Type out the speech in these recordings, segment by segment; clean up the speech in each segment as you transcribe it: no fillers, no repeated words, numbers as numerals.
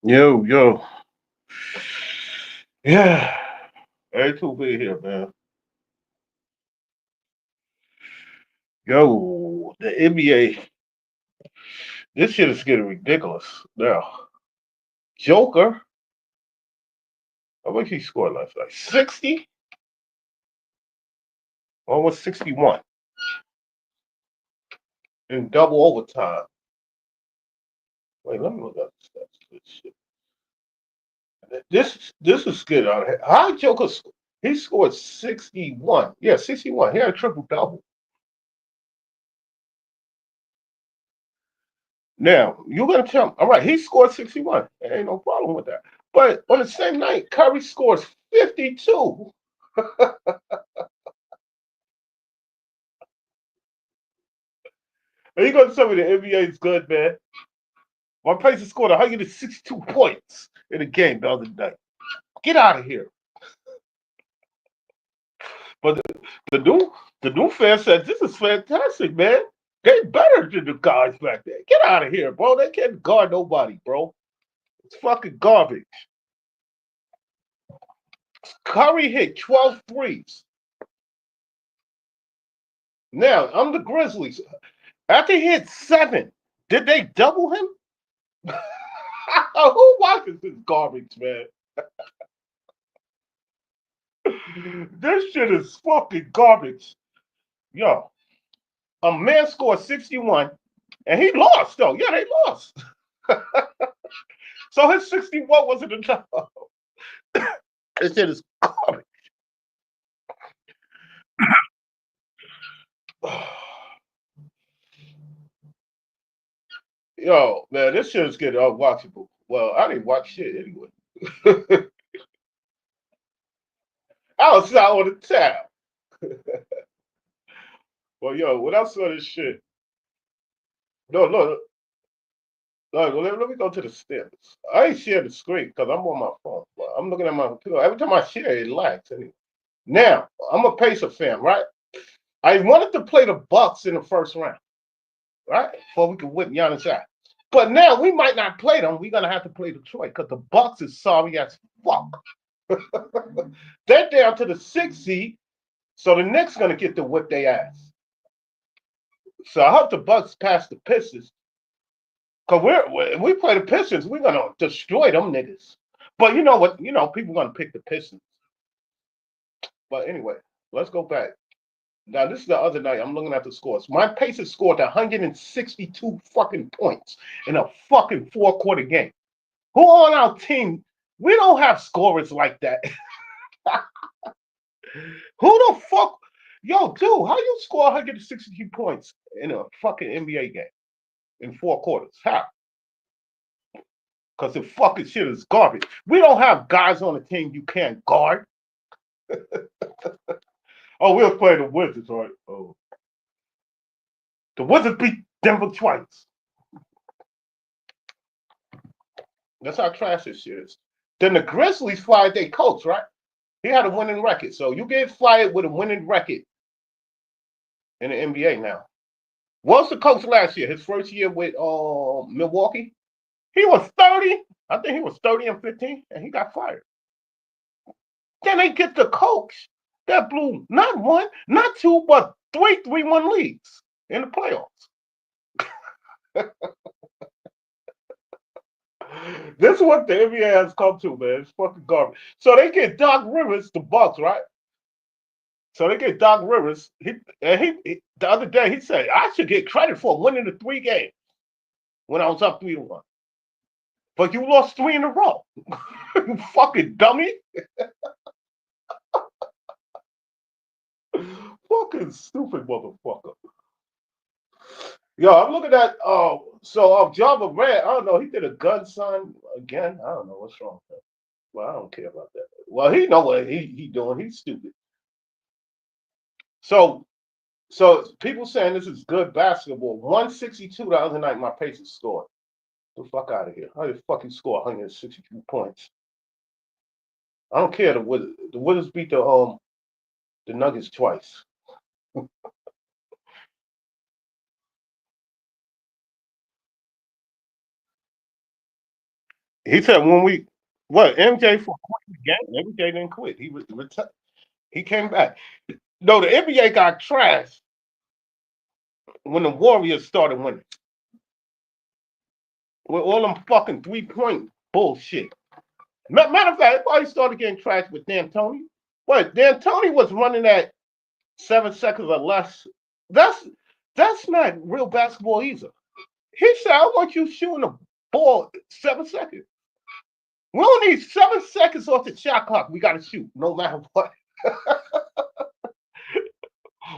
Yo, yo. Yeah. A2B here, man. Yo, the NBA. This shit is getting ridiculous now. Joker, how much he scored last night? 60? Almost 61 in double overtime. Wait, let me look up the stats for this shit. This is good. How Joker he scored 61. Yeah, 61. He had a triple double. Now, you're gonna tell me, all right, he scored 61. There ain't no problem with that. But on the same night, Curry scores 52. Are you gonna tell me the NBA is good, man? My Pacers scored 162 points in a game the other night. Get out of here. But the new the new fan said this is fantastic, man. They better than the guys back there. Get out of here, bro. They can't guard nobody, bro. It's fucking garbage. Curry hit 12 threes. Now, I'm the Grizzlies. After he hit seven, did they double him? Who watches this garbage, man? This shit is fucking garbage. Yo, a man scored 61 and he lost, though. Yeah, they lost. So his 61 wasn't enough. This shit is garbage. Yo, man, this shit is getting unwatchable. Well, I didn't watch shit anyway. I was out on the tab. Well, yo, when I saw this shit, no, no, no, let me go to the steps. I ain't share the screen because I'm on my phone. But I'm looking at my computer. Every time I share, it lags. Anyway. Now, I'm a Pacer fan, right? I wanted to play the Bucks in the first round, right? Before we could whip Giannis out. But now we might not play them. We're gonna have to play Detroit because the Bucks is sorry as fuck. They're down to the sixth seed, so the Knicks gonna get to whip their ass. So I hope the Bucks pass the Pistons. Cause if we play the Pistons, we're gonna destroy them niggas. But you know what? You know, people gonna pick the Pistons. But anyway, let's go back. Now this is the other night. I'm looking at the scores. My Pacers scored 162 fucking points in a fucking four-quarter game. Who on our team? We don't have scorers like that. Who the fuck? Yo, dude, how you score 162 points in a fucking NBA game in four quarters? How? Because the fucking shit is garbage. We don't have guys on the team you can't guard. Oh, we'll play the Wizards, right? Oh, the Wizards beat Denver twice. That's how trash this shit is. Then the Grizzlies fired their coach, right? He had a winning record. So you get fired with a winning record in the NBA now. What was the coach last year? His first year with Milwaukee? He was 30. I think he was 30 and 15, and he got fired. Then they get the coach that blew not one, not two, but three 3-1 leagues in the playoffs. This is what the NBA has come to, man. It's fucking garbage. So they get Doc Rivers, the Bucks, right? So they get Doc Rivers. He the other day he said I should get credit for winning the three games when I was up 3-1. But you lost three in a row. You fucking dummy. Fucking stupid motherfucker. Yo, I'm looking at Java Red. I don't know. He did a gun sign again. I don't know what's wrong with him. Well, I don't care about that. Well, he know what he doing. He's stupid. So people saying this is good basketball. 162 the other night. My Pacers scored. Get the fuck out of here. How the fuck you score 162 points? I don't care. The Wizards beat the Nuggets twice. He said when we what MJ for quit the game, MJ didn't quit. He came back. No, the NBA got trashed when the Warriors started winning with all them fucking 3-point bullshit. Matter of fact, it probably started getting trashed with D'Antoni. But D'Antoni was running at 7 seconds or less. That's that's not real basketball either. He said, "I want you shooting the ball 7 seconds. We only need 7 seconds off the shot clock. We got to shoot, no matter what."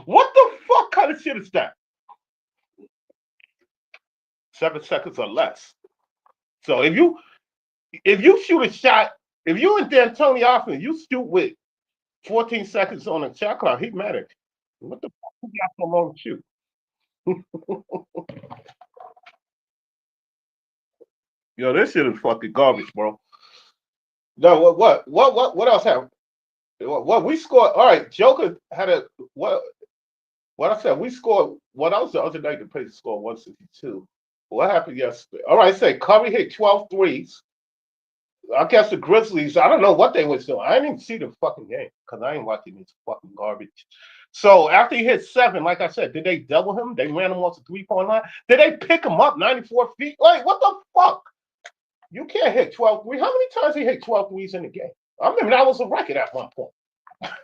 What the fuck kind of shit is that? 7 seconds or less. So if you shoot a shot, if you and D'Antoni offense, you shoot with 14 seconds on the shot clock, he mad at you. What the fuck you got so long to shoot? Yo, this shit is fucking garbage, bro. No, what else happened? What we scored? All right, Joker had a what I said. We scored. What else the other night? The Pacers scored 162. What happened yesterday? All right, say Curry hit 12 threes. I guess the Grizzlies, I don't know what they was doing. I didn't even see the fucking game because I ain't watching this fucking garbage. So after he hit 7, like I said, did they double him? They ran him off the 3-point line? Did they pick him up 94 feet? Like, what the fuck? You can't hit 12 threes. How many times he hit 12 threes in the game? I mean, that was a record at one point.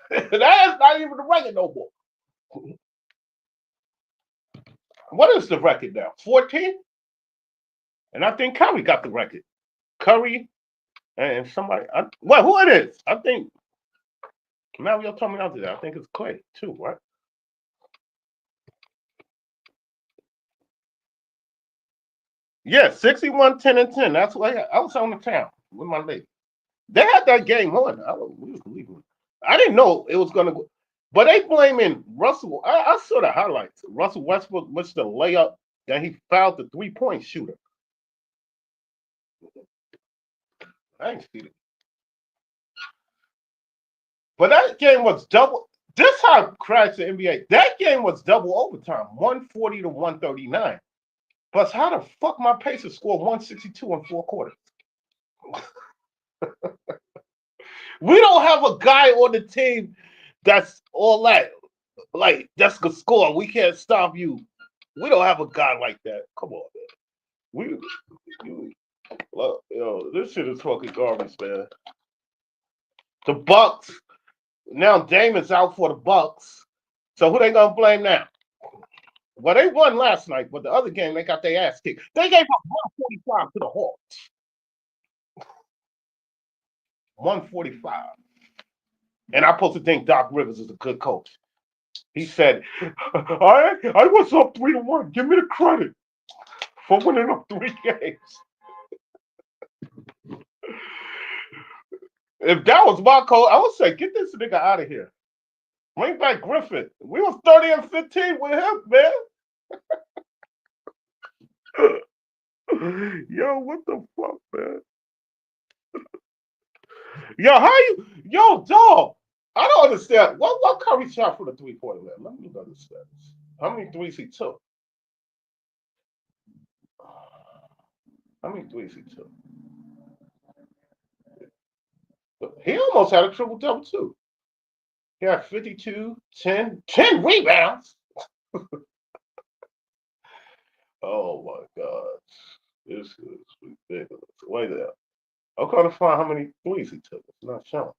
That is not even the record no more. What is the record now? 14? And I think Curry got the record. Curry and somebody, who it is? I think Mario told me out there. I think it's Clay too, right? Yeah, 61, 10, and 10. That's why I was on the town with my lady. They had that game on. We was leaving. I didn't know it was gonna go, but they blaming Russell. I saw the highlights. Russell Westbrook missed the layup, then he fouled the 3-point shooter. I ain't see it. But that game was double. This how crashed the NBA. That game was double overtime, 140 to 139. But how the fuck my Pacers scored 162 in 4 quarters? We don't have a guy on the team that's all that. Like, that's gonna score. We can't stop you. We don't have a guy like that. Come on, man. This shit is fucking garbage, man. The Bucks. Now Damon's out for the Bucks. So who they gonna blame now? Well, they won last night, but the other game they got their ass kicked. They gave up 145 to the Hawks. 145. And I'm supposed to think Doc Rivers is a good coach. He said, I was up 3-1. Give me the credit for winning up 3 games. If that was my coach, I would say, get this nigga out of here. Bring back Griffin. We was 30 and 15 with him, man. Yo, what the fuck, man? Yo, dog. I don't understand. What Curry shot for the 3-point line? Let me understand this. How many threes he took? How many threes he took? He almost had a triple double too. He had 52, 10 rebounds. Oh my God. This is ridiculous. Wait there. I'm trying to find how many threes he took. It's not showing.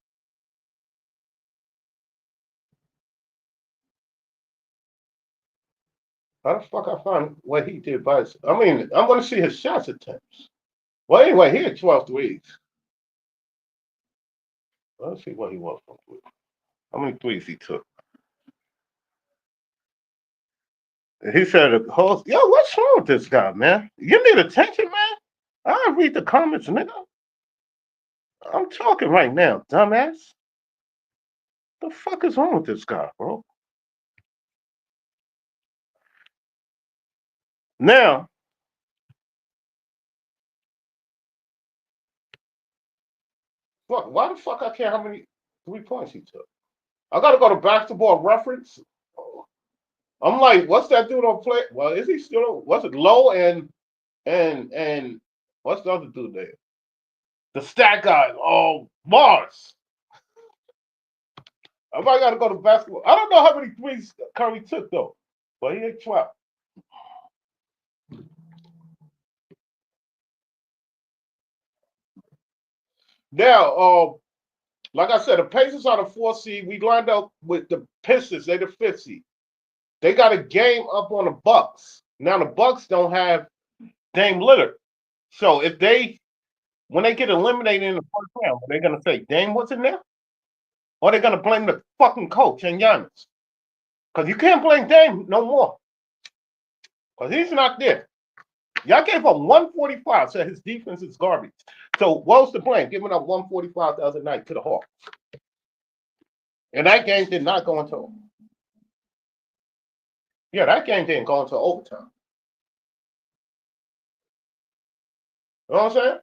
How the fuck I find what he did by his, I mean, I'm going to see his shots attempts. Well, anyway, he had 12 threes. Let's see what he was from three. How many threes he took? He said, yo, what's wrong with this guy, man? You need attention, man. I read the comments, nigga. I'm talking right now, dumbass. The fuck is wrong with this guy, bro? Now, fuck, why the fuck I care how many 3 points he took? I gotta go to basketball reference. I'm like, what's that dude on play? Well, is he still? Was it Low and what's the other dude there? The stat guy. Oh, Mars. I might gotta go to basketball. I don't know how many threes Curry took though, but he ain't 12. Now, like I said, the Pacers are the 4th seed. We lined up with the Pistons. They're the 5th seed. They got a game up on the Bucks. Now the Bucks don't have Dame Lillard. So if when they get eliminated in the first round, they're gonna say Dame wasn't there, or they're gonna blame the fucking coach and Giannis, because you can't blame Dame no more, because he's not there. Y'all gave up 145, so his defense is garbage. So what's the blame? Giving up 145 the other night to the Hawks, and that game did not go into. Yeah, that game didn't go into overtime. You know what I'm saying?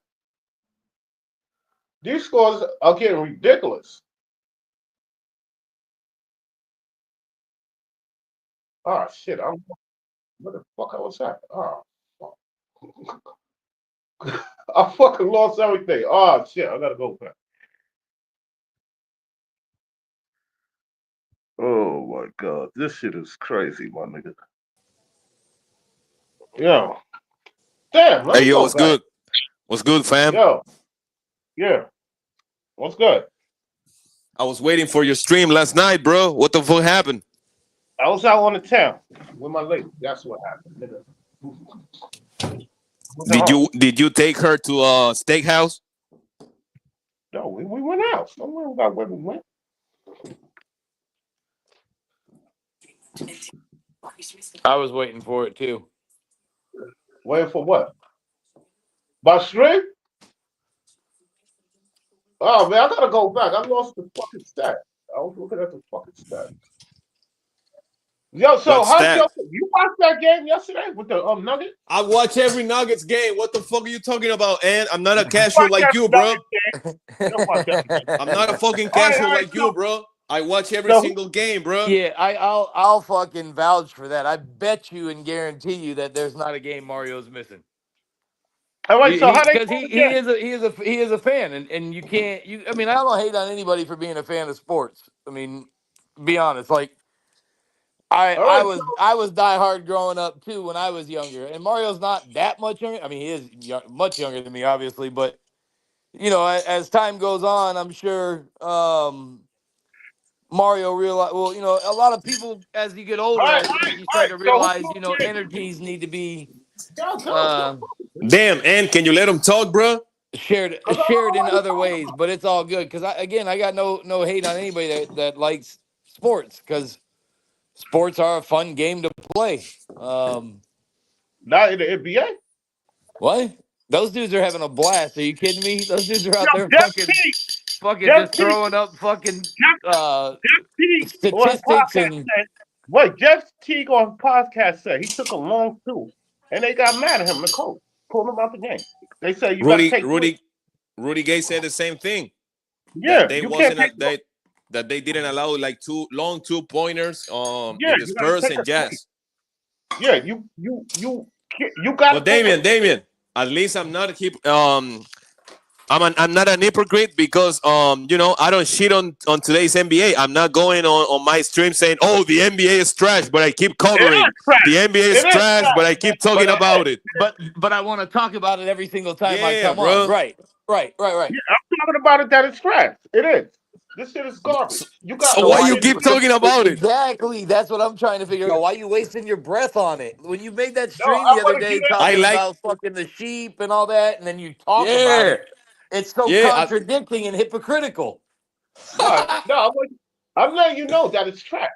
These scores are getting ridiculous. Oh shit! What the fuck I was at? Oh, fuck. I fucking lost everything. Oh shit! I gotta go back. Oh my god, this shit is crazy, my nigga. Yo, damn. Let Hey, me yo, go what's back. good? What's good, fam? Yo, yeah. What's good? I was waiting for your stream last night, bro. What the fuck happened? I was out on the town with my lady. That's what happened, nigga. Did you take her to a steakhouse? No, we went out. Don't worry about where we went. I was waiting for it too. Waiting for what? My stream? Oh man, I gotta go back. I lost the fucking stat. I was looking at the fucking stat. Yo, so What how's stat? you watched that game yesterday with the Nuggets? I watch every Nuggets game. What the fuck are you talking about, and I'm not a You casual watched like every you, bro. Nuggets game. You don't watch every game. I'm not a fucking All casual right, like you, bro. I watch every so single game, bro. Yeah, I'll fucking vouch for that. I bet you and guarantee you that there's not a game Mario's missing. all right, so how they Because go he again? is a fan, and you can't you. I mean, I don't hate on anybody for being a fan of sports. I mean, be honest, like All right, I was diehard growing up too when I was younger, and Mario's not that much younger. I mean, he is much younger than me, obviously, but you know, as time goes on, I'm sure Mario realize. Well, you know, a lot of people as you get all older, right, I think you all start right. to So who realize, blew you know, the game? energies need to be Go. uh, Damn, and can you let him talk, bro? Cause shared in I other ways. But it's all good because I got no hate on anybody that likes sports because sports are a fun game to play. not in the NBA. What? Those dudes are having a blast. Are you kidding me? Those dudes are out Yo, there Jeff fucking Teague, Jeff just Teague, throwing up fucking Jeff, uh Jeff Teague on his statistics podcast and said, what Jeff Teague on his podcast said, he took a long two, and they got mad at him. The coach pulled him out the game. They said you got to Rudy, take three. Rudy, Rudy Gay said the same thing. That Yeah, they you can't wasn't take. that they didn't allow like two long 2 pointers Yeah, in the you got to Spurs take a and three. Jazz. Yeah, you got to But take a. Damien, at least I'm not I'm not an hypocrite because you know, I don't shit on today's NBA. I'm not going on my stream saying, "Oh, the NBA is trash," but I keep It is covering. trash. The NBA It is is trash, trash, but I man. keep talking But about it. but I want to talk about it every single time I Yeah, come on. bro. Right. yeah, I'm talking about it that it's trash. It is. This shit is garbage. So, You got so So why why you you eliminated keep with the. talking about it? exactly? That's what I'm trying to figure out. Why you wasting your breath on it? When you made that No, stream I the other want to day get I talking like, about fucking the sheep and all that, and then you talk about yeah, it, it's so yeah. contradicting and hypocritical. no. I'm letting you know that it's trash.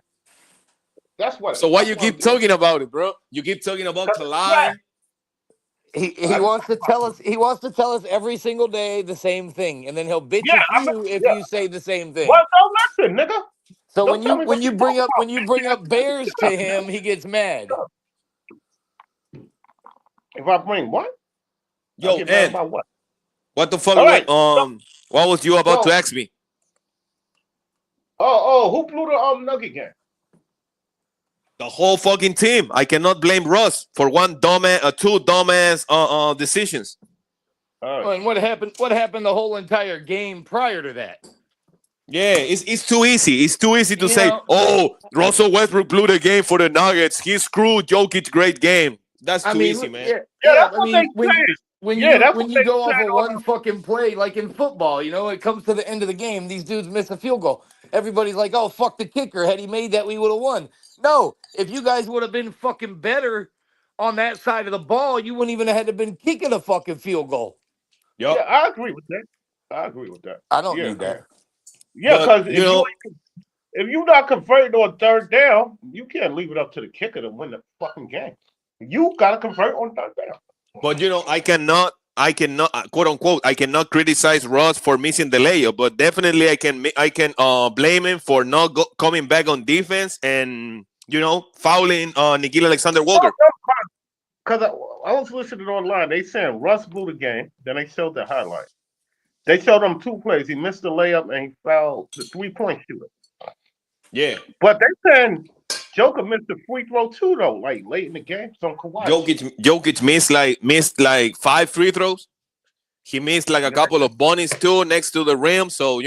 So why That's you what I'm keep doing. talking about it, bro? You keep talking about Because it's trash. Kalai. He I, wants to tell us every single day the same thing, and then he'll bitch yeah, at you if yeah. you say the same Well, thing. don't listen, nigga. So Don't tell me what when you you talking when about. you Bitch bring ass up nigga. bears Shut to up, nigga. him, he gets mad. Shut up. If I bring what? I Yo, get mad and about what? what the fuck? All right. What was you about to So, ask me? who blew the Nugget game? The whole fucking team. I cannot blame Russ for two dumbass decisions. All Oh, right. and what happened? What happened the whole entire game prior to that? Yeah, it's too easy. It's too easy to You say, know, "Oh, Russell Westbrook blew the game for the Nuggets. He screwed Jokic. Great game." That's I too mean, easy, man. yeah, Yeah, yeah. that's I what they mean, said. when Yeah, you that's when what you they go off said of on one fucking play, like in football, it comes to the end of the game, these dudes miss a field goal. Everybody's like, "Oh, fuck the kicker! Had he made that, we would have won." No, if you guys would have been fucking better on that side of the ball, you wouldn't even have had to been kicking a fucking field goal. Yeah, Yup. I agree with that. I agree with that. I don't Yeah, need yeah. that. Yeah, But because you know, if you not converting on third down, you can't leave it up to the kicker to win the fucking game. You gotta convert on third down. I cannot, quote unquote, I cannot criticize Russ for missing the layup, but definitely I can blame him for not coming back on defense and fouling Nikhil Alexander Walker. Because I was listening online, they saying Russ blew the game. Then they showed the highlight. They showed him two plays. He missed the layup and he fouled the 3-point shooter. Yeah, But they saying Joker missed the free throw too, though, like late in the game. Some Kawhi shit. Jokic missed like 5 free throws. He missed like a couple of bunnies too next to the rim. So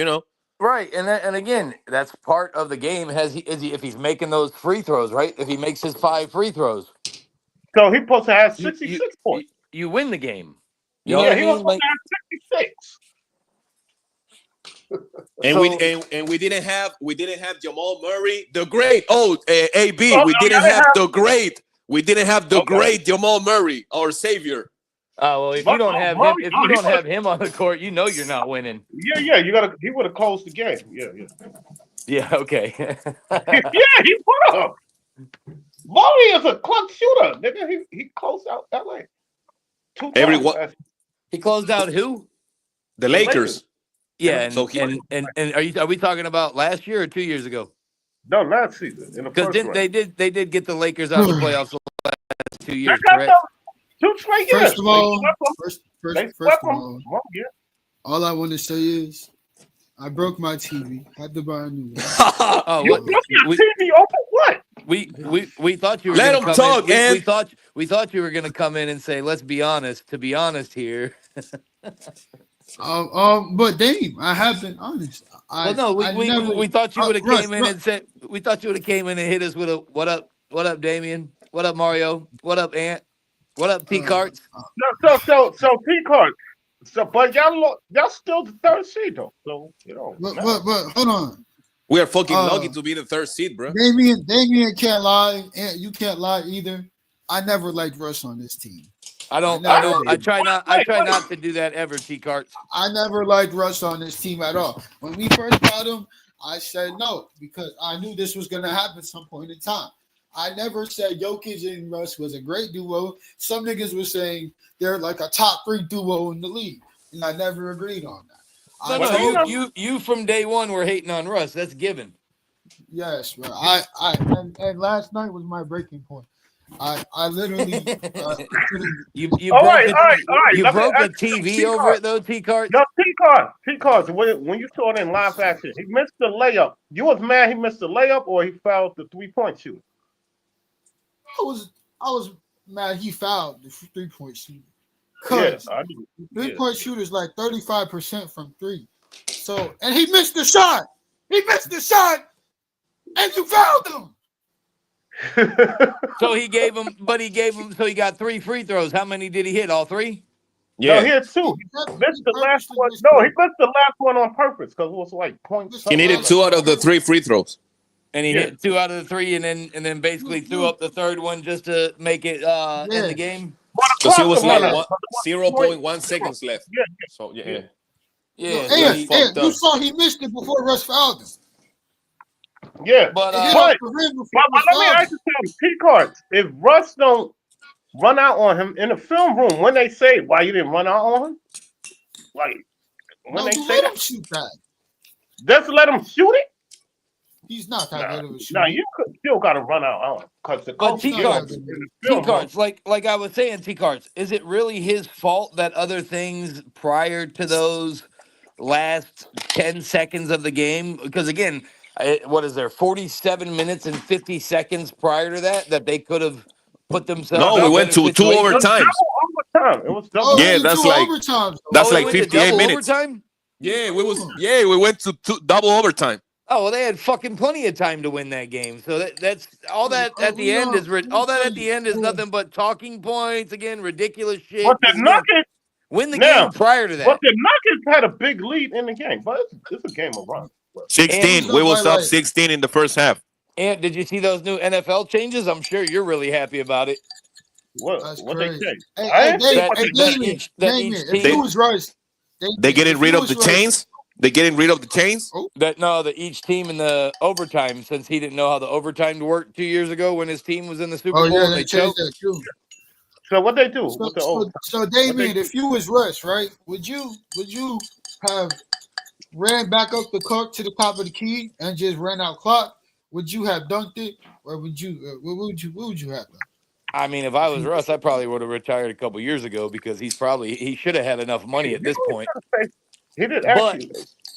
Right, and again, that's part of the game. If he's making those free throws, right? If he makes his 5 free throws, So he supposed to have you 66 points. you win the game. You Yup. know what Yeah, I he was mean? supposed Like, to have 66. And so we didn't have Jamal Murray, the great. Oh, AB, Oh, we no, didn't y'all didn't have have. the great. We didn't have the Okay. great Jamal Murray, our savior. well, if you don't have him, Murray, if no, you he don't would've- have him on the court, you're not winning. Yeah, you gotta. He would have closed the game. Yeah, yeah. Yeah, okay. Yeah, he would have. Murray is a clutch shooter, nigga. He closed out LA 2 Everyone, times. He closed out who? the The Lakers. Lakers. Yeah, and So he, and are we talking about last year or 2 years ago? No, last season in the Because first round. they did get the Lakers out of the playoffs the last 2 They years, got correct? those 2 straight years. First of all, they swept them. first They of swept them all, 1 year. all I want to say is I broke my TV. Had to buy a new one. Oh, You what? broke your We TV over what? we thought you were Let gonna him come talk, in. Ed. We thought you were gonna come in and say, let's be honest. To be honest here. But Dame, I have been honest. Well, no, I we never, thought you would have Russ, came in and said we thought you would have came in and hit us with a what up, Damien? What up, Mario? What up, Ant? What up, T Carts? So T card. So, but y'all still the third seed though. So but hold on. we are fucking Uh, lucky to be the third seed, bro. Damian can't lie, and you can't lie either. I never liked Russ on this team. I don't. I try not to do that ever, T Carts. I never liked Russ on this team at all. When we first got him, I said no because I knew this was going to happen some point in time. I never said Jokic and Russ was a great duo. Some niggas were saying they're like a top 3 duo in the league, and I never agreed on that. You from day one were hating on Russ. That's given. Yes, bro. And last night was my breaking point. I literally You All broke right, a, all right. you Let me broke a ask you, TV T-Card. over it though, T Carts. No, T cards. When you saw it in live action, he missed the layup. You was mad he missed the layup, or he fouled the 3-point shooter. I was mad he fouled the 3-point shooter. Yes, Cause I do. 3-point shooter's like 35% from 3. So and he missed the shot. He missed the shot, and you fouled him. So he gave him. So he got 3 free throws. How many did he hit? All 3? No, Yeah, he had 2. He missed the last one. No, he missed the last one on purpose because it was like point. he needed 2 out of the 3 free throws. And he hit 2 out of the 3, and then basically threw up the third one just to make it end the game. Because it was like Clock 0.1 seconds left. Yeah. So yeah. Yeah, so he And fucked you up. saw he missed it before Russ fouled him. Yeah, but He hit but- off the rim before but Russ let me fouled ask him. you something. T cards. If Russ don't run out on him in the film room, when they say why you didn't run out on him, like when No, they you say let that, him shoot that. just let him shoot it. He's not that good of a shooter. Now you still got to run out on him because the But coach T gives cards, him in the T film room. cards, like I was saying, T cards. Is it really his fault that other things prior to those last 10 seconds of the game? Because again, what is there? 47 minutes and 50 seconds prior to that they could have put themselves. No, in a we went better to 2 situation? overtimes. Double overtime. It was double. Oh, Yeah, yeah, that's 2 like- overtimes. That's Oh, like it went to 58 double minutes. overtime? Yeah, we went to double overtime. Oh, well, they had fucking plenty of time to win that game. So that's all that Oh, at the end is all that at the end is yeah. nothing but talking points again, ridiculous shit. But the 'Cause again, Nuggets, win the now, game prior to but that. the Nuggets had a big lead in the game. But it's a game of run. 16. And- We was up Like- 16 in the first half. And did you see those new NFL changes? I'm sure you're really happy about it. What That's what they crazy. say? Hey, I hey, ain't seen Dave, what hey, they that say. Damien, each- that Damien, each if team- you was Russ, They getting if rid you of the was Russ- chains. They getting rid of the chains. That each team in the overtime, since he didn't know how the overtime worked 2 years ago when his team was in the Super Oh Bowl yeah, and they they changed choked. that too. So what they do with the old? So Damien, if you was Russ, right, would you have ran back up the court to the top of the key and just ran out clock? Would you have dunked it, or would you? What would you have done? I mean, if I was Russ, I probably would have retired a couple years ago because he should have had enough money at this point. He did But- actually.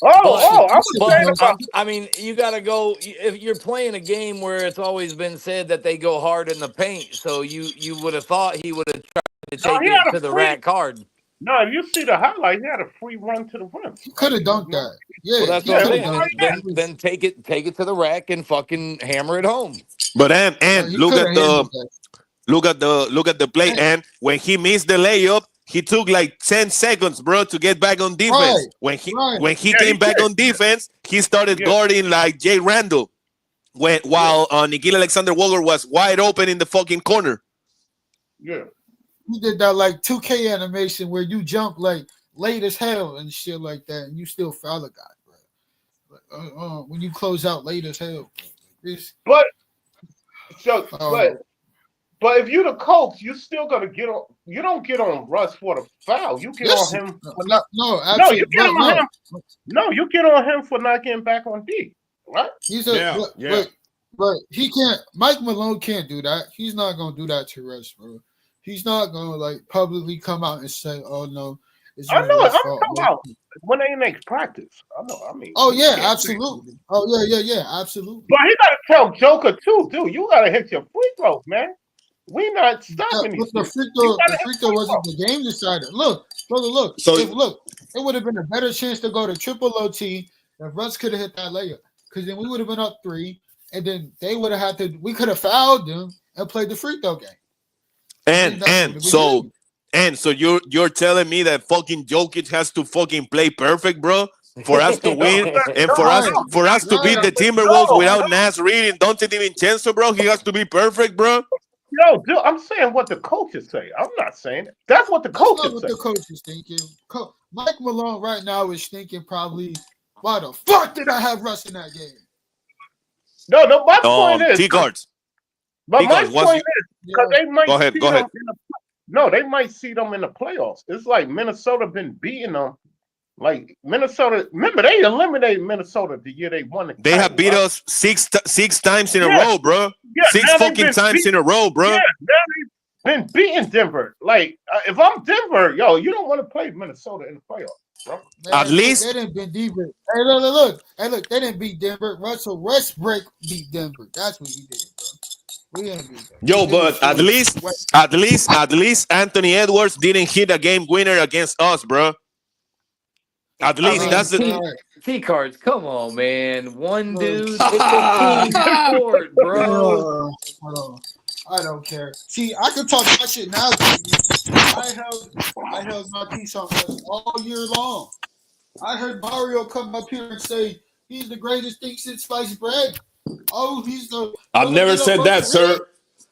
I was saying about. I mean, you got to go if you're playing a game where it's always been said that they go hard in the paint. So you would have thought he would have tried to No, take he had it a to the free- rack hard. No, if you see the highlight, he had a free run to the rim. He could have dunked that. Yeah, Well, that's he what I'm coulda saying. dunked that. Then take it to the rack and fucking hammer it home. But and He look coulda at the handled that. look at the play. And when he missed the layup, he took like 10 seconds, bro, to get back on defense. Right, When he Yeah, came he back did. on defense, he started Yeah. guarding like Jay Randall. While Nickeil Alexander-Walker was wide open in the fucking corner. Yeah. He did that like 2K animation where you jump like late as hell and shit like that, and you still foul a guy, bro. When you close out late as hell. It's- But so, Oh. but if you the coach, you still gonna get on. You don't get on Russ for the foul. You get Yes. on him. no, No, absolutely. you get on no. him. No, you get on him for not getting back on D. Right? He's a Yeah, but, yeah. but he can't. Mike Malone can't do that. He's not gonna do that to Russ, bro. He's not gonna like publicly come out and say, "Oh no, it's I know it. Russ' I'm fault." talking about when they next practice. I know. I mean. Oh you yeah, can't absolutely. Oh yeah, absolutely. But he gotta tell Joker too, dude. You gotta hit your free throws, man. We not Yeah, stopping but these. the shit. free You throw, gotta the hit free throw wasn't the game decider. Look, brother, look. So- It would have been a better chance to go to triple OT if Russ could have hit that layup, because then we would have been up 3, and then they would have had to. We could have fouled them and played the free throw game. And so you're telling me that fucking Jokic has to fucking play perfect, bro, for us to win and for us to beat the Timberwolves without Nas Reed and Dante DiVincenzo, bro. He has to be perfect, bro. No, dude, I'm saying what the coaches say. I'm not saying it. That's what the That's not coaches what say. the coach is thinking. Mike Malone right now is thinking probably, why the fuck did I have Russ in that game? No, my point is. T cards. But my T-Cards, once point you- is because they might Go ahead, see go them ahead. in the. No, they might see them in the playoffs. It's like Minnesota been beating them. Like Minnesota, remember they eliminated Minnesota the year they won it. They have beat us six times in a Yeah. row, bro. Yeah, Six now they've fucking been times in a row, bro. Yeah, now they've been beating Denver. Like if I'm Denver, yo, you don't want to play Minnesota in the playoffs, bro. At least- they didn't beat Denver. Hey, look, they didn't beat Denver. Russell Westbrook beat Denver. That's what he did, bro. We didn't beat them. Yo, We but did at least Anthony Edwards didn't hit a game winner against us, bro. At least that's the T cards. Come on, man. One dude. It's a team sport, bro. Hold on. I don't care. See, I can talk my shit now. I held my piece on us all year long. I heard Mario come up here and say he's the greatest thing since sliced bread. Oh, he's the. I've never said that, sir.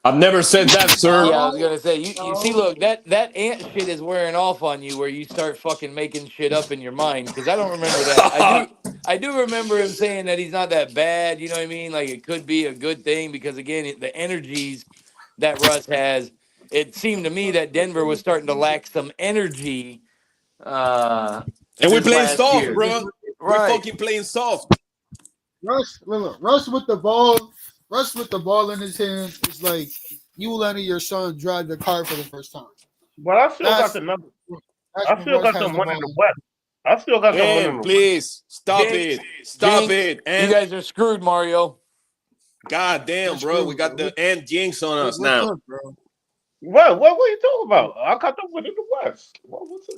I've never said that, sir. Yeah, I was gonna say you see, look, that ant shit is wearing off on you, where you start fucking making shit up in your mind. Because I don't remember that. I do remember him saying that he's not that bad. You know what I mean? Like it could be a good thing because again, the energies that Russ has. It seemed to me that Denver was starting to lack some energy. and we're this playing last soft, year. bro. We're Right. fucking playing soft. Russ with the ball. Russ with the ball in his hands is like you letting your son drive the car for the first time. But I still That's- got the number. That's I when still Russ got has them the winning ball. the West. I still got them winning And the West. please stop Jinx, it. Stop Jinx, it. You And guys are screwed, Mario. god damn, That's bro. true, We got bro. the end jinx on us We're now. good, bro. What are you talking about? I got them winning the West.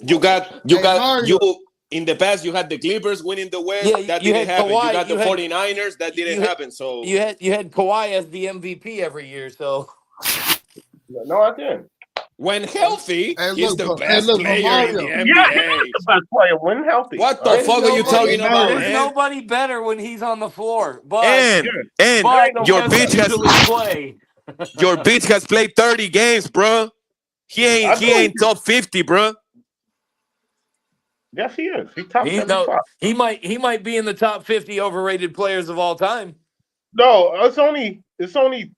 You Hey, Mario. in the past you had the Clippers winning the West. Yeah, That you didn't had happen. You Kawhi. got the You had 49ers. That didn't you had happen. So you had Kawhi as the MVP every year. So No, I didn't. when healthy, Hey, he's look, the but best player in the Mario. Yeah, NBA. he's the best player when healthy. What the All right. fuck are you nobody, talking about, Mario. there's man? nobody better when he's on the floor. But And Yeah, and there ain't no he your better. doesn't bitch has usually play. your bitch has played 30 games, bro. He I know ain't top 50, bro. Yes, he is. He top He no, 75. he might be in the top 50 overrated players of all time. No, it's only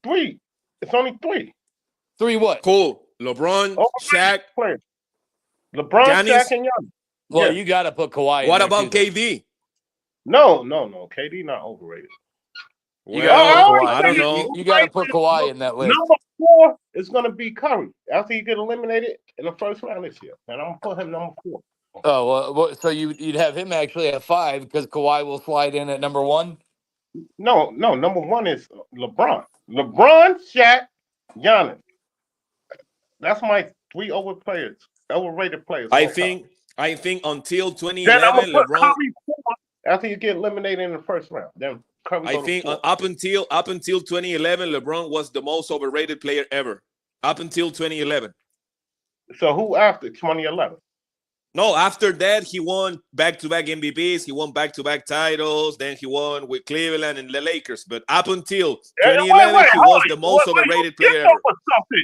three. It's only three. Three what? Cool. LeBron, Overrated Shaq, players. LeBron, Shaq, Giannis. and Giannis. Well, Yeah. you got to put Kawhi in What there too. about Though. KD? No. KD not overrated. You got to I put Well, already Kawhi. I said don't it. know. You got to put Kawhi in that list. Number 4 is going to be Curry after you get eliminated in the first round this year, and I'm gonna put him number 4. Oh, well, so you'd have him actually at 5 because Kawhi will slide in at number 1. No, number 1 is LeBron. LeBron, Shaq, Giannis. That's my 3 overrated players. I all time. think until Then I'm gonna 2011, put LeBron. Curry 4 after you get eliminated in the first round. Then Curry I go to think 4. up until 2011, LeBron was the most overrated player ever. Up until 2011. So who after 2011? No, after that he won back-to-back MVPs. He won back-to-back titles. Then he won with Cleveland and the Lakers. But up until 2011, he was the most overrated player ever.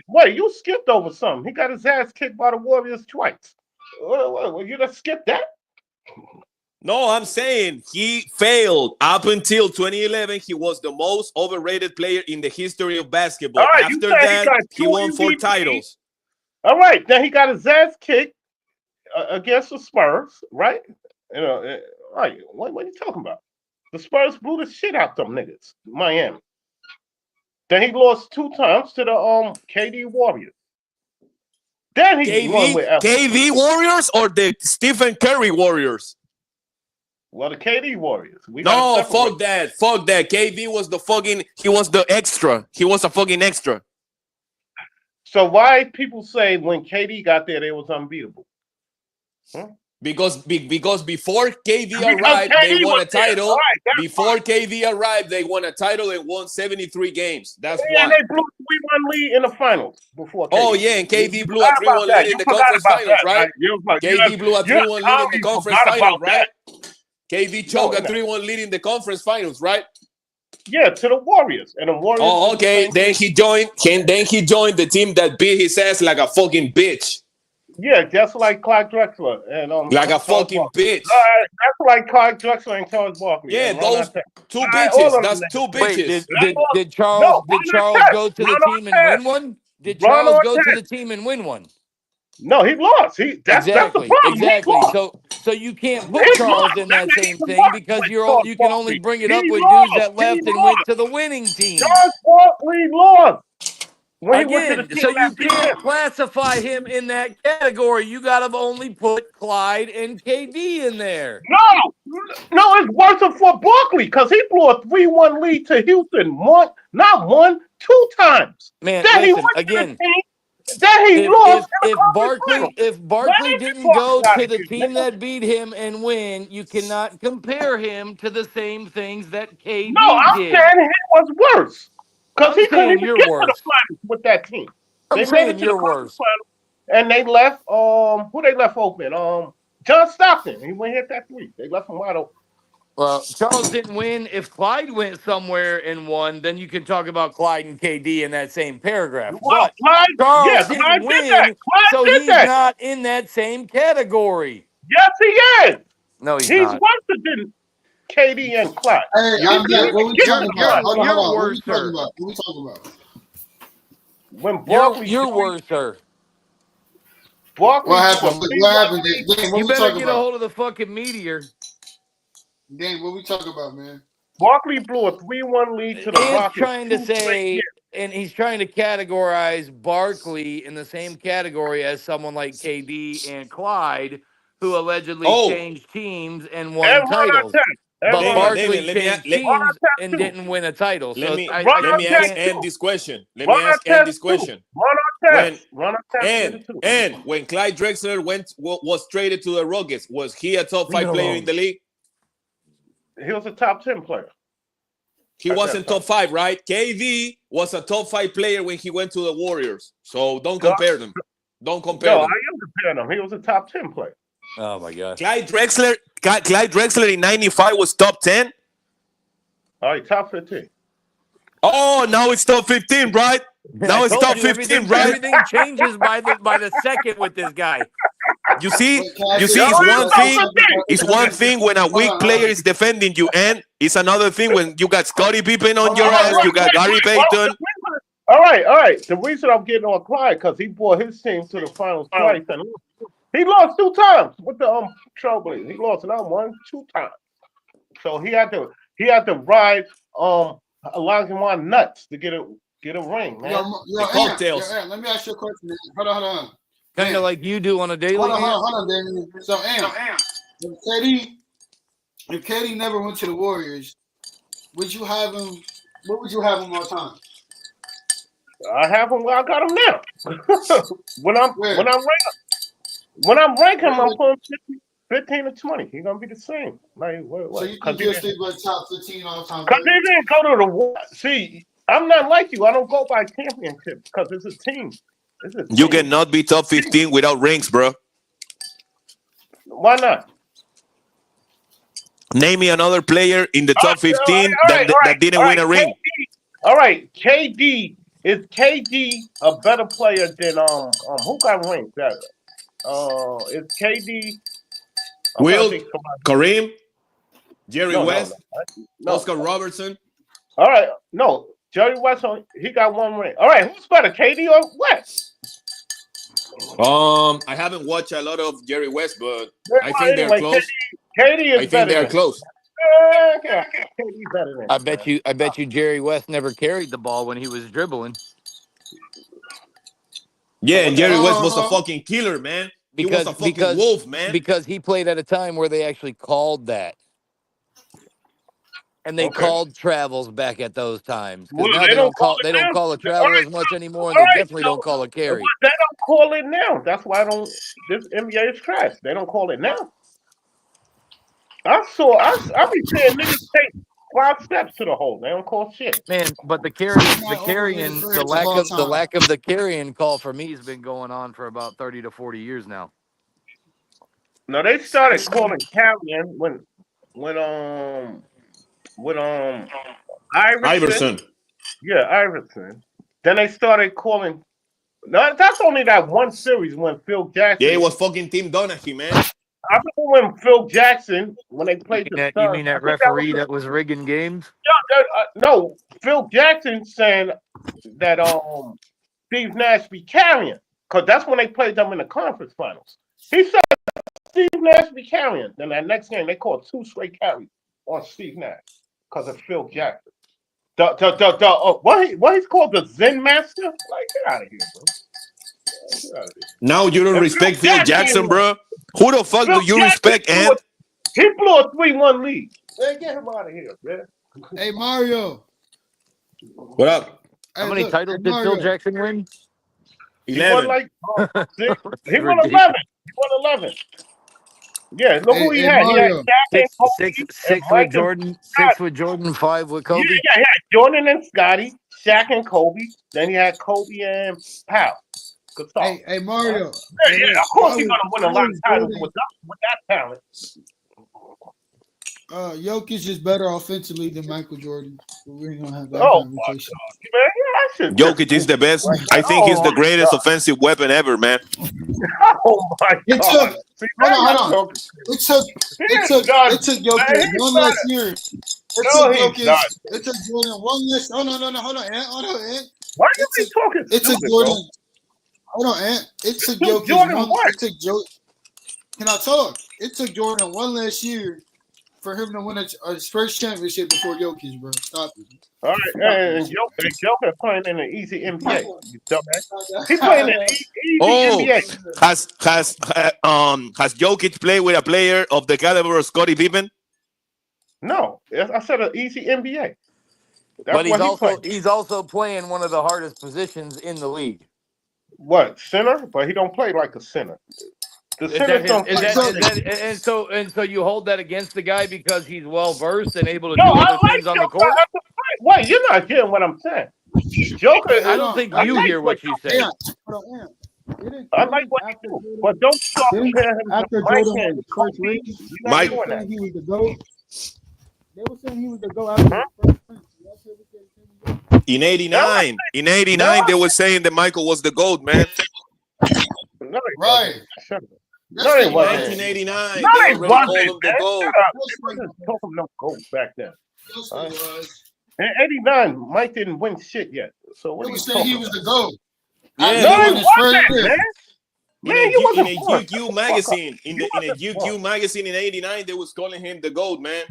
Wait, you skipped over something. He got his ass kicked by the Warriors twice. You just skipped that? No, I'm saying he failed up until 2011. He was the most overrated player in the history of basketball. All right, After that, he won 4 titles. All right, then he got his ass kicked against the Spurs, right? Right. What are you talking about? The Spurs blew the shit out them niggas, Miami. Then he lost 2 times to the KD Warriors. Then he won with KD Warriors or the Stephen Curry Warriors? Well, the KD Warriors. No, fuck that. Fuck that. KD was he was the extra. He was a fucking extra. So why people say when KD got there, they was unbeatable? Huh? Because before KD arrived, they won a title. Right, before KD arrived, they won a title and won 73 games. That's why. And they blew a 3-1 lead in the finals before KD. Oh, yeah, and KD blew a 3-1 lead in the conference finals, right? KD blew a 3-1 lead in the conference finals, right? KD choked a 3-1 lead in the conference finals, right? Yeah, to the Warriors. And the Warriors. Oh, okay. Then he joined the team that beat his ass like a fucking bitch. Yeah, just like Clyde Drexler and like a fucking bitch. That's like Clyde Drexler and Charles Barkley. Yeah, those 2 bitches. That's 2 bitches. Wait, did Charles go to the team and win one? Did Charles go to the team and win one? No, he lost. That's the problem. Exactly. So you can't put Charles in that same thing because you can only bring it up with dudes that left and went to the winning team. Charles Barkley lost. Again, so you can't classify him in that category. You got to only put Clyde and KD in there. No, it's worse for Barkley because he blew a 3-1 lead to Houston. Not one, 2 times. Man, then listen, again. Then he lost. If Barkley didn't go to the team that beat him and win, you cannot compare him to the same things that KD did. No, I'm saying it was worse. Because he couldn't even get to the finals with that team. They made it to the conference finals, and they left. Who they left open? John Stockton. He went hit that 3. They left him wide open. Well, Charles didn't win. If Clyde went somewhere and won, then you can talk about Clyde and KD in that same paragraph. Well, but Charles Clyde didn't win, so he's not in that same category. Yes, he is. No, he's worse not. than KD and Clyde. Hey, I'm not. What we talking about? You're worse, sir. What we talking about? When Barkley, you're worse, sir. Barkley, what happened? What happened? Dan, you better get a hold of the fucking meteor. Dan, what we talking about, man? Barkley blew a 3-1 lead to the Rockets. Trying to say, and he's trying to categorize Barkley in the same category as someone like KD and Clyde, who allegedly changed teams and won titles. but Everyone- largely David, changed let- teams let- and didn't win a title. Let So me I let me ask can't- Ann this question. Let Run me our ask Ann test this too. question. Run our test. Run our test. did it too. And when Clyde Drexler was traded to the Rockets, was he a top Leave 5 it player alone. in the league? He was a top 10 player. He At wasn't that top 5, right? KD was a top 5 player when he went to the Warriors. So don't compare them. Don't compare No, I them. am comparing him. He was a top 10 player. Oh my god. Clyde Drexler in 95 was top 10. All right, top 15. Oh, now it's top 15, right? Now I it's told top you, 15, right? Everything changes by the second with this guy. You see, Wait, can I you say see, it's something? one thing. It's one thing when a weak player is defending you, and it's another thing when you got Scottie Pippen on your ass, you got Gary Payton. All right. The reason I'm getting on Clyde because he brought his team to the finals twice, and he lost 2 times with the Trailblazers. He lost not 1, 2 times. So he had to ride Olajuwon nuts to get a ring, man. Yo, cocktails. Aaron, let me ask you a question. Man. Hold on. Kind of like you do on a daily. Hold on, Damien. So, Aaron, if KD never went to the Warriors, would you have him? What would you have him all time? I have him where I got him now. when I'm ranking him, I'm putting 15 to 20. He's gonna be the same. Like what? So you think he'll stay by top 15 all time? Because he didn't go to the war. See, I'm not like you. I don't go by championships because it's a team. It's a team. You cannot be top 15 without rings, bro. Why not? Name me another player in the top 15 that didn't win a ring. KD, all right, KD is KD a better player than who got rings? That is KD. Will, Kareem, Jerry West, No. Oscar Robertson. All right, no, Jerry West. He got 1 ring. All right, who's better, KD or West? I haven't watched a lot of Jerry West, but I think they're close. KD is I think better. they're close. KD better than. I bet you Jerry West never carried the ball when he was dribbling. Yeah, and Jerry West was a fucking killer, man. He was a fucking wolf, man. Because he played at a time where they actually called that. And they called travels back at those times. Because Well, now they don't they don't call a travel as much anymore, and they definitely don't call a carry. They don't call it now. That's why this NBA is trash. They don't call it now. I be seeing niggas take 5 steps to the hole. They don't call shit. Man, but the lack of the carrying call for me has been going on for about 30 to 40 years now. No, they started calling carrying when Iverson. Yeah, Iverson. Then they started calling. No, that's only that one series when Phil Jackson. Yeah, it was fucking Tim Donaghy, man. I remember when Phil Jackson, when they played the Suns. You mean that referee that was rigging games? No, Phil Jackson saying that Steve Nash be carrying because that's when they played them in the conference finals. He said Steve Nash be carrying. Then that next game they called 2 straight carries on Steve Nash because of Phil Jackson. What he's called the Zen Master? Like, get out of here, bro. Get out of here. Now you don't respect Phil Jackson, bro. Who the fuck do you respect, Ant? He blew a 3-1 lead. Man, get him out of here, man. Hey, Mario. What up? How many titles did Phil Jackson win? 11. He won 11. He won 11. Yeah, look who he had. Mario. He had Shaq Six with Jordan, 6 with Jordan, 5 with Kobe. Yeah, he had Jordan and Scotty, Shaq and Kobe. Then he had Kobe and Powell. Good talk. Hey, Mario. Yeah, of course he's gonna win a lot of titles with that talent. Jokic is better offensively than Michael Jordan. We ain't gonna have that Man, conversation. yeah, Jokic is the best. I think he's the greatest offensive weapon ever, man. Oh my God! Hold on. It took Jokic one last year. It took Jordan one last. Hold on, Ant. Why are you talking? It took Jordan. Hold on, Ant. It took Jokic. It took Joe. Can I talk? It took Jordan one last year for him to win a first championship before Jokic, bro. Stop it. All right, and Joker playing in an easy NBA. You dumbass. He's playing in an easy NBA. Has Jokic played with a player of the caliber of Scottie Pippen? No, I said an easy NBA. That's But what he played. he's also playing one of the hardest positions in the league. What, center? But he don't play like a center. The Is that centers his, don't play. is that and so you hold that against the guy because he's well versed and able to No, do I other like things on the Joker court? as a player. Wait, you're not getting what I'm saying. Joker Hey, I is. don't think I you like hear what you Joker. say. Yeah, hold on, I like what he after do, Jordan, but don't start comparing him to after Mike Jordan won and his first Kobe. ring, You're they not Mike, were doing saying that. he was the GOAT. They were saying he was the GOAT after Huh? his first ring. Y'all hear what they said? in Now, '89, now, they were saying that Michael was the GOAT, man. no, he Right. wasn't. Shut up. Yes, No, he they wasn't. were. 1989, No, they he already called wasn't, him the man. GOAT. Shut up. Yes, They they wasn't were. talking no gold back then. Yes, Huh? they was. In '89, Mike didn't win shit yet. So what They are were you saying talking he was about? the GOAT Yeah, after No, he he he won was his first wasn't, ring. man. in Man, a you in wasn't a born. Shut GQ the fuck up. magazine. You In a wasn't born. GQ magazine in '89, they was calling him the GOAT, man.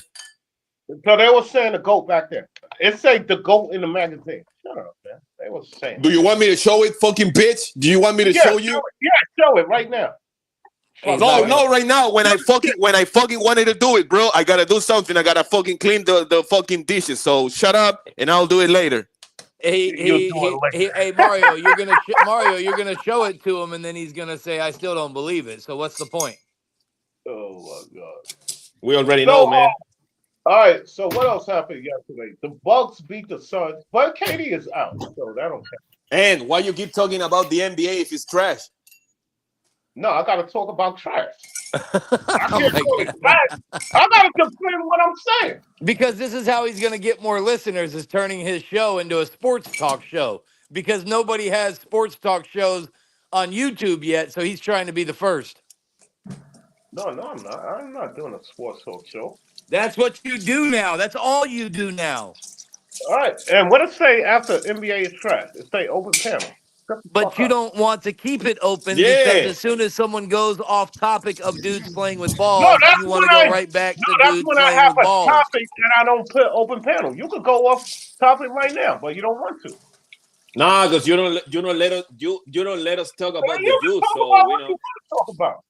So they were saying the GOAT back then. It said the GOAT in the magazine. Shut up, man. They were saying Do that. you want me to show it, fucking bitch? Do you want me to Yeah, show show you? it. Yeah, show it right now. Hey, Fuck No, boy. Mario. no, right now when I fucking wanted to do it, bro, I gotta do something. I gotta fucking clean the fucking dishes. So shut up, and I'll do it later. You'll do it later. Hey Mario, Mario, you're gonna show it to him, and then he's gonna say, "I still don't believe it." So what's the point? Oh my god. We already So know, man. all right. So what else happened yesterday? The Bucks beat the Suns, but KD is out, so that don't count. And why you keep talking about the NBA if it's trash? No, I gotta talk about trash. I Oh can't my call it God. trash. I gotta defend what I'm saying. Because this is how he's going to get more listeners, is turning his show into a sports talk show. Because nobody has sports talk shows on YouTube yet, so he's trying to be the first. No, I'm not. I'm not doing a sports talk show. That's what you do now. That's all you do now. All right. And what it say after NBA is trash? It say open panel. Shut the But fuck you up. don't want to keep it open because Yeah. as soon as someone goes off topic of dudes playing with No, balls, that's you want when to go I right back no, to that's dudes when I playing have with a balls. topic and I don't put open panel. You could go off topic right now, but you don't want to. Nah, because you don't let us you don't let us talk Man, about the you can dudes. talk So about we what you know. want to talk about.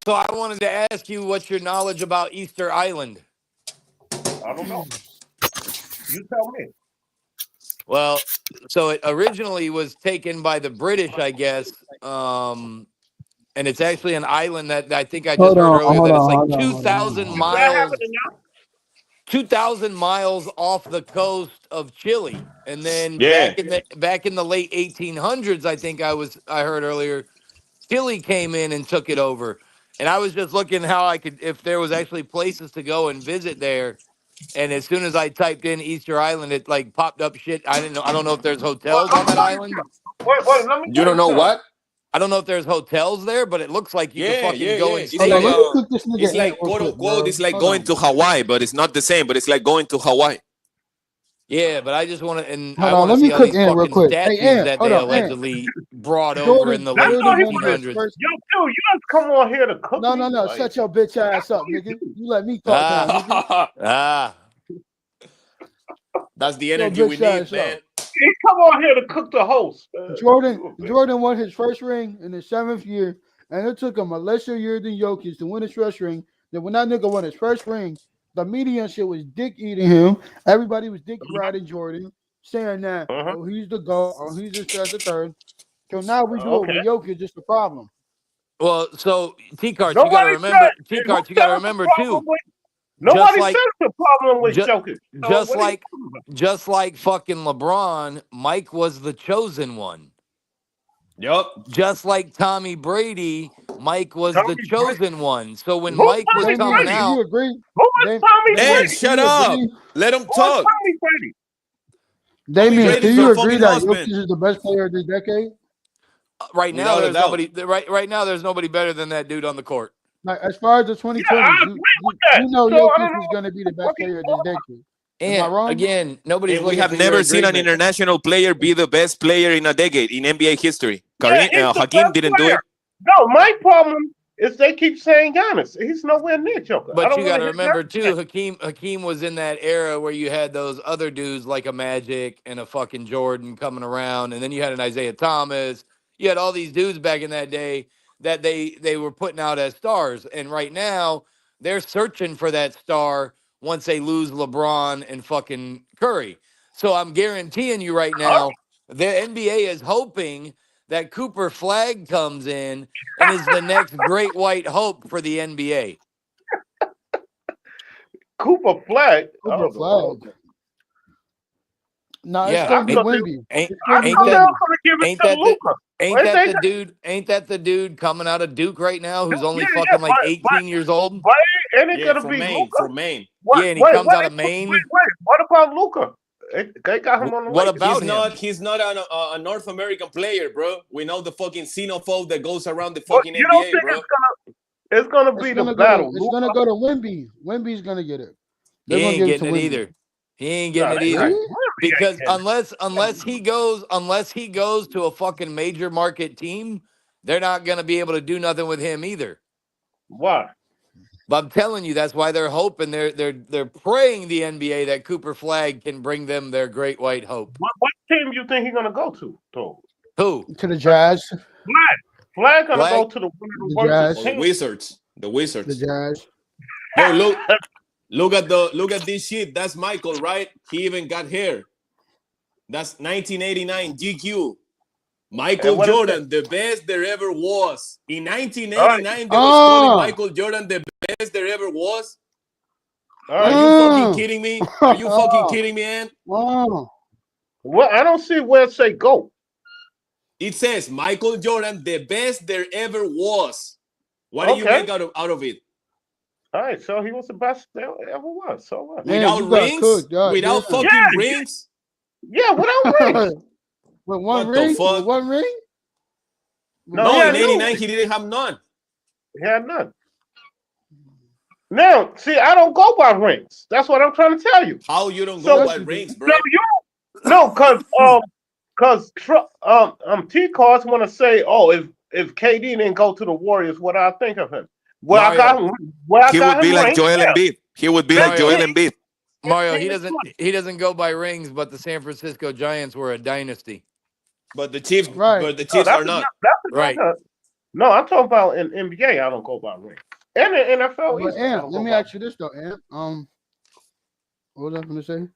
So I wanted to ask you what's your knowledge about Easter Island? I don't know. You tell me. Well, so it originally was taken by the British, I guess. And it's actually an island that I think I just heard earlier that it's like 2,000 Is that miles, happening now? 2,000 miles off the coast of Chile. And then Yeah. back in the late 1800s, I heard earlier, Chile came in and took it over. And I was just looking how I could, if there was actually places to go and visit there. And as soon as I typed in Easter Island, it like popped up shit. I didn't know. I don't know if there's Well, hotels I'm on gonna that tell you island. something. Wait, let me You tell don't you know something. what? I don't know if there's hotels there, but it looks like you could fucking go and It's stay like Let there. me cook this it's nigga like real quote quick, unquote, bro. it's like Hold going on. to Hawaii, but it's not the same. But it's like going to Hawaii. Yeah, but I just want to, and I Hold on. want to Let see me all cook these Ant real fucking quick. Hey, statues Ant, that hold they on, Ant. allegedly brought over in the That's late all he Jordan won wanted. his 1800s. first. Yo, dude, you just come on here to cook No, me? no, no. Like, Shut your bitch ass up, nigga. You let me talk now, nigga. Ah, That's the Your energy we bitch need, ass man. up. he come on here to cook the host. Jordan won his first ring in his 7th year, and it took him a lesser year than Jokic to win his first ring. Then when that nigga won his first ring, the media and shit was dick eating him. Everybody was dick riding Jordan, saying that Uh-huh. oh he's the GOAT, or he's this, that, the third. So now we do it Okay. with Jokic, it's the problem. well, so T-Carts, you got to Nobody remember. said. And who T-Carts, you got said to it's a remember problem too. with? Just Nobody said like, it's a problem with just, Jokic. So just what are you like, talking about? just like fucking LeBron, Mike was the chosen one. Yup. Just like Tommy Brady, Mike was the Tommy Brady. chosen one. So when Who's Mike was Tommy coming Damien, do Brady? out, you agree? Who is Tommy And Damien, Brady? do shut you up. agree? Let him Who is talk. Tommy Brady? Tommy Damien, do Brady's you our agree fucking that Jokic husband. is the best player of this decade? right now Without a there's doubt. nobody. Right now there's nobody better than that dude on the court. Like as far as the Yeah, I 2020s, agree with that. you know So I Jokic don't know is going to be the what the fuck best he's player of this talking about. decade. Am I And wrong? again, nobody's And we looking have for your never seen an agreement. international player be the best player in a decade in NBA history. Yeah, he's the Hakeem best didn't do player. it. No, my problem is they keep saying Giannis. He's nowhere near Joker. I But don't you want got to to hear remember Giannis. too, Hakeem was in that era where you had those other dudes like a Magic and a fucking Jordan coming around, and then you had an Isaiah Thomas. You had all these dudes back in that day that they were putting out as stars. And right now, they're searching for that star once they lose LeBron and fucking Curry. So I'm guaranteeing you right now, the NBA is hoping that Cooper Flag comes in and is the next great white hope for the NBA. Cooper Flag. Cooper Oh, Flag. okay. No, it's Yeah, gonna be ain't- Wemby. Ain't, It's gonna be ain't I thought they that were Wemby. gonna give it ain't to that the Luka. ain't that the dude coming out of Duke right now who's only Yeah, fucking like but 18 years old? ain't it Yeah, gonna from be Maine. Luka? From Maine. What? Yeah, and he comes out of Wait, Maine. what about Luka? They got him on the What Lakers. about him? He's not a North American player, bro. We know the fucking xenophobe that goes around the Well, fucking you don't NBA, think bro. it's gonna It's be the gonna battle? go. It's gonna go to Wemby. Wemby's gonna get it. He They're gonna ain't give it to getting it Wemby. either. He ain't No, getting it they not. either. Really? Wemby Because ain't getting unless he goes to a fucking major market team, they're not gonna be able to do nothing with him either. Why? But I'm telling you, that's why they're hoping they're praying the NBA that Cooper Flag can bring them their great white hope. What team you think he's gonna go to? Though Who? To the Jazz. Flag gonna Flag? go to the one of the The worst Jazz. Or the teams. Wizards. The The Wizards. Jazz. Yo, look at this shit. That's Michael, right? He even got hair. That's 1989 GQ. Michael And what is Jordan, the best there ever was. In 1989, they was Oh. calling Michael Jordan the best there ever was. All Are right. you fucking Oh. kidding me? Are you fucking kidding me, man? Wow. Well, I don't see where it say go. It says Michael Jordan, the best there ever was. What do you Okay. make out of it? All right, so he was the best there ever was. So what? Man, Without you got rings? cooked, yeah, Without yeah. fucking rings? Yeah, without rings. With one What the ring? fuck? With one ring? No, No, he in had no 89, rings. he didn't have none. He had none. Now, see, I don't go by rings. That's what I'm trying to tell you. How you don't So- go by Yes, you do. rings, bro? No, because T cards want to say, oh, if KD didn't go to the Warriors, what I think of him? Well, Mario. I got him. Well, I He got would be him like ranked. Joel Yeah. Embiid. He would be like Mario. Joel Embiid. Mario, he doesn't go by rings, but the San Francisco Giants were a dynasty. But the Chiefs, Right. but the No, Chiefs that's are not. Right. No, I'm talking about in NBA. I don't go by rings. And in NFL, But either. I Ant, don't let go me by- ask you this though, Ant. What was I gonna say?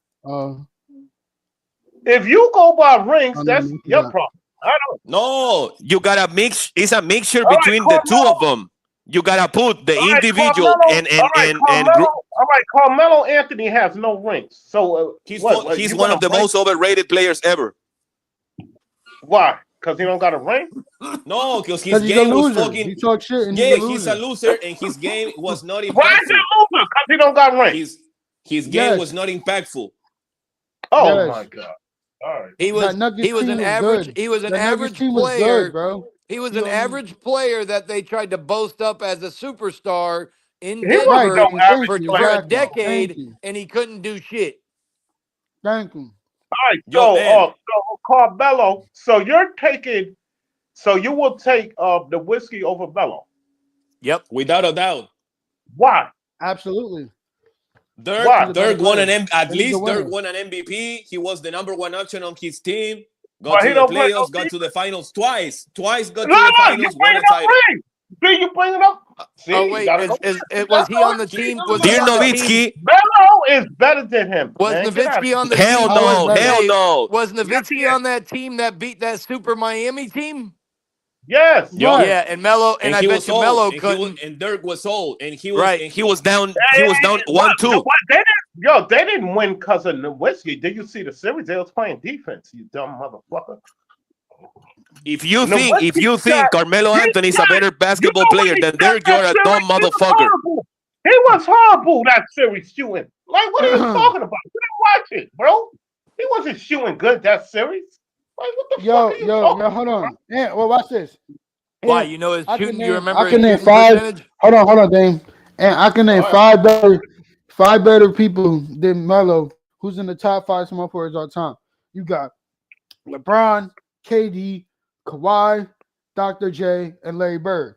If you go by rings, no, that's no, your no. problem. I don't. No, You gotta mix. It's a mixture All right, between the two of them. You gotta put the All right, individual Carmelo. and All right, and Carmelo. All right, Carmelo Anthony has no rings. So he's he's you one got of the a ring? most overrated players ever. Why? Because he don't got a ring? no, because his Because he's a game was loser. fucking. He talk shit and Yeah, he's a he's loser. a loser, and his game was not Why is he impactful. a loser? Because he don't got rings. His game Yes. was not impactful. Oh Yes. my God! All right. He was That Nuggets he was team an was average good. he was an That Nuggets average team was player. good, bro. He was You an know what I mean? average player that they tried to boast up as a superstar in He wasn't Denver no average for player. a Exactly. decade, Thank you. and he couldn't do shit. Thank you. All right. Yo, Ant. So Carmelo. So you're taking. So you will take the whiskey over Bello. Yep. Without a doubt. Why? Absolutely. Why? Dirk won an at He's a least winner. Dirk won an MVP. He was the #1 option on his team. But Got he to the don't play no playoffs, got to the finals twice. Twice got to No, the you finals, won bring a it up title. ring. See, you bring it up. See, Oh you wait, gotta go. was he on the team? Was he Dear on the team? Nowitzki, Bello is better than him. Was man. Get out of Nowitzki here. on the hell team? no, better. hell Hey, no. Was Yes, he Nowitzki is. on that team that beat that Super Miami team? Yes. Yo, Right. Yeah, and Melo, and I he bet was you old, Melo and couldn't. and Dirk was old, and he Right. He was down. He was down What? 1-2. They didn't win because of Nowitzki. Did you see the series? They was playing defense. You dumb motherfucker. If you Nowitzki think Carmelo Anthony is a better basketball player than Dirk, you're a dumb motherfucker. He was horrible that series shooting. Like, what are you talking about? You didn't watch it, bro. He wasn't shooting good that series. Like, what the Yo, fuck are you yo, talking yo, hold on. Ant, well, watch this. Why? Ant, You know his I can shooting. name- You remember I his can name shooting five- percentage? Hold on, Dame. And I can name All five better people than Melo, who's in the top 5 small forwards all time. You got LeBron, KD, Kawhi, Dr. J, and Larry Bird.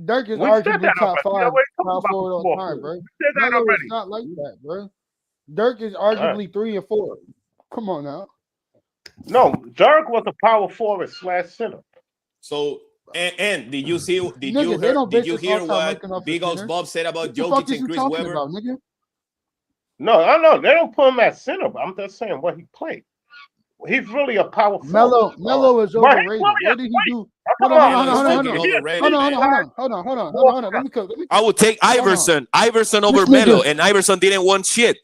Dirk is We said arguably that top already. 5 We talked power about forward all small time, bro. forward. We said that Melo is already. not like that, bro. Dirk is arguably 3 or 4. Come on now. No, Dirk was a power forward / center. So And did you see? Did Nigga, you they hear? don't Did base you this hear all-time what ranking off Big the O's center. Bob said about What the fuck Jokic is and you Chris talking Webber? about, nigga? No, I know they don't put him at center. But I'm just saying what he played. He's really a power forward. Melo is But he's overrated. really What did he do? Come Hold on, on, Melo is hold on, fucking hold on. overrated. Hold Man. on. Let me cook. I would take Iverson. Iverson over This Melo, nigga- and Iverson didn't want shit.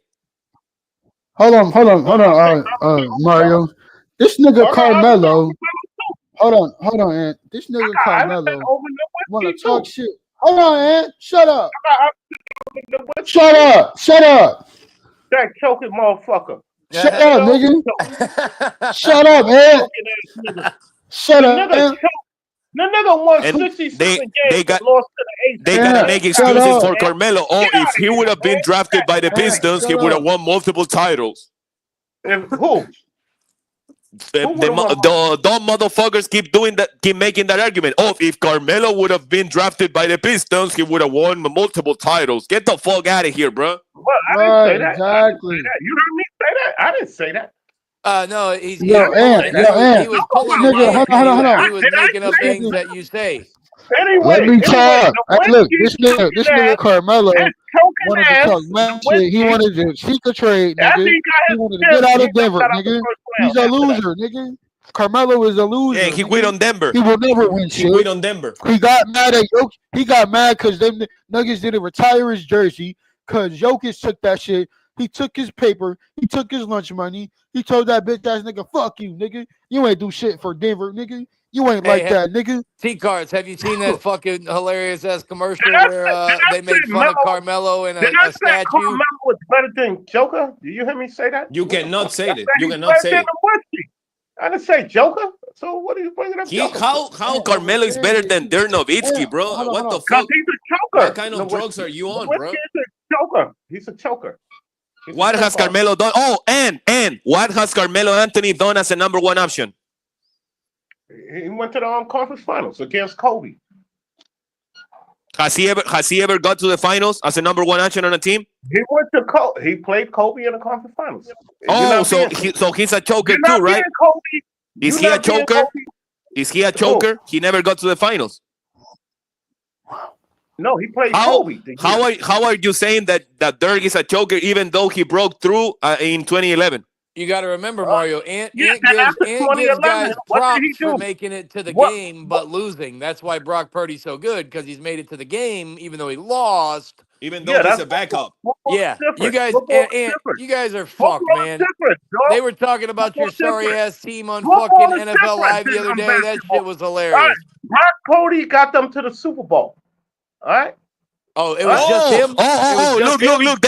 Hold on, Mario. This nigga Carmelo. Hold on, Ant. This nigga Carmelo wanna talk shit. Hold on, Ant. Shut up. Shut up. That choking motherfucker. Shut up, nigga. Shut up, Ant. Shut up, Ant. The nigga won And 67 they games got- and lost to the Aces. They gotta Yeah, make shut excuses up. for Carmelo. Oh, if he would have been drafted by the Pistons, he shut would have up. won multiple titles. Who? The dumb motherfuckers keep making that argument. Oh, if Carmelo would have been drafted by the Pistons, he would have won multiple titles. Get the fuck out of here, bro. Well, I didn't Right, say that. exactly. You heard me say that? I didn't say that. No, he's Yo, Ant, he was pulling Nigga, your leg. hold on. He was making up things that you say. Anyway, Let me talk. the Hey, look, Winston this nigga Carmelo is choking wanted to ass. talk mad shit. He wanted to seek a trade, After nigga. he got He his wanted to get out of Denver, got out the nigga. first He's round a after that. loser, nigga. Carmelo is a loser. Yeah, he nigga. quit on Denver. He will never win He shit. quit on Denver. He got mad at Jokic. He got mad because them Nuggets didn't retire his jersey because Jokic took that shit. He took his paper. He took his lunch money. He told that bitch ass nigga, "Fuck you, nigga. You ain't do shit for Denver, nigga. You ain't like that, nigga." T-Cards, have you seen that fucking hilarious ass commercial where they make fun of Carmelo in Did I a say statue? Carmelo was better than Joker? Did you hear me say that? You cannot say that. You He's cannot better say than it. the Winston. I didn't say Joker. So what are you bringing up? Joker? How Carmelo is better than Dirk Nowitzki, bro? Hold on, What the Because fuck? he's a choker. What kind of drugs are you on, Nowitzki bro? is a choker. He's a choker. He's a What has choker. Carmelo done? Oh, and what has Carmelo Anthony done as a number one option? He went to the conference finals against Kobe. Has he ever got to the finals as a number one option on a team? He went to Kobe. He played Kobe in the conference finals. Oh, so he's a choker too, right? Kobe. Is he a choker? Is he a choker? He never got to the finals. No, he played How Kobe. how are you saying that Dirk is a choker even though he broke through in 2011? You got to remember, Mario. Ant gives 2011, guys what did props he for do? making it to the What- game, but losing. That's why Brock Purdy's so good, because he's made it to the game, even though he lost. Even though Yeah, he's that's a backup. football's Yeah, different. you guys, Football's and different. you guys are fucked, Football's man. different, dog. They were talking about your Football's sorry different. ass team on Football fucking is NFL different Live the than other day. That basketball. shit was hilarious. Brock Purdy got them to the Super Bowl. All right. Oh, it was just him. It was just him? Look,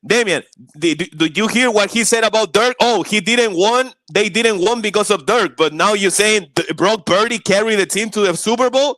Damian. Did you hear what he said about Dirk? Oh, he didn't won. They didn't won because of Dirk. But now you're saying Brock Purdy carried the team to the Super Bowl?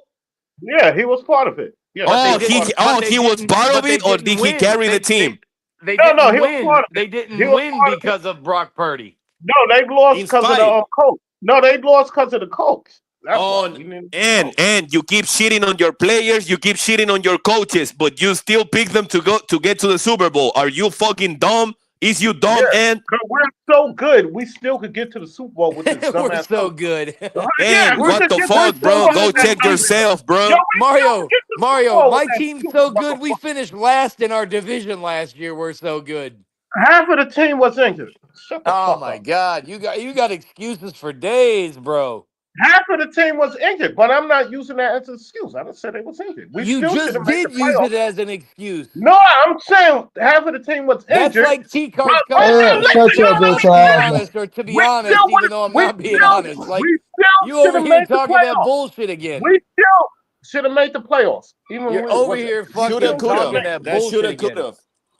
Yeah, he was part of it. Yeah, He was part of it, or did he carry the team? They No, didn't he was win. part of it. They He didn't was win part of it. because of Brock Purdy. No, they lost In because of spite. the coach. No, they lost because of the coach. That's Oh, why. You didn't know. And you keep shitting on your players, you keep shitting on your coaches, but you still pick them to get to the Super Bowl. Are you fucking dumb? Is you dumb, Yeah. and 'Cause we're so good, we still could get to the Super Bowl with this We're dumbass so coach. good. Yeah, and we what could the get fuck, to the bro? Super Go Bowl check with that yourself, bro. Yo, Mario, get to the Super Mario, Bowl my with that team's stupid so good. We motherfucker. finished last in our division last year. We're so good. Half of the team was injured. Shut the Oh fuck my up. God, you got excuses for days, bro. Half of the team was injured, but I'm not using that as an excuse. I just said they was injured. We You still just should have made the did use playoffs. it as an excuse. No, I'm saying half of the team was That's injured. like T-Cards But- coming Hey, out and shut your saying, let's bitch be ass. honest, or to be We honest, still even would've- though I'm we not being still- honest. Like, we still you over should've here made the talking that playoffs. bullshit again. We still should have made the playoffs. Even You're when over was it- here fucking Shoulda, talking coulda. that That bullshit shoulda, again. coulda.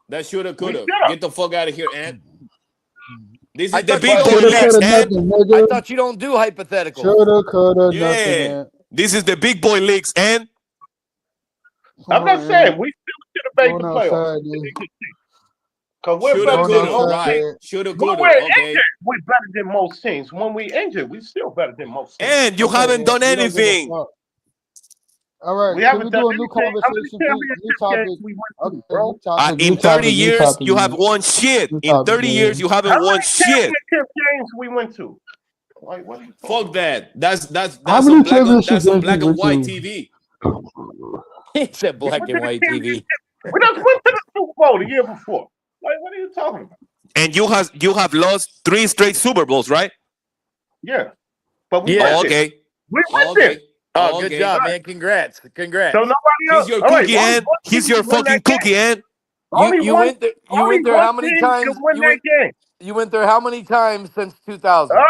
That shoulda, coulda. shoulda. Get the fuck out of here, Ant. This I is the thought big you boy don't- Shoulda, leagues, coulda, Ant. nothing, I nigga. thought you don't do hypotheticals. Shoulda, coulda, nothing, Yeah. man. This is the big boy leagues, and I'm not saying we still should have made the Going outside, playoffs. dude. Because we're Shoulda, better Going than coulda. most outside. teams. Right. Shoulda, When coulda. we're Okay. injured, we're better than most teams. When we injured, we still better than most teams. and you Okay, haven't done we don't give a anything. fuck. All right, We can haven't we done do a new anything. How many conversation, please? New championship topic. games we went Okay, to, bro? new topic, In new 30 topic, new years, topic, you man. have won shit. New In topic, 30 man. years, you haven't How won many shit. championship games we went to? Like, what are you talking Fuck about? that. That's How some many black championships and has he white written? TV. It's a We black went and to the white TV. championship. We just went to the Super Bowl the year before. Like, what are you talking about? And you have lost 3 straight Super Bowls, right? Yeah, but we Yeah. went Oh, there. okay. We went Oh, there. okay. Oh, Oh, good okay. job, man. Congrats. Congrats. So nobody He's else. your All right, Cookie and he's your fucking cookie and You went there. You Only went there one how many team times? can win that game. You went there how many times since All 2000? right.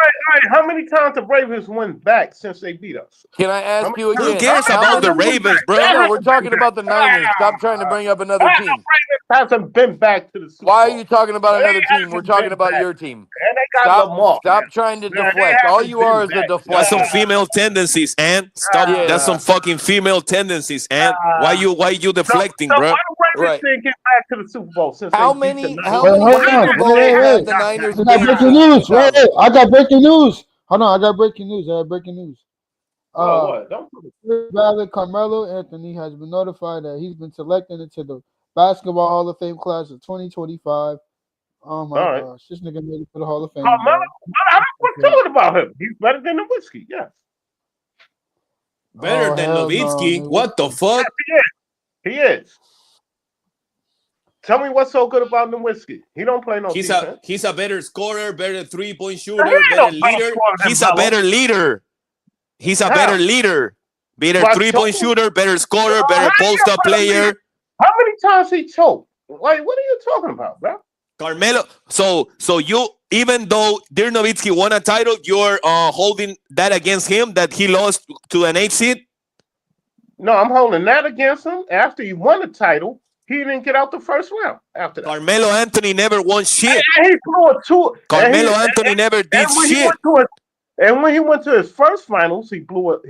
How many times the Ravens went back since they beat us? Can I How ask many you times- who again? cares how about many the times went Ravens, back? bro? They No, we're haven't been talking about the Niners. Stop trying to bring up another back. team. The Ravens hasn't been back to the Super Why are Bowl. you talking about They another team? haven't We're talking been about back. your team. And they got Lamar. Stop trying to Man, they deflect. All haven't you are been is a back. That's some deflector. female tendencies, and stop. Yeah. That's some fucking female tendencies, and why you deflecting, So bro? why the Ravens Right. didn't get back to the Super Bowl since How they beat many? the How Wait, many hold on. Super Bowls Wait, have wait. the Niners I got been breaking to? news. Wait, 2000? I got breaking news. Hold on, I got breaking news. What? Don't put it. Ballot Carmelo Anthony has been notified that he's been selected into the Basketball Hall of Fame class of 2025. Oh my All right. gosh, this nigga made it to the Hall of Fame. Carmelo, bro. I was talking about him. He's better than the whiskey. Yes. Better Oh, than hell no, Nowitzki. nigga. What the fuck? He is. Tell me what's so good about Nowitzki. He don't play no He's defense. a better scorer, better 3-point He shooter, ain't better no better leader. scorer than He's a Melo. better leader. He's a How? better leader. Better But 3-point choking? shooter, better scorer, How better you a post-up better player. leader? How many times he choked? Like, what are you talking about, bro? Carmelo. So you, even though Dirk Nowitzki won a title, you're holding that against him, that he lost to an 8 seed. No, I'm holding that against him. After he won the title, he didn't get out the first round after that. Carmelo Anthony never won shit. And he blew a two. Carmelo Anthony never did And when he shit. went to and when he went to his first finals, he blew it.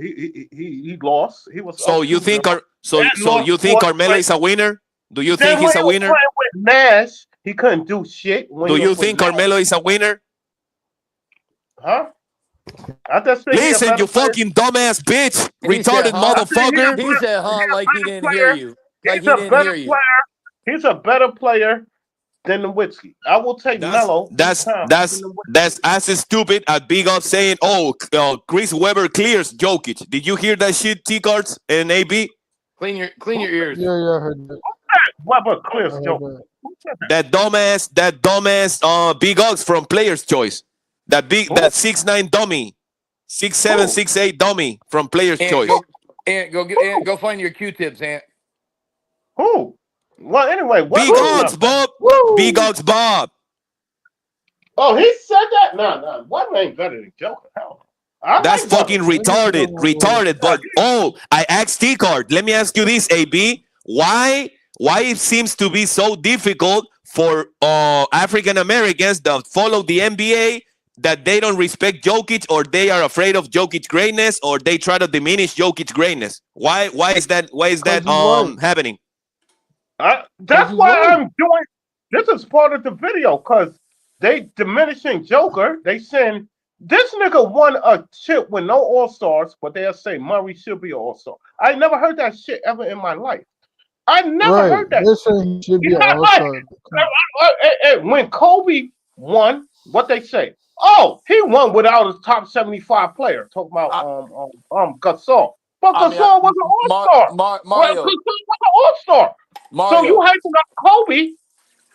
He lost. He was So up you 2-0. think And you lost think four Carmelo straight. is a winner? Do you Then think he's when a he was winner? playing with Nash, he couldn't do shit. When Do he you was with think Nash. Carmelo is a winner? Huh? I just think he's a Listen, better you player. fucking dumbass bitch, He said, retarded huh? motherfucker. He said, huh, like he didn't hear you. Like He's he a didn't better hear you. player. He's a better player than Nowitzki. I will take Melo. That's as stupid as Big Up saying, "Oh, Chris Webber clears Jokic." Did you hear that shit, T cards and AB? Clean your ears. Yeah, I heard that. Weber I clears heard Joe. that. That dumbass Big Ups from Players Choice. That 6'9" dummy, 6'7", 6'8" dummy from Players Choice. Go find your Q-tips, Ant. Who? Well, anyway, Big Ups, Bob. Big Ups, Bob. Oh, he said that? No. Weber ain't better than Joker. Hell no. That's fucking retarded. But I asked T card. Let me ask you this, AB. Why it seems to be so difficult for African Americans that follow the NBA, that they don't respect Jokic, or they are afraid of Jokic greatness, or they try to diminish Jokic greatness? Why is that happening? That's why I'm doing. This is part of the video, because they diminishing Joker. They saying this nigga won a chip with no All-Stars, but they'll say Murray should be an All-Star. I never heard that shit ever in my life. I never heard that. They're saying he should be an All-Star. When Kobe won, what they say? Oh, he won without a top 75 player. Talking about Gasol. But Gasol was an All-Star. Mario. Gasol was an All-Star. So you hyping up Kobe,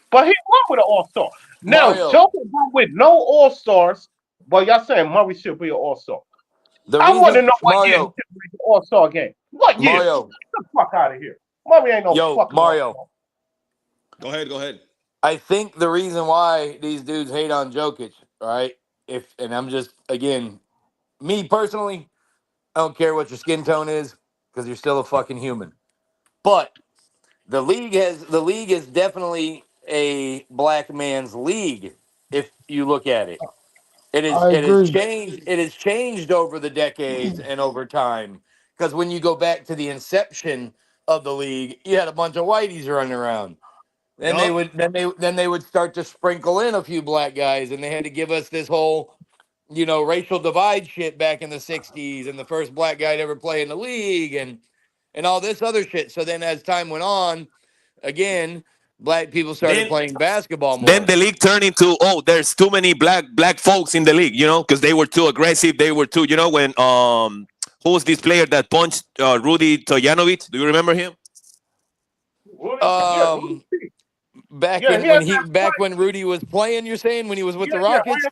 but he won with an All-Star. Now, Joker won with no All-Stars, but y'all saying Murray should be an All-Star. I want to know what year he should be an All-Star game. What year? Mario. Get the fuck out of here. Murray ain't no fucking Mario. All-Star. Go ahead. I think the reason why these dudes hate on Jokic, right? And I'm just, again, me personally, I don't care what your skin tone is, because you're still a fucking human. But the league is definitely a black man's league, if you look at it. It has changed over the decades and over time. Because when you go back to the inception of the league, you had a bunch of whiteys running around. Then they would start to sprinkle in a few black guys, and they had to give us this whole, racial divide shit back in the 60s, and the first black guy to ever play in the league, and all this other shit. So then as time went on, again, black people started Then playing basketball then more. the league turned into, oh, there's too many black folks in the league, because they were too aggressive. They were too, when who was this player that punched Rudy Tojanovic? Do you remember him? Yeah, Um, back yeah, when when Rudy was playing, you're saying when he was with the yeah, Rockets?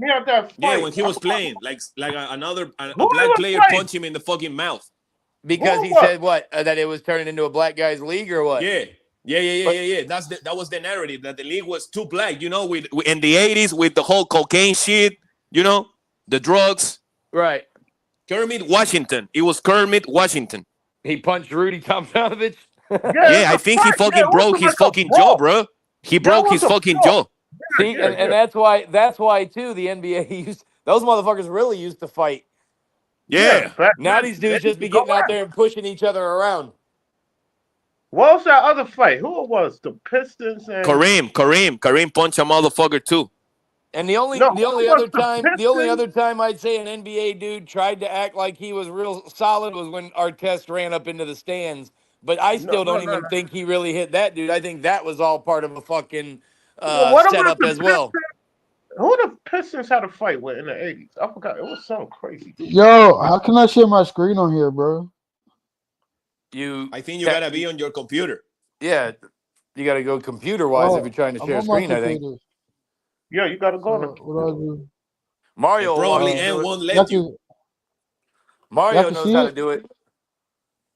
he had that Yeah, fight. when he was playing, like another Who a black was player playing? punched him in the fucking mouth. Because Who he was? said what? That it was turning into a black guy's league or what? Yeah. But Yeah. That was the narrative, that the league was too black. With in the 80s with the whole cocaine shit. The drugs. right. Kermit Washington. It was Kermit Washington. He punched Rudy Tomjanovich. Yeah, Yeah, it's I a think he fight. Yeah, fucking it broke was his like a fucking jaw, brawl. bro. He Yeah, it broke was his a fucking brawl. jaw. See, Yeah, and that's why too the NBA used those motherfuckers really used to fight. Yeah. Back Now then, these they dudes used just to be go getting out at it. there and pushing each other around. What was that other fight? Who it was? The Pistons and Kareem punched a motherfucker too. And the only no, the who only was other the Pistons? time I'd say an NBA dude tried to act like he was real solid was when Artest ran up into the stands. But I No, still no, don't no, even no. think he really hit that dude. I think that was all part of a fucking Well, what about setup the as well. Pistons? Who the Pistons had a fight with in the 80s? I forgot. It was some crazy. Yo, how can I share my screen on here, bro? I think you gotta be on your computer. Yeah, you got to go computer wise if you're trying to I'm share on my screen. I think computer. Yeah, you got to go on So what do I do? Mario And will walk probably you Ant through it. won't Y'all let you. can, Mario can knows see how it? to do it.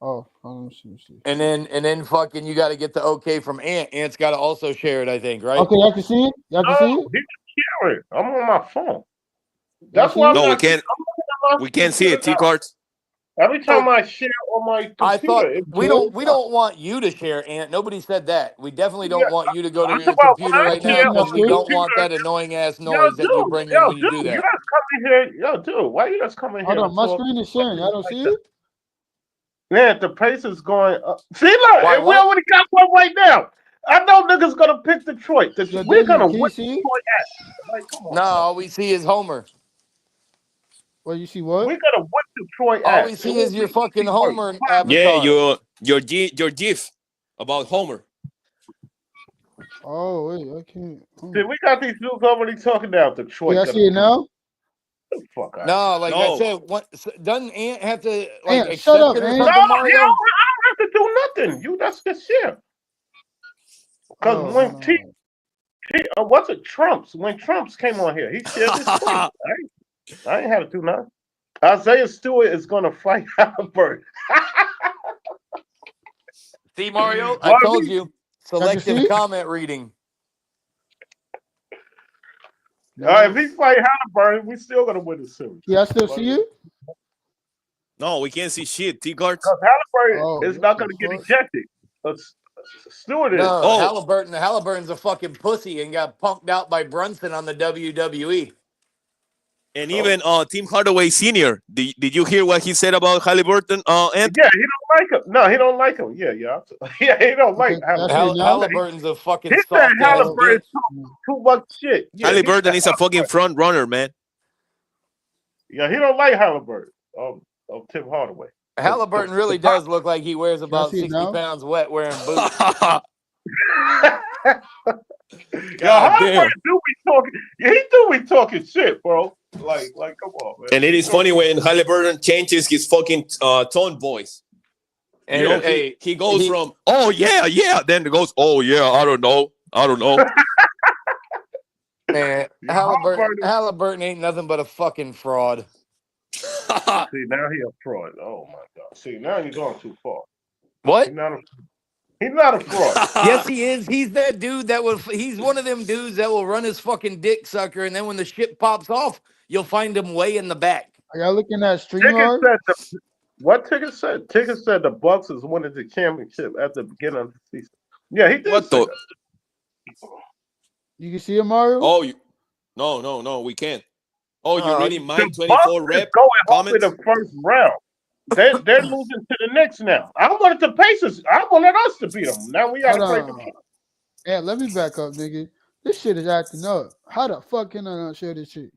Oh, let me see. And then fucking you got to get the okay from Ant. Ant's got to also share it, I think, right? Okay, y'all can see it? Y'all can see No, it? he can hear it. I'm on my phone. Y'all That's see why I'm it? No, we not. can't. I'm looking at my We can't see it. computer now. T-cards. Every time I share on my I computer, thought it we Okay. don't want you to share, Ant. Nobody said that. We definitely yeah. don't want you to go to I'm your talking about when computer I right Can you now see share my on because we the screen? don't want computer. that annoying ass Yo, noise that you dude, bring in when you do you that. guys come in here. Yo, dude, why you guys come in Hold here on, and my talk screen is sharing. Y'all don't like see that? it? Man, the pace is going up. See, look, Why and we what? already got one right now. I know niggas gonna pick Detroit. Yo, We're David, gonna can you whip see it? Detroit ass. Like, come No, on, man. all we see is Homer. Well, you see what? We're gonna whip Detroit All we ass. It see is won't be your fucking easy work. Homer Yeah, avatar. your GIF about Homer. Oh, wait, I can't. See, we got these dudes already talking now. Detroit Y'all gonna see it beat now? the fuck out of No, here. like I No. said, doesn't Ant have to like Ant, shut accept up, it or Ant. No, something, I Mario? don't have to do nothing. You that's the shit. Because Yo, when hold on. what's it, Trumps? When Trumps came on here, he shared his screen. I ain't had to do nothing. Isaiah Stewart is gonna fight Halliburton. See, Mario, I Well, told you, Y'all can selective see? comment reading. if he fight Halliburton, we still gonna win the series. Y'all still see it? No, we can't see shit. T-cards. Because Halliburton Oh, is what not the gonna get fuck? ejected. Stewart is. No, Oh, Halliburton's a fucking pussy and got punked out by Brunson on the WWE. and even Tim Hardaway Sr. Did you hear what he said about Halliburton? And Yeah, he don't like him. No, he don't like him. Yeah. Yeah, he don't like Okay, y'all see Halliburton. it now? Halliburton's a fucking He said soft ass Oh, Halliburton bitch. too much shit. Yeah, Halliburton is a fucking front runner, man. he don't like Halliburton. Tim Hardaway. Halliburton really does look like he wears can y'all about see it 60 now? pounds wet wearing boots. Yo, Halliburton do be talking. Yeah, he do be talking shit, bro. Like, come on, man. And it is funny when Halliburton changes his fucking tone voice. And hey, he goes from oh yeah, then it goes oh yeah, I don't know. man, Halliburton ain't nothing but a fucking fraud. See, now he a fraud. Oh my god. See, now you're going too far. What? He's not a fraud. Yes, he is. He's that dude he's one of them dudes that will run his fucking dick sucker, and then when the shit pops off, you'll find him way in the back. Are y'all looking at Ticket StreamYard? said what Ticket said? Ticket said the Bucks is winning the championship at the beginning of the season. Yeah, he did What say the? that. You can see it, Mario? Oh, no, we can't. Oh, you're reading my The 24 Bucks rep is going home in comments? the first round. They're losing to the Knicks now. I wanted the Pacers. I wanted us to beat them. Now we got to play the Knicks. Yeah, let me back up, nigga. This shit is acting up. How the fuck can I not share this shit?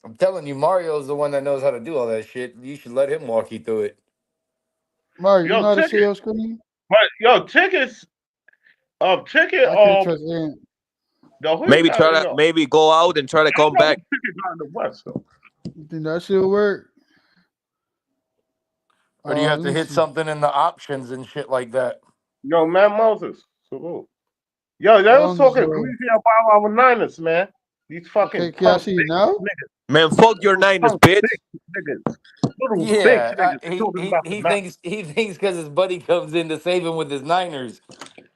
I'm telling you, Mario's the one that knows how to do all that shit. You should let him walk you through it. Mario, you Yo, know how to ticket, share your screen? but yo, tickets, ticket, I can't trust Ant. the who you Maybe got try in to the? maybe go out and try to I come know who back. ticket got in the West though. You think that should work? Or do you have Let to me hit see. something in the options and shit like that? Yo, man, Moses, salute. Yo, they was Moses, talking greasy about our Niners, man. These fucking can I punk see you bitch now? niggas, Man, fuck your little Niners, punk bitch. bitch niggas, little bitch Yeah, niggas he, talking he about the he Niners. thinks because his buddy comes in to save him with his Niners,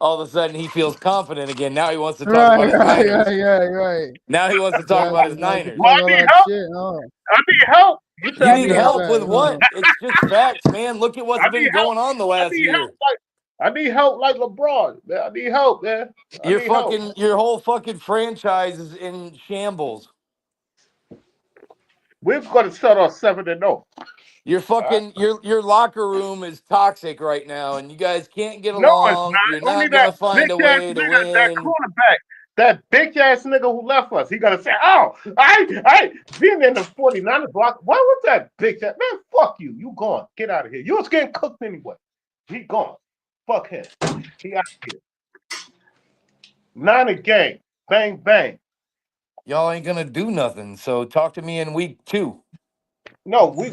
all of a sudden he feels confident again. Now he wants to talk Right, about his Niners. right. Now he wants to talk about Exactly. his Now you can Niners. Well, talk I all need that help. shit. Oh, I need help. You said You I need need yeah, help. help fact. with what? It's just facts, man. Look at what's I need been help. going on the I last need help year. like I need help like LeBron. Man. I need help, man. I need help. Your whole fucking franchise is in shambles. We're gonna start off 7-0. Your locker room is toxic right now, and you guys can't get No, it's along. You're not. Only not that gonna find bitch a ass way to nigga, that win. cornerback, that bitch ass nigga who left us. He gonna say, "Oh, I being in the 49ers block. Why was that bitch ass man? Fuck you. You gone. Get out of here. You was getting cooked anyway. He gone. Fuck him. He out of here. 9 a game. Bang bang. Y'all ain't gonna do nothing. So talk to me in week 2. No, we're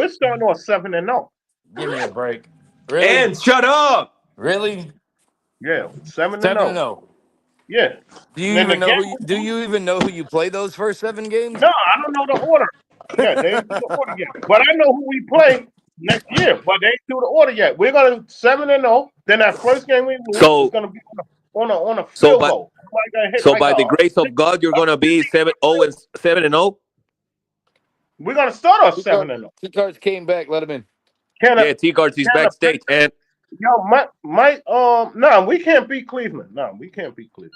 starting off 7-0. Give me a break. Really? And shut up. Really? Yeah, 7 and 7-0. 0. Yeah. Do you And the even know game. do you even know who you play those first 7 games? No, I don't know the order. Yeah, they ain't do the order yet. But I know who we play next year. But they ain't do the order yet. We're gonna 7-0. Then that first game we lose is So gonna be on a so field by goal. Somebody gonna hit so like by the grace of God, you're gonna be 7-0 and 7-0. we're gonna start off T-Card, 7-0. T-Cards came back. Let him in. Can Yeah, a T Cards is can a backstage, and yo Mike no, we can't beat Cleveland. No, we can't beat Cleveland.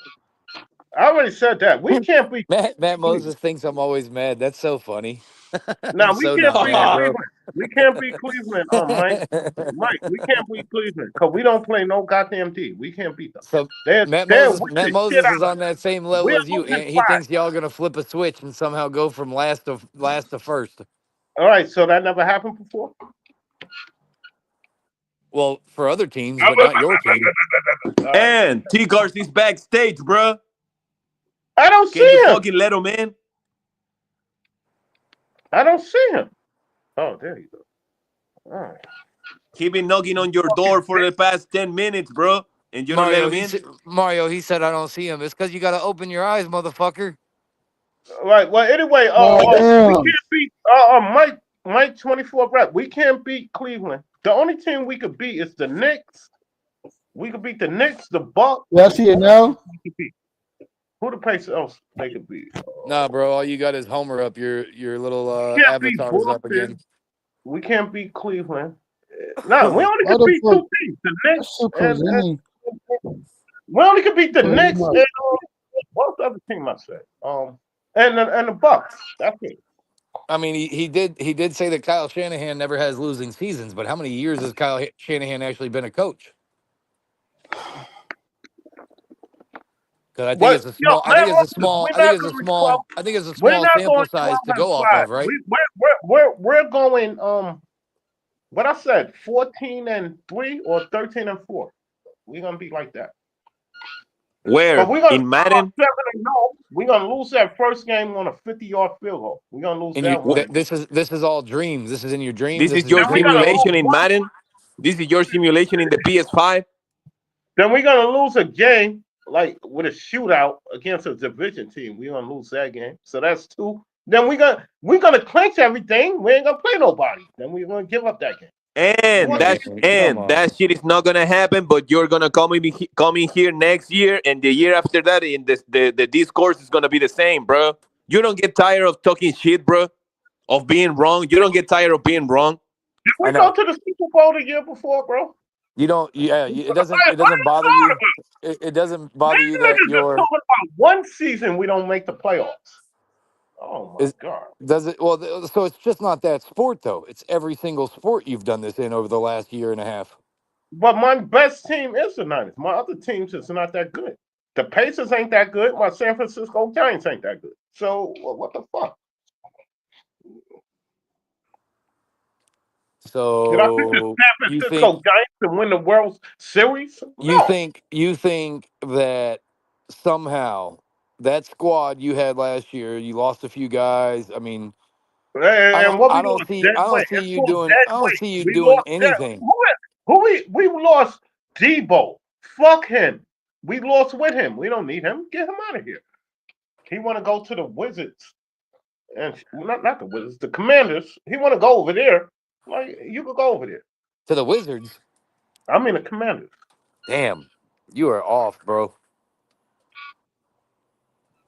I already said that. We can't beat Matt Cleveland. Moses thinks I'm always mad. That's so funny. Now I'm we so can't not beat mad, bro. Cleveland. We can't beat Cleveland, Mike. Mike, we can't beat Cleveland because we don't play no goddamn D. We can't beat them. So They're with Matt the shit Moses out is of us. on that same level We're as you, losing and he five. thinks y'all gonna flip a switch and somehow go from last to first. All right, so that never happened before. Well, for other teams, but not your team. All right. and T Cards is backstage, bruh. I don't Can you see him. fucking let him in? I don't see him. Oh, there you go. All right. He been knocking on your door for the past 10 minutes, bro, and you don't let him in. Mario, he said I don't see him. It's because you got to open your eyes, motherfucker. All right. Well, anyway, we damn. can't beat Mike 24 rep. We can't beat Cleveland. The only team we could beat is the Knicks. We could beat the Knicks, the Bucks. Y'all see it now? We could beat. Who the place else they could beat? Nah, bro. All you got is Homer up. Your little Can't beat avatar is up Boston. again. We can't beat Cleveland. No, we only Why could the beat fuck? two teams: the That Knicks shit presenting. we only could beat the Pretty Knicks much. and what's the other team I said? And the Bucks. That's it. I mean, he did say that Kyle Shanahan never has losing seasons, but how many years has Kyle Shanahan actually been a coach? Because I think What? it's a Yo, small. I man, think it's a listen, small. we're I think not it's a going 12. small. I think it's a We're small not sample going size 12 to and go off 5. of, right? We're going what I said 14-3 or 13-4. We're gonna be like that. But Where we're gonna in start off Madden? 7-0. We're gonna lose that first game on a 50-yard field goal. We're gonna lose And that one. this is all dreams. This is in your dreams. This This is is your Then we're gonna dreamland. lose simulation in one. Madden. This is your simulation in the PS5. Then we're gonna lose a game like with a shootout against a division team. We're gonna lose that game. So that's 2. Then we're gonna clinch everything. We ain't gonna play nobody. Then we're gonna give up that game. And What? Come on. that shit is not gonna happen. But you're gonna come in here next year, and the year after that, in the discourse is gonna be the same, bro. You don't get tired of talking shit, bro, of being wrong. You don't get tired of being wrong. Did I we know. go to the Super Bowl the year before, bro? You don't. Yeah. It doesn't. Why It doesn't you bother proud you. of us? It doesn't bother you These that niggas just you're. talking about one season we don't make the playoffs. Oh my Is god. does it? Well, so it's just not that sport though. It's every single sport you've done this in over the last year and a half. But my best team is the Niners. My other teams is not that good. The Pacers ain't that good. My San Francisco Giants ain't that good. So what the fuck? Did I pick the So San you Francisco think Giants to win the World Series? No. you think that somehow that squad you had last year, you lost a few guys. I mean, And what we lost? Dead I don't weight. see It's you called doing dead I don't weight. see you We doing lost dead. anything. We lost Debo. Fuck him. We lost with him. We don't need him. Get him out of here. He want to go to the Wizards, and not the Wizards, the Commanders. He want to go over there. Like you could go over there. To the Wizards. I mean the Commanders. Damn. You are off, bro.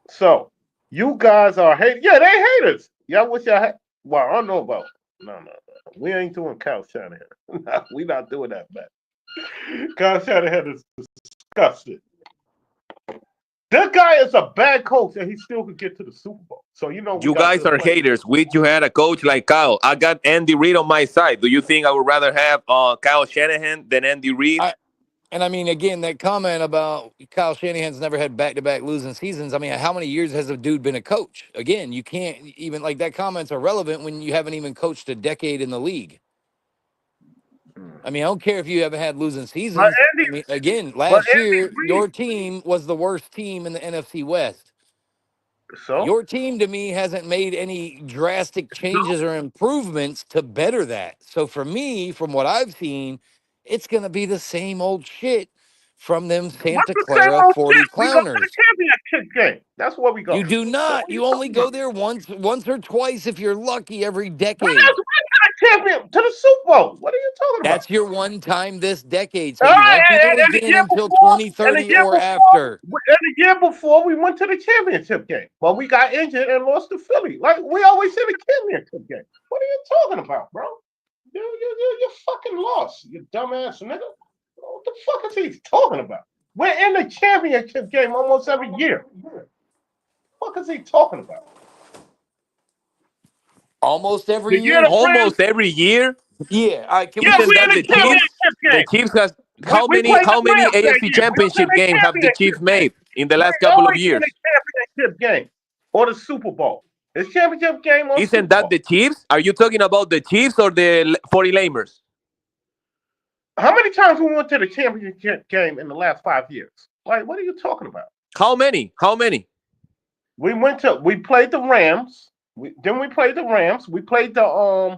So you guys are haters. Yeah, they haters. Y'all wish y'all had. Well, I don't know about. No. We ain't doing Kyle Shanahan. No, we not doing that, man. Kyle Shanahan is disgusting. That guy is a bad coach, and he still could get to the Super Bowl. So we You got guys to are play. haters. Wish you had a coach like Kyle. I got Andy Reid on my side. Do you think I would rather have Kyle Shanahan than Andy Reid? And I mean, again, that comment about Kyle Shanahan's never had back-to-back losing seasons. I mean, how many years has a dude been a coach? Again, you can't even like that comment's irrelevant when you haven't even coached a decade in the league. I mean, I don't care if you haven't had losing seasons. I mean, again, last year your team was the worst team in the NFC West. So Your team, to me, hasn't made any drastic changes or improvements to better that. So for me, from what I've seen, it's going to be the same old shit from them what's Santa the same Clara old 40 shit? We go to the clowners. championship game. That's where we go. You do So not. what are You you only talking go about? there once or twice if you're lucky every When decade. else we got a champion to the Super Bowl? What are you talking about? That's your one time this decade. So All you right, won't do it and the again year until before, and the 2030 year or before, after. and the year before, we went to the championship game. But we got injured and lost to Philly. Like we always in the championship game. What are you talking about, bro? You fucking lost, you dumbass nigga. What the fuck is he talking about? We're in the championship game almost every year. What is he talking about? Almost every The year year? the Rams, Almost every year. Yeah. All right, can we yeah, Isn't just we in that get the the it clear? Chiefs? championship The game. Chiefs has We played the how many Rams that AFC year. We was in championship the games have the Chiefs championship game. made in the We last couple of always in years? the championship game or the Super Bowl. It's championship game or Isn't Super that Bowl. the Chiefs? Are you talking about the Chiefs or the 40 Lamers? How many times we went to the championship game in the last 5 years? Like, what are you talking about? How many? How many? We played the Rams. Then we played the Rams. We played the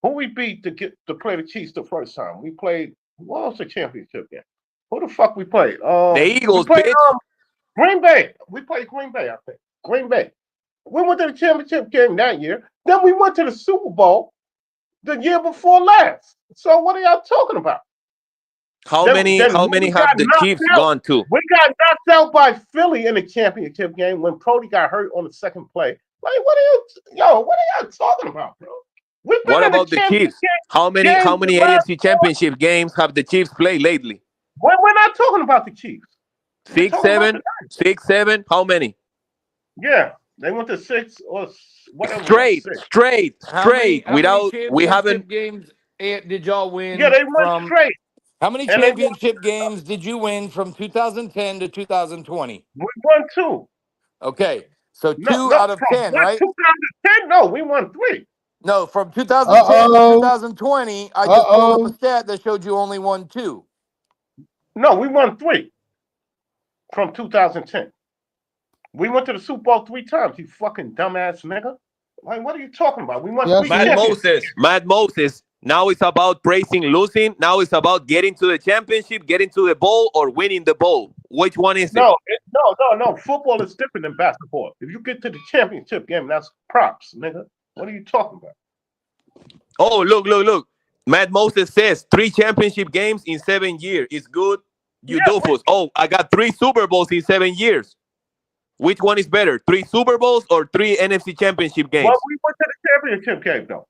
who we beat to play the Chiefs the first time. We played what was the championship game? Who the fuck we played? The We Eagles, played bitch. Green Bay. We played Green Bay, I think. Green Bay. We went to the championship game that year. Then we went to the Super Bowl the year before last. So what are y'all talking about? How Then many we got have the knocked Chiefs out. gone to? We got knocked out by Philly in the championship game when Prody got hurt on the second play. Like, what are y'all talking about, bro? We've been What in the about the championship Chiefs? How many game the last AFC championship games have the Chiefs played lately? we're not talking about the Chiefs. We're 6, talking about 7, 6, 7. How many? yeah, they went to 6 or whatever. It was, 6. Straight. How many Without we haven't. championship games did y'all Yeah, win they went from? straight. How many And they won. championship games did you win from 2010 to 2020? We won 2. Okay, so No, 2 no, out of from 10, what, right? 2010? No, we won 3. No, from Uh 2010 to oh. 2020, I Uh just pulled up a oh. stat that showed you only won 2. No, we won 3 from 2010. We went to the Super Bowl 3 times, you fucking dumbass nigga. Like, what are you talking about? We won Yes, 3 we- championships. Matt Moses. Now it's about praising losing. Now it's about getting to the championship, getting to the bowl, or winning the bowl. Which one is it? No. Football is different than basketball. If you get to the championship game, that's props, nigga. What are you talking about? Oh, look. Matt Moses says 3 championship games in 7 years. It's good. You Yeah, doofus. Oh, I got 3 Super Bowls in 7 years. Which one is better? 3 Super Bowls or 3 NFC championship games? Well, we went to the championship game, though.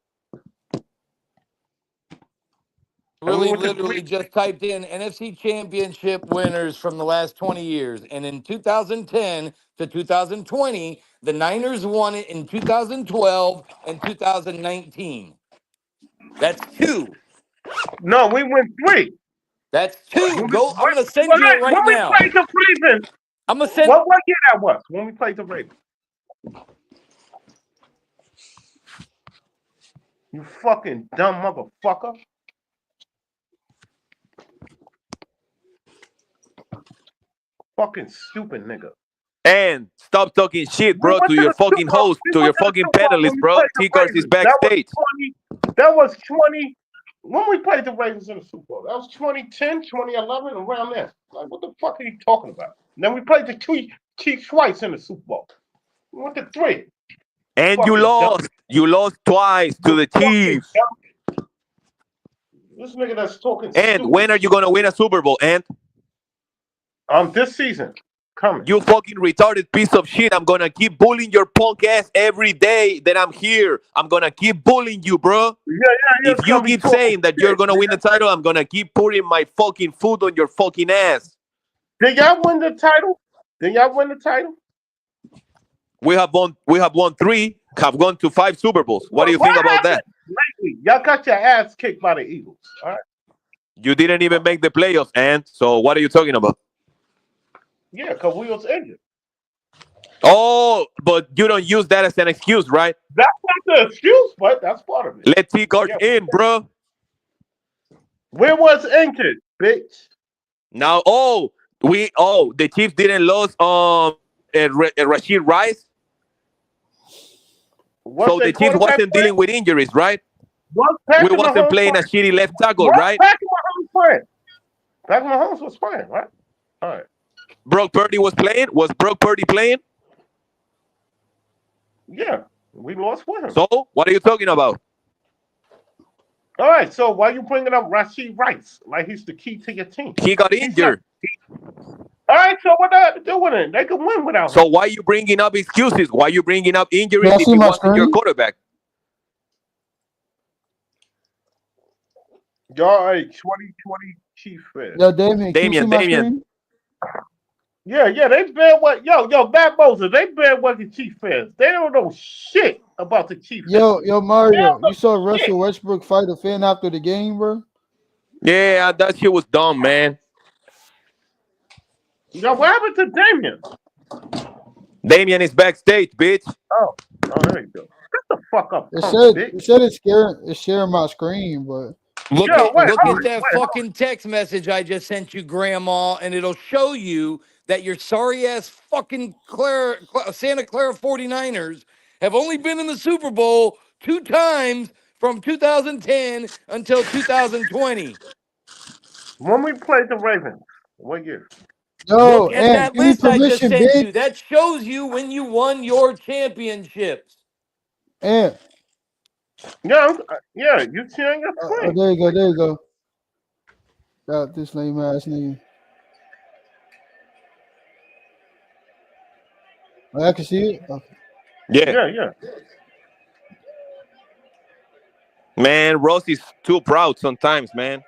Really, went to literally 3. just typed in NFC championship winners from the last 20 years. And in 2010 to 2020, the Niners won it in 2012 and 2019. That's 2. No, we went 3. That's 2. When we, Go. I'm when, going to send you it right when we now. played the Ravens, I'm going to send. what year that was? When we played the Ravens? You fucking dumb motherfucker. Fucking stupid nigga. And stop talking shit, We bro, went to to your the fucking Super Bowl. host, We to went your to the fucking Super Bowl when panelists, we bro. played the T-Cars is Ravens. backstage. That was 20. When we played the Ravens in the Super Bowl, that was 2010, 2011, around there. Like, what the fuck are you talking about? And then we played the Chiefs twice in the Super Bowl. We went to 3. And you Fucking lost. dumb. You lost twice to the Fucking Chiefs. dumb. This nigga that's talking And stupid. when are you gonna win a Super Bowl? And This season coming. you fucking retarded piece of shit. I'm gonna keep bullying your punk ass every day that I'm here. I'm gonna keep bullying you, bro. Yeah, If you keep saying that you're gonna win the title, I'm gonna keep putting my fucking foot on your fucking ass. Did y'all win the title? Did y'all win the title? We have won 3, have gone to 5 Super Bowls. What do you think about that? Lately, y'all got your ass kicked by the Eagles. All right. You didn't even make the playoffs, and so what are you talking about? Yeah, because we was injured. Oh, but you don't use that as an excuse, right? That's not the excuse, but that's part of it. Let T-Cars in, bro. We was injured, bitch. Now, the Chiefs didn't lose Rashid Rice, so the Chiefs wasn't dealing with injuries, right? We wasn't playing a shitty left tackle, right? Patrick Mahomes playing. Patrick Mahomes was playing, right? All right. Brock Purdy was playing. Was Brock Purdy playing? Yeah, we lost with him. So, what are you talking about? All right, so why you bringing up Rashid Rice like he's the key to your team? He got injured. All right, so what do I have to do with it? They can win without him. So why you bringing up excuses? Why you bringing up injuries Yeah, I if see he my wasn't your screen. quarterback? Y'all are 2020 Chief fans. Yo, Damien, can you see my Damien. screen? Yeah, they bad what Matt Moses, they bad what the Chief fans. They don't know shit about the Chiefs. Yo, Mario, Yeah, you saw shit. Russell Westbrook fight a fan after the game, bro? Yeah, that shit was dumb, man. Yo, what happened to Damien? Damien is backstage, bitch. Oh, there you go. Shut the fuck up, It punk said bitch. it said it's sharing my screen, but Look Yo, at wait, look hold at it, that wait, hold fucking text message I just sent you, Grandma, and it'll show you that your sorry ass fucking Santa Clara 49ers have only been in the Super Bowl 2 times from 2010 until 2020. When we played the Ravens, what year? yo, Look at and that give me list I just permission, sent bitch. you. That shows you when you won your championships. And Yeah, you see on your screen. there you go. Got this lame ass nigga. Oh, I can see it. Okay. Yeah. Man, Ross is too proud sometimes, man.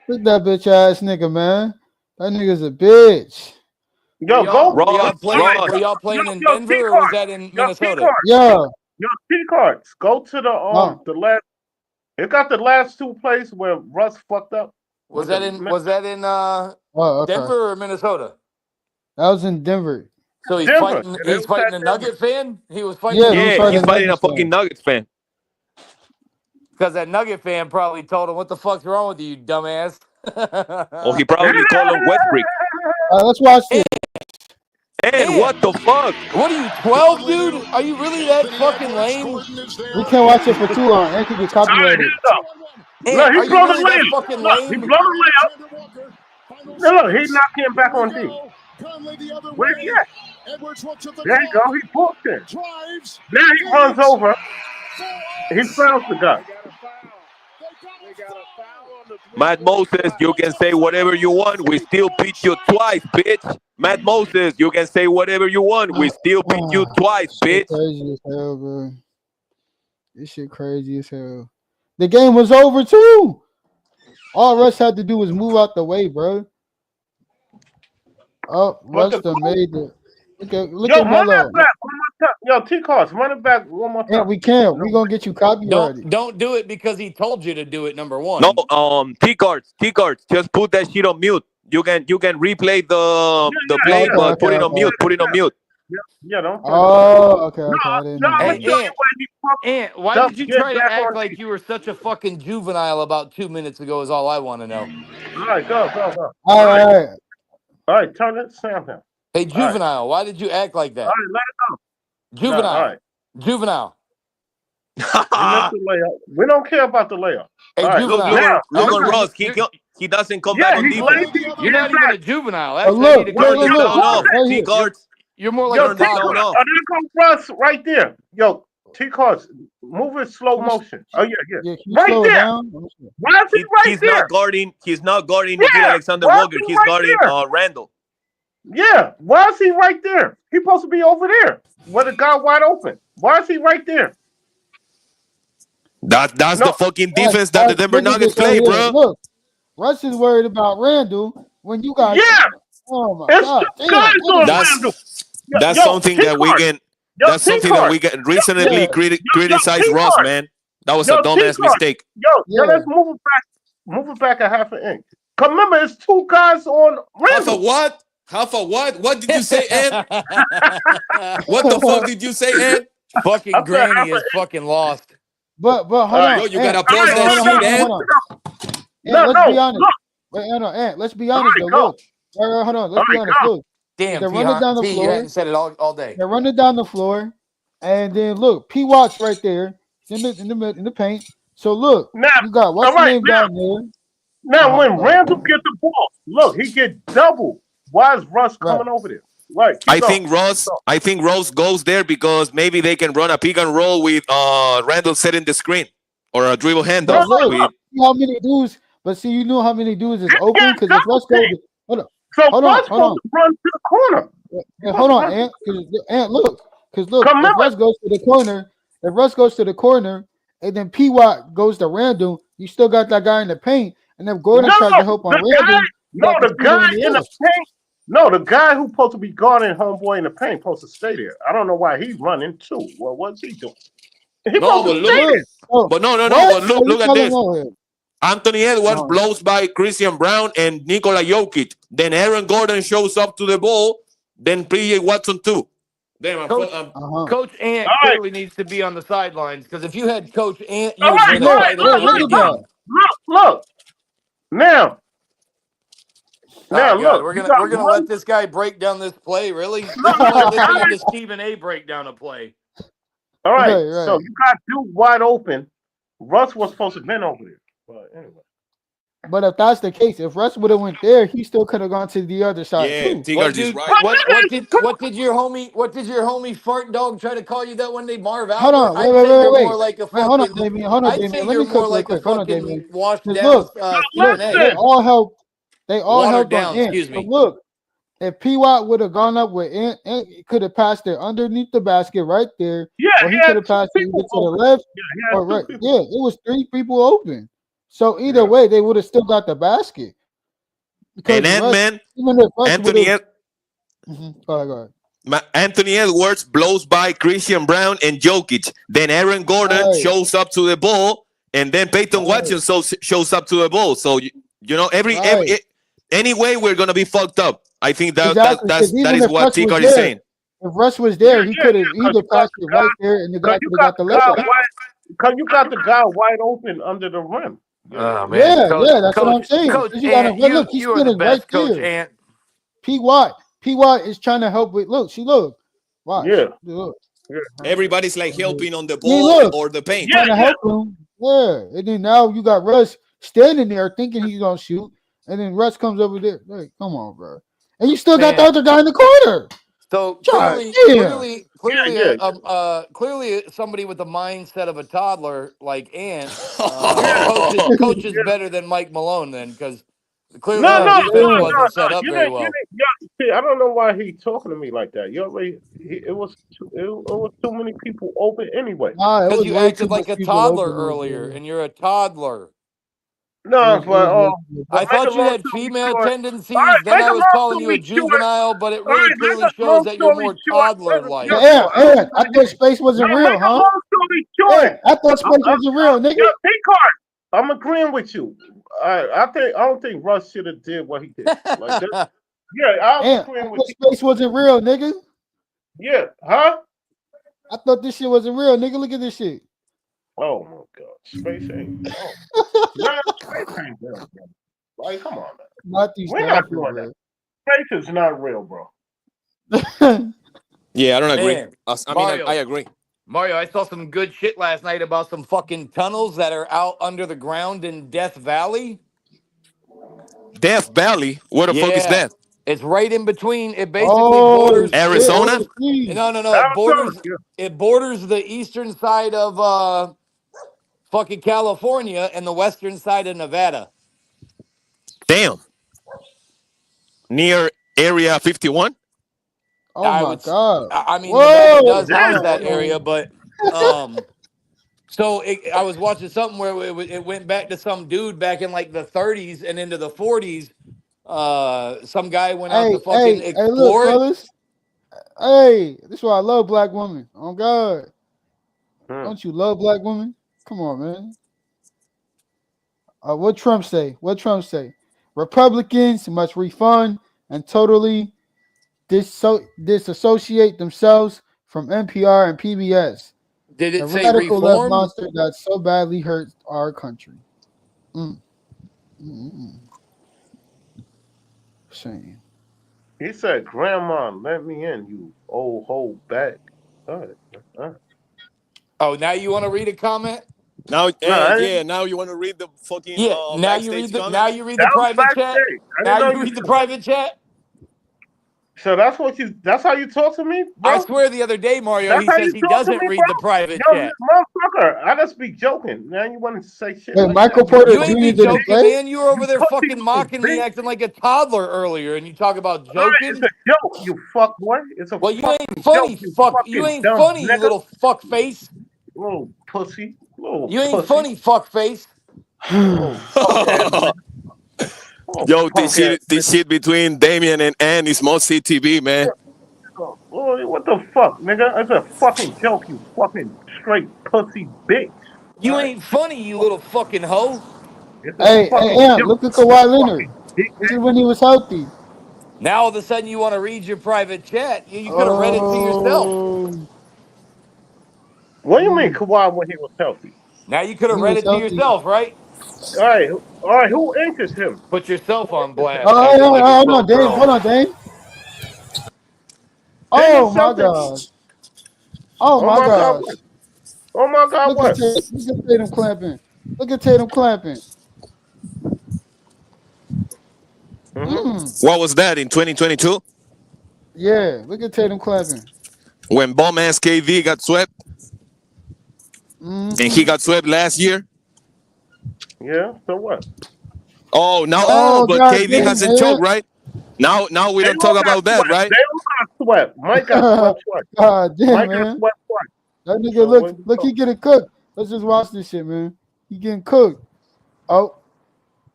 Look at that bitch ass nigga, man. That nigga's a bitch. Yo, go. Were y'all playing in Denver or was that in Minnesota? Yeah. Yo, T-cards. Go to the last. It got the last 2 plays where Russ fucked up. Was that in Oh, okay. Denver or Minnesota? That was in Denver. So he's Denver. fighting a Nugget fan? He was fighting Yeah, Yeah, he's fighting a Nuggets fucking fan. Nuggets fan. because that Nugget fan probably told him, "What the fuck's wrong with you, dumbass?" Or he probably called him Westbrook. Let's watch this. And what the fuck? What are you, 12, dude? Are you really that fucking lame? We can't watch it for too long. It could get copyrighted. Hey, Look, he are you blown really the that layup. fucking Look, he lame? blown the layup. Look, he knocked him back on D. Where's he at? There you go. He pulled it. Then he runs over. He fouls the guy. Matt Moses, you can say whatever you want. We still beat you twice, bitch. Matt Moses, you can say whatever you want. We still beat you twice, bitch. Crazy as hell, bro. This shit crazy as hell. The game was over too. All Russ had to do was move out the way, bro. Oh, Russ done made the. Look at run Melo. that back one more time. Yo, T-Cards, run it back one more time. Yeah, we can't. We're gonna get you copyrighted. Don't do it because he told you to do it. Number one. No, T-Cards, just put that shit on mute. You can replay the play, but put it on mute. Put it on mute. Yeah, don't throw Oh, okay. I didn't No, know. I'm Hey, gonna show you Ant, where he fucked Ant, why up. did you Get try to back act on like you were such a fucking juvenile about 2 minutes ago? Is all I want to know. All right, go. All All right, right. all right. Turn it, Sam him. Hey, All right, juvenile, why did you act like all that? right. Let it go. No, all Juvenile, right. juvenile. We missed the layup. We don't care about the layup. Hey, All right. juvenile. Now, look You're at not, Ross. you're, He doesn't come back yeah, on he's defense. lazy. you're not even a juvenile. Oh, Actually, I need to Turn correct the you. sound off. Right T here. cards. You're more like Yo, a Turn the T-Cards. sound toddler. off. Oh, there comes Russ right there. Yo, T-Cards, move in slow motion. Oh, yeah. Yeah, can you Right slow it there. down? Why is he right He's there? not guarding. He's not guarding Nikhil Yeah, Alexander why is Walker. he He's right guarding there? Randall. Yeah, why is he right there? He's supposed to be over there where the guy wide open. Why is he right there? That's the No, fucking defense that the Denver Look at Nuggets this right play, here. bro. Look, Russ is worried about Randall when you got. yeah, Oh my it's God! two Damn. guys Look on at this. Randall. That's Yo, something that we T-Cards. can. Yo, That's something that we T-Cards. can recently Yeah. criticize Ross, T-Cards. man. That was Yo, a dumbass T-Cards. mistake. Yo, Yeah. let's move it back. Move it back a half an inch. Cause remember, it's two guys on Half a Randall. what? Half a what? What did you say, Ant? What the fuck did you say, Ant? Fucking I said Granny half is fucking lost. But hold right. on. Yo, you gotta Ant. pause that Hold shit, on. Ant. Ant, let's be No, honest. look. Wait, Ant, let's be honest. right, though. go. Look. Right, hold on. Let's All be right, honest. go. Look. Damn, They're running down the T, you floor. hadn't said it all day. They're running down the floor, and then look, P. Watts right there in the paint. So look, Now, you got what's all the right, name down there? Now, when Go Randall get the ball, look, he get double. Why is Russ Right. coming over there? Right, keep I going. think Ross goes there because maybe they can run a pick and roll with Randall setting the screen or a dribble handoff. But look, with, see how many dudes? But see, you know how many dudes is It's open getting because if Russ goes, So hold Russ on, hold supposed to run to the corner. hold on, Ant. Ant, look, because look, Come if on. Russ goes to the corner, and then P. Watt goes to Randall, you still got that guy in the paint, and if Gordon tries to help on Randall, the guy in the paint. No, the guy who's supposed to be guarding homeboy in the paint supposed to stay there. I don't know why he's running too. Well, what's he doing? He No, supposed but to stay there. but no. What? But look at this. Him? Anthony Edwards Oh. blows by Christian Brown and Nikola Jokic. Then Aaron Gordon shows up to the ball. Then PJ Watson too. Damn, Coach Ant All right. clearly needs to be on the sidelines because if you had Coach Ant, you All would right, win the all title right, every look game. at All Look. Now, right, look. God, we're you gonna got let this guy break down this play. Really? This is like listening to Stephen A. break down a play. All right. Right. So you got dude wide open. Russ was supposed to have been over there. But anyway. But if that's the case, if Russ would have went there, he still could have gone to the other side yeah, too. Tigard is Dude, right. what did your homie Fart Dog try to call you that one day, Marv Albert? Hold on, I'd say you're wait. more like a Wait, hold on, fucking. Damien. Hold on, I'd Damien. say Let you're me more cook like real a quick. Hold on, fucking Damien. washed 'Cause down look, Stephen A. They all helped. They all Watered helped down, on Ant. excuse me. So look, if P. Watt would have gone up with Ant could have passed it underneath the basket right there, Yeah, or he had could have two passed it either people to the open. left Yeah, he had or two right. people. Yeah, it was 3 people open. So either Yeah. way, they would have still got the basket. And Russ- Ant-Man, even if Russ Anthony would've- Go ahead. Anthony Edwards blows by Christian Brown and Jokic. Then Aaron Gordon Right. shows up to the ball, and then Peyton Watson shows up to the ball. So you know anyway we're gonna be fucked up. I think Exactly, 'cause that even is if what Russ was Tigard is there, saying. If Russ was there, he could have either you got passed the it right guy- there, and the guy Because you could have got got the the guy layup. wide. Because you got the guy wide open under the rim. Oh, man. Yeah, Coach, that's what I'm saying. Coach 'Cause you gotta- Ant, look, he's you are the standing best, right Coach there. Ant. P. Watt is trying to help with. Look, watch. Yeah. Look, Everybody's like helping on the Yeah, ball look. or the paint. Yeah. trying to help him. Yeah, and then now you got Russ standing there thinking he's gonna shoot, and then Russ comes over there. Like, come on, bro. And you still got the Man. other guy in the corner. So God clearly, damn. clearly, somebody with the mindset of a toddler like Ant, Yeah. coach is better than Mike Malone then, because clearly No, the defense no. wasn't set up You very didn't- well. see, I don't know why he talking to me like that. You already, it was too many people open anyway. Nah, it Because was you way acted too like much a people toddler open earlier, there. and you're a toddler. No, It but was- I thought you long had story female short- tendencies. All right, Then make I a was long calling you a story short. juvenile, but it All really right, make clearly a shows long that you're story more short. toddler-like. Yeah, I thought space wasn't No, real, make a huh? long story short. Yeah, I thought space wasn't real, nigga. Yo, T-Card, I'm agreeing with you. I don't think Russ should have did what he did. Like that. Yeah, I'm Yeah, I agreeing with thought you. space wasn't real, nigga. Yeah, huh? I thought this shit wasn't real, nigga. Look at this shit. Oh my god, space ain't. Oh, nah, space ain't real, bro. Like, come on, man. Matthew We're not Stafford, doing that. Space is not real, bro. bro. Yeah, I don't agree. Man, I mean, Mario. I agree. Mario, I saw some good shit last night about some fucking tunnels that are out under the ground in Death Valley. Death Valley. Where the fuck is Yeah. that? It's right in between. It basically Oh borders shit! Arizona? Overseas. no. Arizona, yeah. It borders the eastern side of fucking California and the western side of Nevada. Damn. Near Area 51? Oh I my would god! I mean Nevada Whoa! does house Damn. that area, but so I was watching something where it went back to some dude back in like the 30s and into the 40s. Some guy went out to fucking Hey! Look, explore it. fellas. Hey, this is why I love black women. Oh God, Hmm. don't you love black women? Come on, man. What Trump say? What Trump say? Republicans must refund and totally disassociate themselves from NPR and PBS. Did The it say radical left reform? monster that so badly hurts our country. Mm. Mm-mm. Shame. He said, "Grandma, let me in, you old hoe bag." All right. Oh, now you want to read a comment? Now, No, I didn't. yeah, now you want to read the fucking Yeah. Now you backstage read the now comments? you read That the was private chat. backstage. I Now didn't know you you read the said that. private chat. So that's what you. That's how you talk to me, I bro. swear the other day, Mario, That's he how says you he talk to doesn't me, read bro. the private Yo, chat. motherfucker, I just be joking. Now you want to say shit Wait, like Michael that? Porter You ain't Jr. be didn't joking, play? man. You were over You there pussy fucking little mocking me, bitch. acting like a toddler earlier, and you talk about All right, it's joking. a joke, you fuck boy. It's a Well, you ain't fucking joke, funny, you fuck. You fucking ain't dumb funny, you nigga. little fuck face. Little pussy. Little You ain't pussy. funny, fuck face. Little punk ass nigga. Little Yo, punk ass this nigga. shit between Damien and Ann is mostly TV, man. Oh, what the fuck, nigga? It's a fucking joke, you fucking straight pussy bitch. You Alright? ain't funny, you little fucking hoe. It's a Hey, fucking Ant, joke, look at you Kawhi Leonard. fucking dick. This is when he was healthy. Now all of a sudden you want to read your private chat. You could have read it to yourself. Oh, What do you mean Kawhi when he was healthy? Now you could have he read was it to healthy. yourself, right? Alright, who injured him? Put yourself Who on injured him? blast, acting like a Hold on, little Dame. Hold girl. on, Dame. Then Oh my yourself. God. Oh Oh my my god, gosh. what? Oh my god, what? Look at Tatum clamping. Look at Tatum clamping. Mm-hmm. What was that in 2022 Yeah, look at Tatum clamping. when bum ass KD got swept and he got swept last year? Yeah, so what? Oh, Oh but God KD damn, hasn't choked, man. right? Now we They don't all talk got about that, swept. right? They all got swept. Mike got swept twice. God damn, Mike got man. swept twice. That nigga So what you look, he talking? getting cooked. Let's just watch this shit, man. He getting cooked. Oh,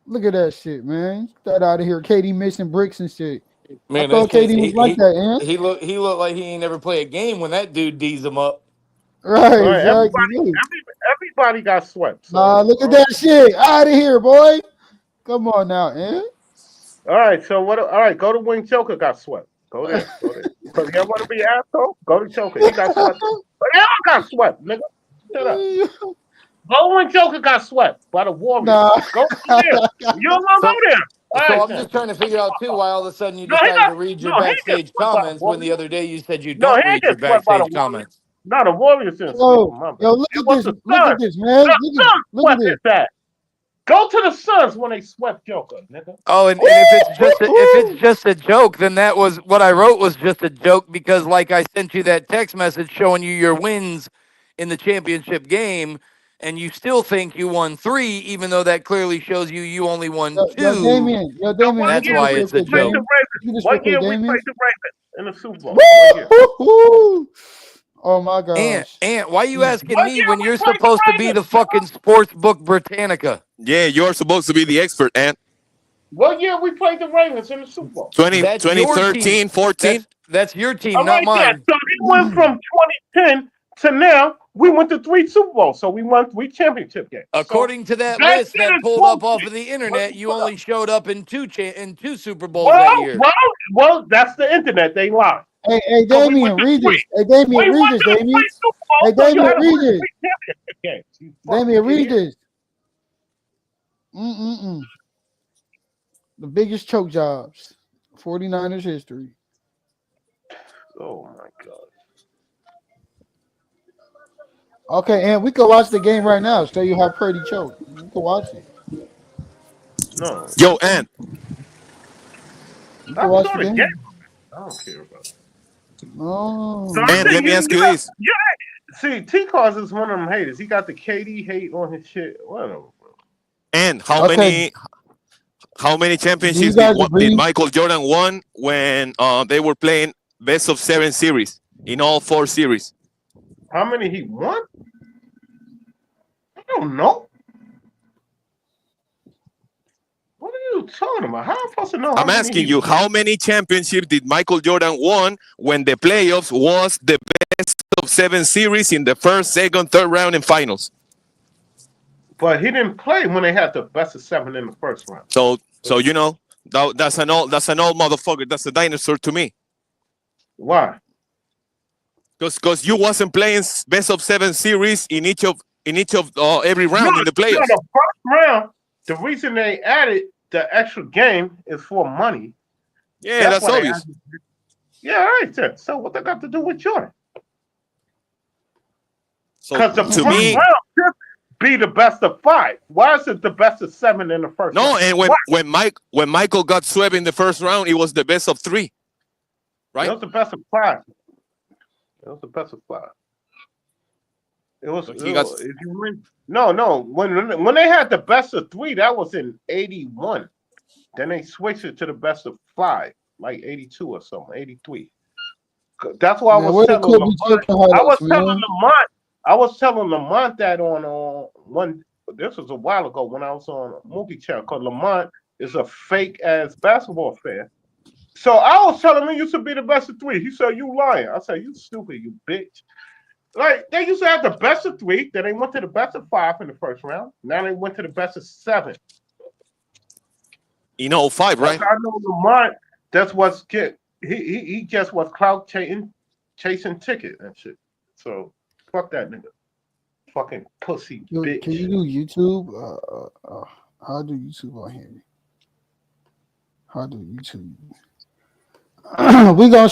look at that shit, man. Get out of here. KD missing bricks and shit. I Man, that thought kid, KD was like that, man. he looked like he ain't never play a game when that dude D's him up. Right, All right, exactly. Look. everybody got swept. So Nah, look at all that shit. Out of here, boy. Come on now, man. right, so what? All right, go to when Joker got swept. Go there. Because you don't want to be an asshole. Go to Joker. He got swept. But they all got swept, nigga. Shut up. Go when Joker got swept by the Warriors. Nah. Go there. You don't want to So, go there. All so right, I'm then. just trying to figure out too why all of a sudden you No, he decided got to read your no. He didn't get backstage swept by the comments when the Warriors. other day you said you No, he don't didn't read your get swept by the backstage Warriors. comments. No, the Warriors didn't sweep him. My bad. Yo, look It at was this. the Look Suns. at this, man. The Look Suns at swept this. his ass. Go to the Suns when they swept Joker, nigga. Oh, and if it's just a joke, then that was what I wrote was just a joke because like I sent you that text message showing you your wins in the championship game, and you still think you won 3, even though that clearly shows you only won Yo, 2. Damien. Yo, So Damien. what Look That's at year why this we real it's a quick, played the joke. Dame. Ravens? Look at this real What quick, year we Damien. played the Ravens in the Super Bowl? What year? Oh my gosh. Ant, why you asking What me year when we you're played the supposed to be the Ravens, nigga? fucking sports book Britannica? Yeah, you're supposed to be the expert, Ant. What year we played the Ravens in the Super Bowl? That's your team. 2013, 14? That's your team, All not right, yeah. mine. So they went from 2010 to now. We went to 3 Super Bowls, so we won 3 championship games. So According to that that list shit that is pulled up off bullshit. of the What internet, you you put up? only showed up in two Super Bowls that year. Well, that's the internet. They lie. Hey, So we Damian, went to read three. this. Hey, Damian, We read went this, to the Damian. three Super Bowls, Hey, so you Damian, had to read win this. 3 championship games. You fucking Damian, read idiot. this. The biggest choke jobs. 49ers history. Oh my god. Okay, and we can watch the game right now. Show you how Purdy choked. We can watch it. No. Yo, and We I can watch saw the the game. game. I don't care about it. No. So I and think let me ask you this: see, T-Cars is one of them haters. He got the KD hate on his shit. Whatever, bro. and Okay. how many Do you championships guys did agree? Michael Jordan won when they were playing best of 7 series in all 4 series? How many he won? I don't know. What are you talking about? How am I supposed to know how I'm many asking he you, won? how many championships did Michael Jordan won when the playoffs was the best of 7 series in the first, second, third round and finals? But he didn't play when they had the best of 7 in the first round. So you know, that's an old motherfucker. That's a dinosaur to me. Why? Because you wasn't playing best of 7 series in each of every round in the No, playoffs. the first round, the reason they added the extra game is for money. Yeah, that's why they obvious. added it. Yeah, all right then. So what they got to do with Jordan? So Because the to first me, round should be the best of 5. Why is it the best of 7 in the first no. round? And when Michael got swept in the first round, it was the best of 3, right? It was the best of 5. It was the best of 5. It was. But he got- If you win, no. When they had the best of 3, that was in 81. Then they switched it to the best of 5, like 82 or something, 83. That's why Man, where the Kobe choking highlights, man? I was telling Lamont that on one. This was a while ago when I was on a movie channel called Lamont is a fake ass basketball fan. So I was telling him you should be the best of 3. He said you lying. I said you stupid, you bitch. Like they used to have the best of 3, then they went to the best of 5 in the first round. Now they went to the best of 7. In 05, right? I know Lamont. That's what's get. He just was clout chasing ticket and shit. So fuck that nigga. Fucking pussy bitch. Can you do YouTube? How do YouTube on here? How do YouTube? we gonna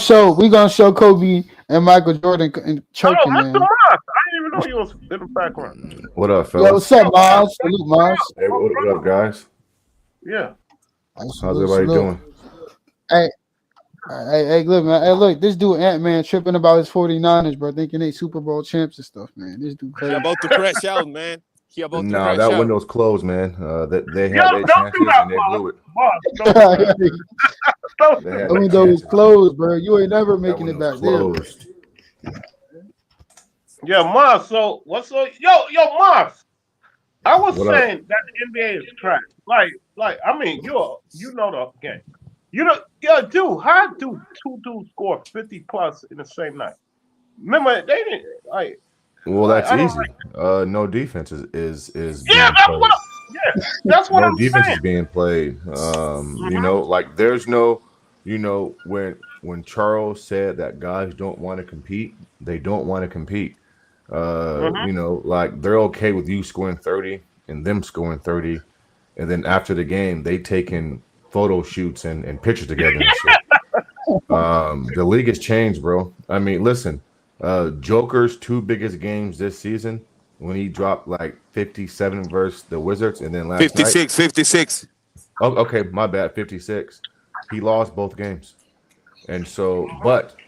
show Kobe and Michael Jordan choking, Oh, that's man. the Moss. I didn't even know he was in the background. What up, Yo, fellas? what's up, Miles? Salute, Miles. Hey, what up, guys? Yeah. How's everybody doing? Hey, look, man. Hey, look, this dude Ant-Man tripping about his 49ers, bro, thinking they Super Bowl champs and stuff, man. This dude He crazy. about to crash out, man. He about to Nah, crash that out. window's closed, man. They Yo, had their don't do chances that, and they blew it. Moss, don't do that. Don't They do had The their window is chances. closed, bro. You ain't never That making it window's back there. closed. Yeah, Moss. So what's so yo Moss? I was What up? saying that the NBA is trash. Like I mean, you know the game. You know, dude, how do 2 dudes score 50 plus in the same night? Remember, they didn't like. Well, that's I don't easy. No defense is Yeah, being that's played. what. That's what No I'm defense saying. is being played. You know, like there's no, you know, when Charles said that guys don't want to compete, they don't want to compete. You know, like they're okay with you scoring 30 and them scoring 30, and then after the game they taking photo shoots and pictures together and shit. The league has changed, bro. I mean, listen, Joker's 2 biggest games this season when he dropped like 57 versus the Wizards, and then last 56. night, okay, my bad, 56. He lost both games, and so, but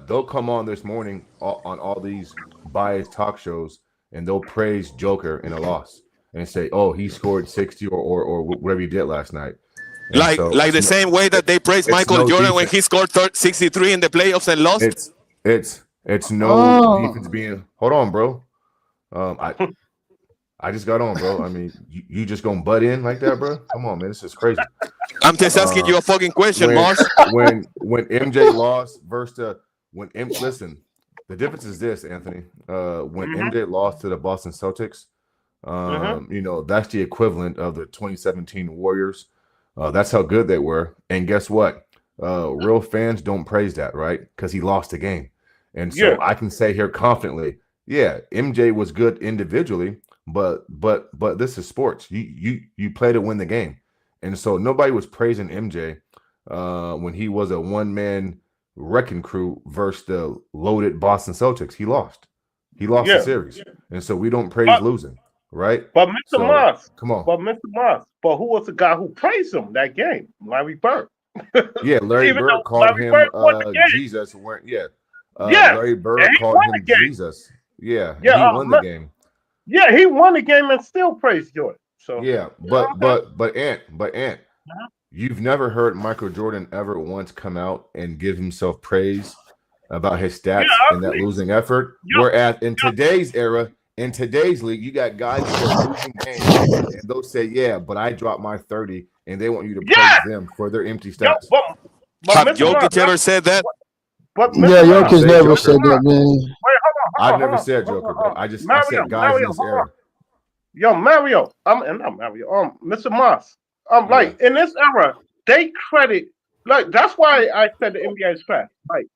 they'll come on this morning on all these biased talk shows, and they'll praise Joker in a loss and say, "Oh, he scored 60 or whatever he did last night." And Like so the same way that they praised it's Michael no Jordan when defense. he scored 63 in the playoffs and lost. It's no Oh. defense being. Hold on, bro. I just got on, bro. I mean, you just gonna butt in like that, bro? Come on, man. This is crazy. I'm just asking you a fucking question, when, Mars. when MJ lost versus listen, the difference is this, Anthony. When MJ lost to the Boston Celtics, you know, that's the equivalent of the 2017 Warriors. That's how good they were. And guess what? real fans don't praise that, right? Because he lost the game. And so Yeah. I can say here confidently, yeah, MJ was good individually, but this is sports. You play to win the game. And so nobody was praising MJ when he was a one-man wrecking crew versus the loaded Boston Celtics. He lost. He lost the series. And so we don't praise losing, right? But Mr. So, Moss, come on. But Mr. Moss, but who was the guy who praised him that game? Larry Bird. Yeah, Larry Even Bird though called Larry him Bird won the game. Jesus. Yeah, Larry Bird and he called won him the game. Jesus. Yeah, and Yeah, he won the game. Yeah, he won the game and still praised Jordan. So Yeah, but Ant, you've never heard Michael Jordan ever once come out and give himself praise about his stats in that losing effort. Whereas in today's era, in today's league, you got guys who are losing games and they'll say, "Yeah, but I dropped my 30," and they want you to praise them for their empty stats. Have Jokic ever said that? But Yeah, Jokic never said that, man. Wait, I've never said Joker, bro. I said guys in this era. Yo, Mario, not Mario, Mr. Moss. Like in this era, they credit that's why I said the NBA is fast. Like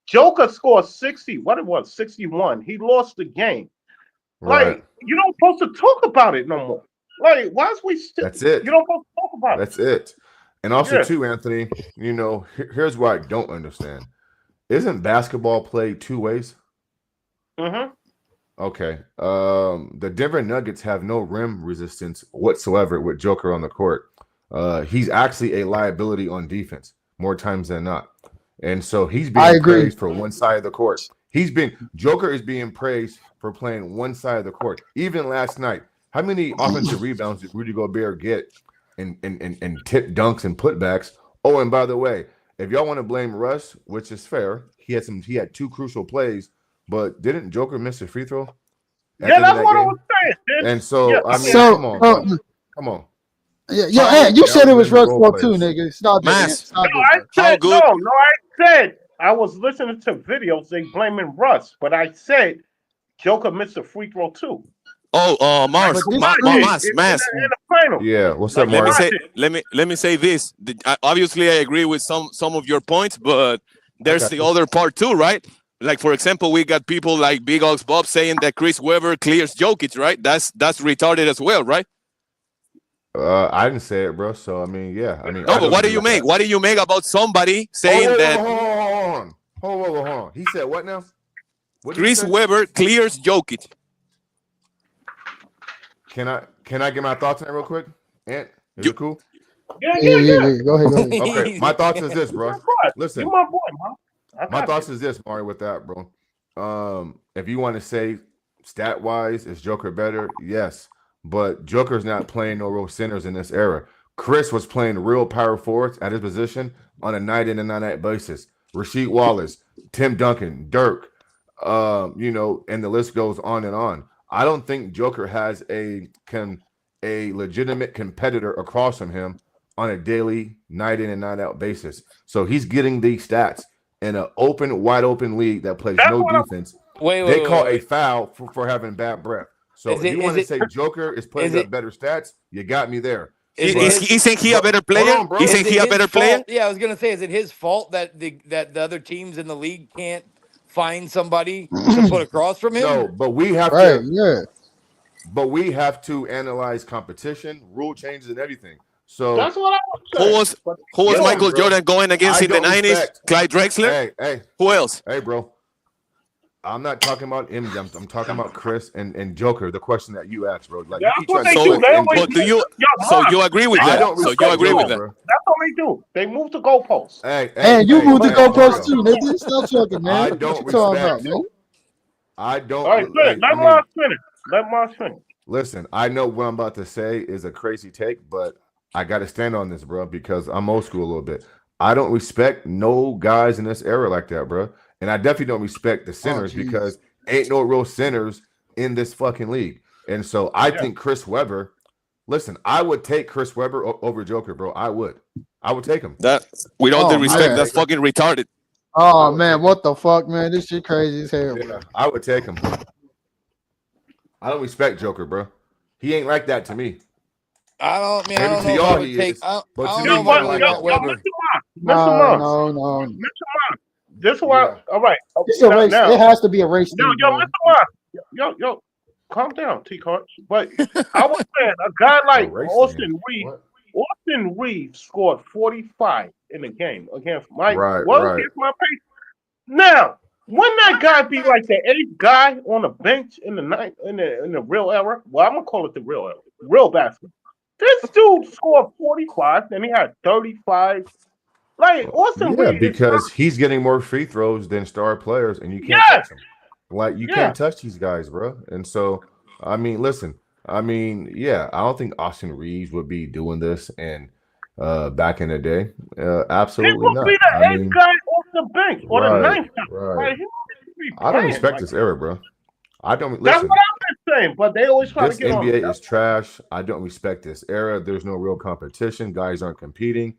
Joker scored 60, 61. He lost the game. Right. Like you don't supposed to talk about it no more. Like why is we still? That's it. You don't supposed to talk about That's it. And also too, Anthony, here's what I don't understand. Isn't basketball played two ways? Mm-hmm. Okay. The Denver Nuggets have no rim resistance whatsoever with Joker on the court. He's actually a liability on defense more times than not. And so he's being praised for one side of the court. Joker is being praised for playing one side of the court. Even last night, how many offensive rebounds did Rudy Gobert get and tip dunks and putbacks? Oh, and by the way, if y'all want to blame Russ, which is fair, he had two crucial plays, but didn't Joker miss a free throw? Yeah, that's what I was saying. And so I mean, come on. Yeah, you said it was Russ fault too, nigga. Stop it. I said I was listening to videos they blaming Russ, but I said Joker missed a free throw too. Oh, Mars. Yeah, what's up, Mars? Let me say this. Obviously, I agree with some of your points, but there's the other part too, right? Like for example, we got people like Big Ox Bob saying that Chris Webber clears Jokic, right? That's retarded as well, right? I didn't say it, bro. So I mean, yeah. I mean, no, but what do you make? What do you make about somebody saying that? Hold on. He said what now? Chris Webber clears Jokic. Can I get my thoughts on that real quick? Ant, is it cool? Yeah. Go ahead. Okay, my thoughts is this, bro. Listen, you're my boy, man. My thoughts is this, Mario, with that, bro. If you want to say stat-wise, is Joker better? Yes. But Joker's not playing no real centers in this era. Chris was playing real power forwards at his position on a night in and night out basis. Rasheed Wallace, Tim Duncan, Dirk, and the list goes on and on. I don't think Joker has a legitimate competitor across from him on a daily, night in and night out basis. So he's getting these stats in an wide open league that plays no defense. They call a foul for having bad breath. So if you want to say Joker is playing up better stats, you got me there. Isn't he a better player? Isn't he a better player? Yeah, I was gonna say, is it his fault that the other teams in the league can't find somebody to put across from him? No, but we have to. Yeah. But we have to analyze competition, rule changes, and everything. So that's what I was. Who was Michael Jordan going against in the 90s? Clyde Drexler. Hey. Who else? Hey, bro. I'm not talking about MJ. I'm talking about Chris and Joker. The question that you asked, bro. Like, so you agree with that? So you agree with that? That's what they do. They move the goalposts. Hey, you move the goalposts too, nigga. Stop talking, man. I don't respect. I don't. All right, good. Let Mars finish. Listen, I know what I'm about to say is a crazy take, but I got to stand on this, bro, because I'm old school a little bit. I don't respect no guys in this era like that, bro. And I definitely don't respect the centers because ain't no real centers in this fucking league. And so I think Chris Webber, listen, I would take Chris Webber over Joker, bro. I would take him. That we don't respect. That's fucking retarded. Oh man, what the fuck, man? This shit crazy as hell. Yeah, I would take him. I don't respect Joker, bro. He ain't like that to me. I don't know. Maybe to y'all he is. I don't know about Webber. Mons. No. Mr. Mons. This one, Yeah. all right. It's a race. Now, It has to be a race. yo, thing, yo, bro. Mr. Mons. Yo, calm down, T-Cart. But I was saying, a guy like race Austin thing. Reeves, What? Austin Reeves scored 45 in the game against Mike. Right. Against my Patriots. Now, wouldn't that guy be like the eighth guy on the bench in the real era? Well, I'm gonna call it the real era, real basketball. This dude scored 45, then he had 35. Like Austin Yeah, Reeves, because he's getting more free throws than star players, and you can't Yes. touch them. Like you Yeah. can't touch these guys, bro. And so, I mean, listen, I don't think Austin Reeves would be doing this and back in the day. he Absolutely would not. be the I eighth mean, guy off the bench or the ninth guy. right. Like, he wouldn't be I don't playing respect like this that. era, bro. I don't That's listen. what I'm just saying, but they always try This to get NBA on. is trash. I don't respect this era. There's no real competition. Guys aren't competing.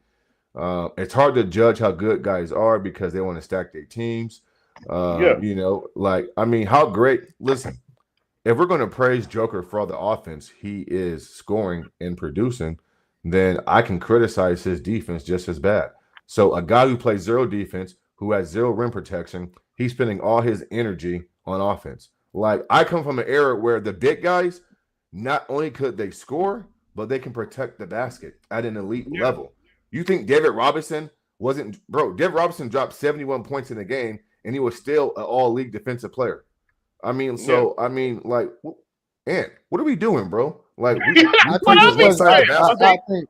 It's hard to judge how good guys are because they want to stack their teams. Yeah. You know, like, I mean, how great. Listen, if we're going to praise Joker for all the offense he is scoring and producing, then I can criticize his defense just as bad. So a guy who plays zero defense, who has zero rim protection, he's spending all his energy on offense. Like, I come from an era where the big guys, not only could they score, but they can protect the basket at an elite level. You think David Robinson wasn't, bro? David Robinson dropped 71 points in the game, and he was still an all-league defensive player. I mean, so I mean, like, Ant, what are we doing, bro? Like, I think I'm this was. saying. I think.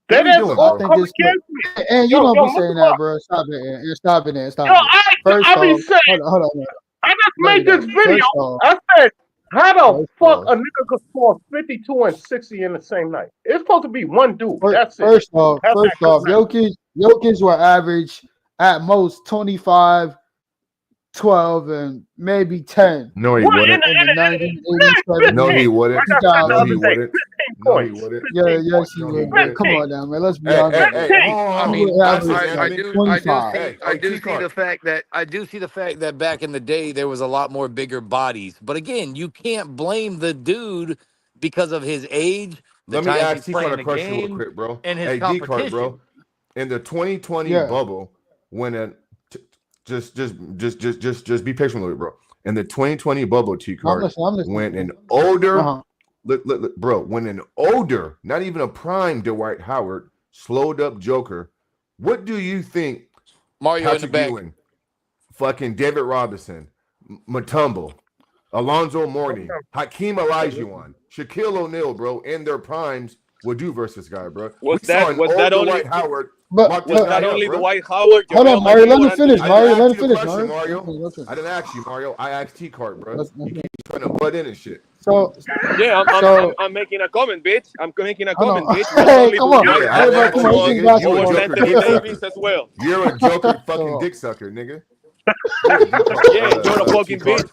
That What are you doing, all bro? come This- against me. And you Yo, don't yo, be saying Mr. that, bro. Stop it. And stop it. And stop Yo, it. First I be off, saying, hold on. I just No, made you this don't. video. First off, I said, how the First fuck off. a nigga could score 52 and 60 in the same night? It's supposed to be one dude. That's it. First off, That's that Jokic will average at most 25, 12, and maybe 10 No, he What, wouldn't. in the 90s, 80s, 70s. No, he wouldn't. Like I said the No, other he day, wouldn't. 15 No, he points. wouldn't. Yeah, yes, he No, would. he Bro. wouldn't. Come on now, man. Let's be Hey, honest. hey, hey, hold on, I hold mean, on. I, Listen, I, I Anthony. do, I do 25. see, Hey, I hey, do see T-Cart. the fact that back in the day there was a lot more bigger bodies. But again, you can't blame the dude because of his age, the Let me time ask he's T-Cart playing a the question real game, quick, bro. and his Hey, D-Cart, competition. bro. In the 2020 Yeah. bubble, when just be patient a little bit, bro. In the 2020 bubble, I'm T-Cart, listening. when an older, Uh-huh. look, bro, when an older, not even a prime Dwight Howard slowed up Joker, what do you think Mario in the Patrick back. Ewing, fucking David Robinson, Mutombo, Alonzo Mourning, Hakeem Olajuwon, Shaquille O'Neal, bro, in their primes would do versus guy, bro? Was We saw that- an was old that only- Dwight Howard But lock Was this guy not up, only bro. Dwight Howard. hold on, JaVale Mario. Let McGee, me finish, I Mario. didn't Let ask me you a finish, question, Mario. Mario. I didn't ask you, Mario. I asked T-Cart, bro. You keep trying to butt in and shit. So, Yeah, So- I'm making a comment, bitch. I'm making a Hold comment, on. bitch. Hey, come on. Yeah, Hey, I bro, asked come you, on. nigga. This is You basketball. a Over Joker Anthony dick Davis sucker. as well. You're a Joker fucking So- dick sucker, nigga. Yeah, you're a fucking T-Cart. bitch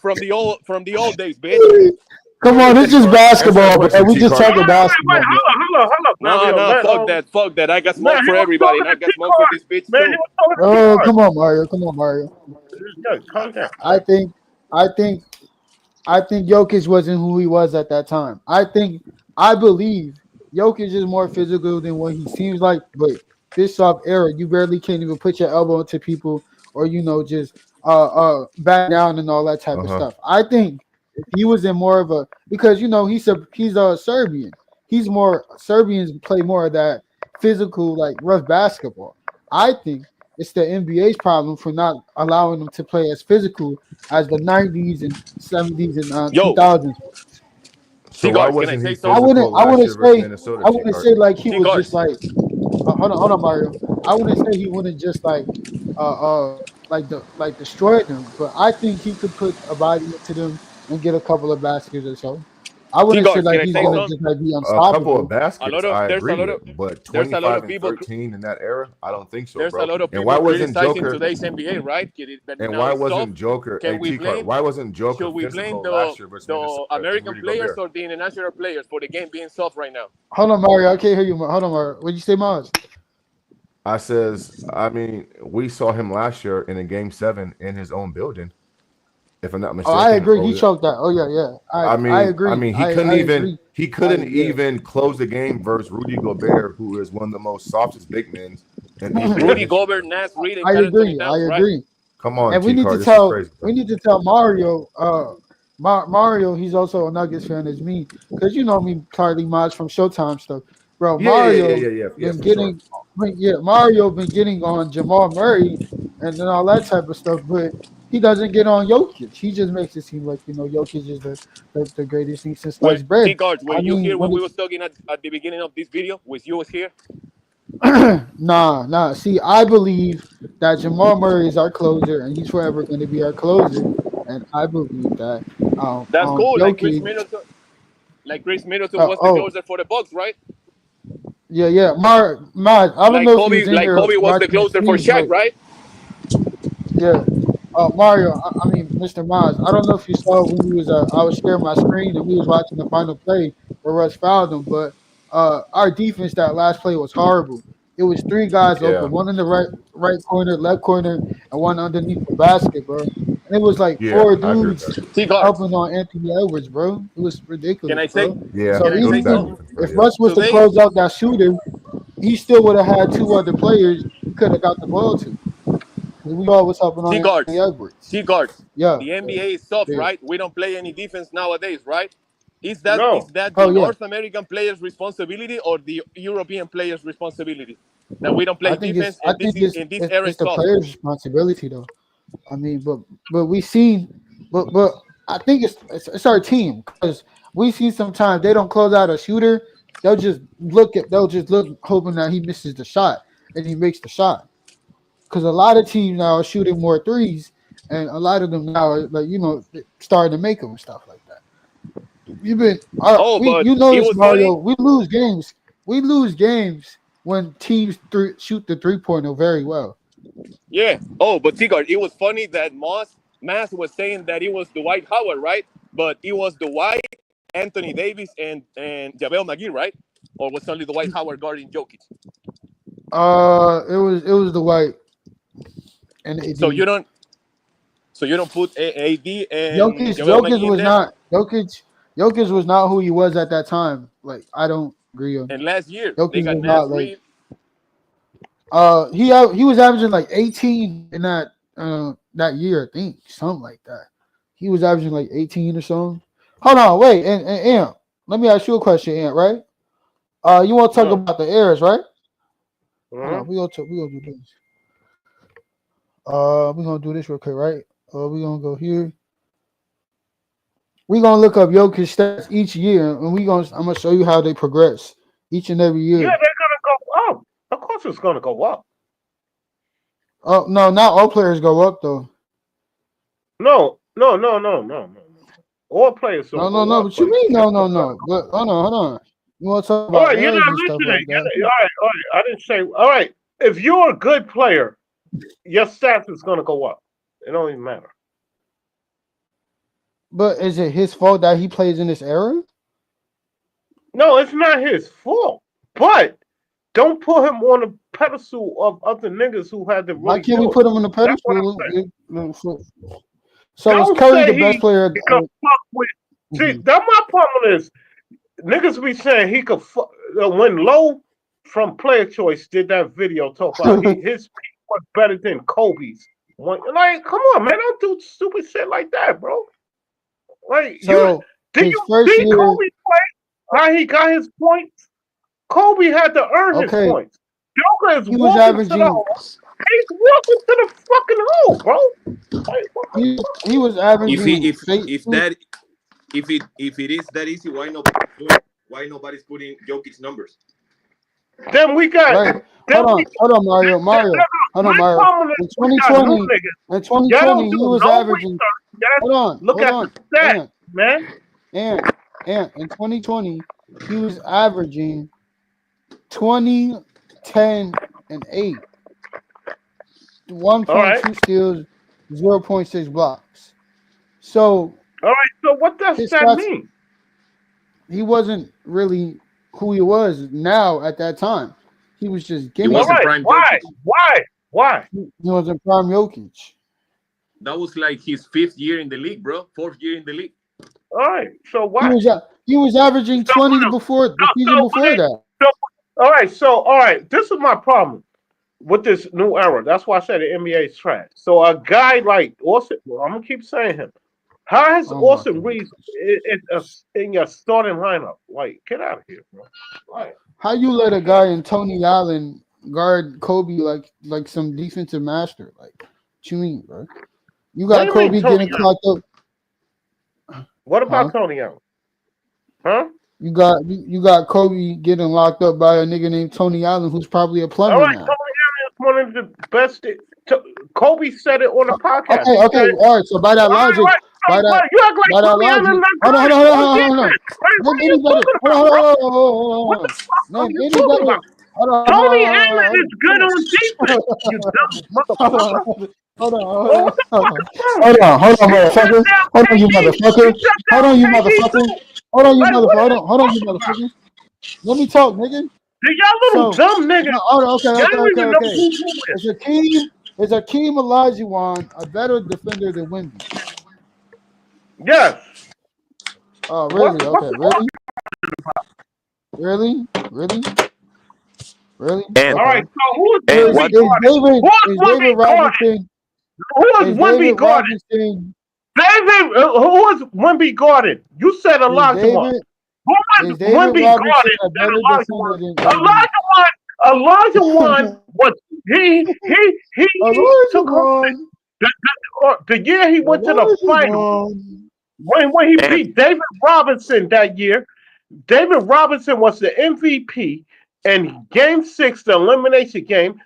from the old days, bitch. Come on, this is basketball, Answer bro. that We just question, talking basketball. Wait, hold up. No, Mario, no, fuck that. I got smoke Man, he for was everybody, talking and I to got smoke for this bitch Man, too. he was talking to Oh, T-Cart. come on, Mario. Come on, Mario. Yeah, calm down. I think Jokic wasn't who he was at that time. I believe Jokic is more physical than what he seems like, but this soft era, you barely can't even put your elbow into people or just back down and all that type of stuff. I think if he was in more of a because he's a Serbian. Serbians play more of that physical, like rough basketball. I think it's the NBA's problem for not allowing them to play as physical as the 90s and 70s and Yo. 2000s. So T-Cart, why can I wasn't say he something? physical I wouldn't last year versus say Minnesota, I wouldn't T-Cart? say like he was T-Cart. just like hold on, Mario. I wouldn't say he wouldn't just like destroy them, but I think he could put a body into them and get a couple of baskets or so. I wouldn't say T-Cart, like can I he's say gonna something? just like be A couple unstoppable. of baskets, there's I a agree lot of- with, but there's a lot 25 of and people- 13 in that era, I don't think so, There's bro. a lot of And people why wasn't criticizing Joker? today's NBA, right? That And now why it's wasn't soft. Joker? Can Hey, we T-Cart, blame? why wasn't Joker Should we blame physical the last year versus the Minnesota and American Rudy players Gobert? or the international players for the game being soft right now? Hold on, Mario. I can't hear you. Hold on, Mario. What'd you say, Miles? I mean, we saw him last year in a game 7 in his own building, if I'm not Oh, mistaken. I agree. or He was it- choked that. Oh yeah. I agree. I mean, he I couldn't agree. he couldn't Yeah. even close the game versus Rudy Gobert, who is one of the most softest big men And defense. Rudy Gobert, Nas Reed, and I Karl Anthony agree. I Towns, right? agree. Come on, And we need to T-Card. This is tell crazy, bro. Mario. Mario, he's also a Nuggets fan as me, because you know me, partly Maj from Showtime stuff, bro. Mario Yeah, been for getting, Mario been getting on Jamal Murray and then all that type of stuff, but he doesn't get on Jokic. He just makes it seem like Jokic is the greatest thing since Well, sliced bread. T-Guards, were I you mean, here when when we were talking at the beginning of this video? Was you was here? nah. See, I believe that Jamal Murray is our closer, and he's forever going to be our closer. And I believe that That's cool. Like Chris Jokic. Middleton. Like Chris Middleton was the closer for the Bucks, right? Yeah. Maj, I don't know if he was in Like here Kobe was the watching closer for stream, Shaq, right? yeah. Mario, I mean, Mr. Maj, I don't know if you saw when we was I was sharing my screen and we was watching the final play where Russ fouled him, but our defense that last play was horrible. It was three guys open, one in the right corner, left corner, and one underneath the basket, bro. And it was like four dudes helping on Anthony Edwards, bro. It was ridiculous. Can I say? Bro. Yeah. So Can I say even something? if Russ was to close out that shooter, he still would have had two other players he could have got the ball to. We always helping on Anthony Edwards. T-Guards. Yeah. The NBA is soft, right? We don't play any defense nowadays, right? Is that the North American players' responsibility or the European players' responsibility that we don't play defense? In this era, it's the players' responsibility, though. I mean, but we seen, but I think it's our team, because we see sometimes they don't close out a shooter. They'll just look hoping that he misses the shot and he makes the shot. Because a lot of teams now are shooting more threes, and a lot of them now are starting to make them and stuff like that. You've been, you notice, Mario. We lose games. We lose games when teams shoot the 3-pointer very well. Yeah. Oh, but T-Guard, it was funny that Mass was saying that it was Dwight Howard, right? But it was Dwight, Anthony Davis, and JaVale McGee, right? Or was only Dwight Howard guarding Jokic? It was Dwight. And AD. So you don't put AD and Jokic was not who he was at that time. Like, I don't agree on. And last year Jokic they got was not Reed. He was averaging like 18 in that year, I think, something like that. He was averaging like 18 or something. Hold on, wait, and Ant, let me ask you a question, Ant, right? You want to talk about the errors, right? We gonna do this. We're gonna do this real quick, right? We're gonna go here. We're gonna look up Jokic stats each year, and I'm gonna show you how they progress each and every year. Yeah, they're gonna go up. Of course, it's gonna go up. Oh no, not all players go up though. No. All players. No. What you mean? No. But hold on. You want to talk about? All right, you're not listening. All right. I didn't say. All right, if you're a good player, your stats is gonna go up. It don't even matter. But is it his fault that he plays in this era? No, it's not his fault. But don't put him on the pedestal of other niggas who had the. Really Why can't we put him on the pedestal? So don't is Curry the best player? See, that's my problem is niggas be saying he could when Low from Player Choice did that video talk about his peak was better than Kobe's. Like, come on, man, don't do stupid shit like that, bro. Like, so did you see Kobe play? How he got his points? Kobe had to earn his points. Joker is walking he's walking to the fucking hole, bro. Like, he was averaging. If it is that easy, why nobody's putting Jokic's numbers? Then we got. Right. Hold on, Mario. Hold on, Mario. In 2020, he was averaging. Hold on. Look at the stats, man. And in 2020, he was averaging 20, 10, and 8. 1.2 steals, 0.6 blocks. So, all right. So what does that mean? He wasn't really who he was now at that time. He was just giving. Why? He wasn't prime Jokic. That was like his 5th year in the league, bro. 4th year in the league. All right. So why? He was averaging 20 before the season before that. All right. This is my problem. with this new era. That's why I said the NBA is trash. So a guy like Austin, well, I'm gonna keep saying him. How has Oh my Austin God. Reeves in your starting lineup? Like, get out of here, bro. Like, How you let a guy in Tony Allen guard Kobe like some defensive master? Like, what you mean, bro? You what got do you mean Kobe Tony getting Allen? clocked up. What about Huh? Tony Allen? Huh? You got Kobe getting locked up by a nigga named Tony Allen, who's probably a All plumber right, now. Tony Allen is one of the best. Kobe said it on the podcast. Okay, He okay, said, all right. So by that logic, by that you act like by that Tony Allen logic, not hold on, good hold on, on hold on, hold on. defense. Right? What Name are you anybody. talking Hold about, on, bro? hold on, hold on, What hold the on. fuck are Name you talking anybody. about? Hold on, Tony hold Allen on, is good on defense. You dumb motherfucker. hold on, Well, what the fuck is wrong? hold on, He shut motherfucker. down Hold on, you KD. motherfucker. He shut Hold down on, you KD motherfucker. too. Hold on, you Like, what motherfucker. are you Hold on, you talking about? motherfucker. Let me talk, nigga. Y'all little So, dumb niggas. hold on, okay, Y'all don't even know who is. Is Akeem Olajuwon a better defender than Wemby? Yes. Oh, What? really? What's Okay, the really? And All right. Okay. So who is and Wimby what? guarding? Is David Robinson? Who is Is Wimby David guarding? Robinson? David. Who is Wimby guarding? You said Is Elijah one. David? Who is Is David Wimby Robinson guarding? a That better Elijah one. defender than AD? Elijah one was he took home Olajuwon. the year he went to the final Olajuwon. when he And beat David Robinson that year. David Robinson was the MVP in Game 6, the elimination game.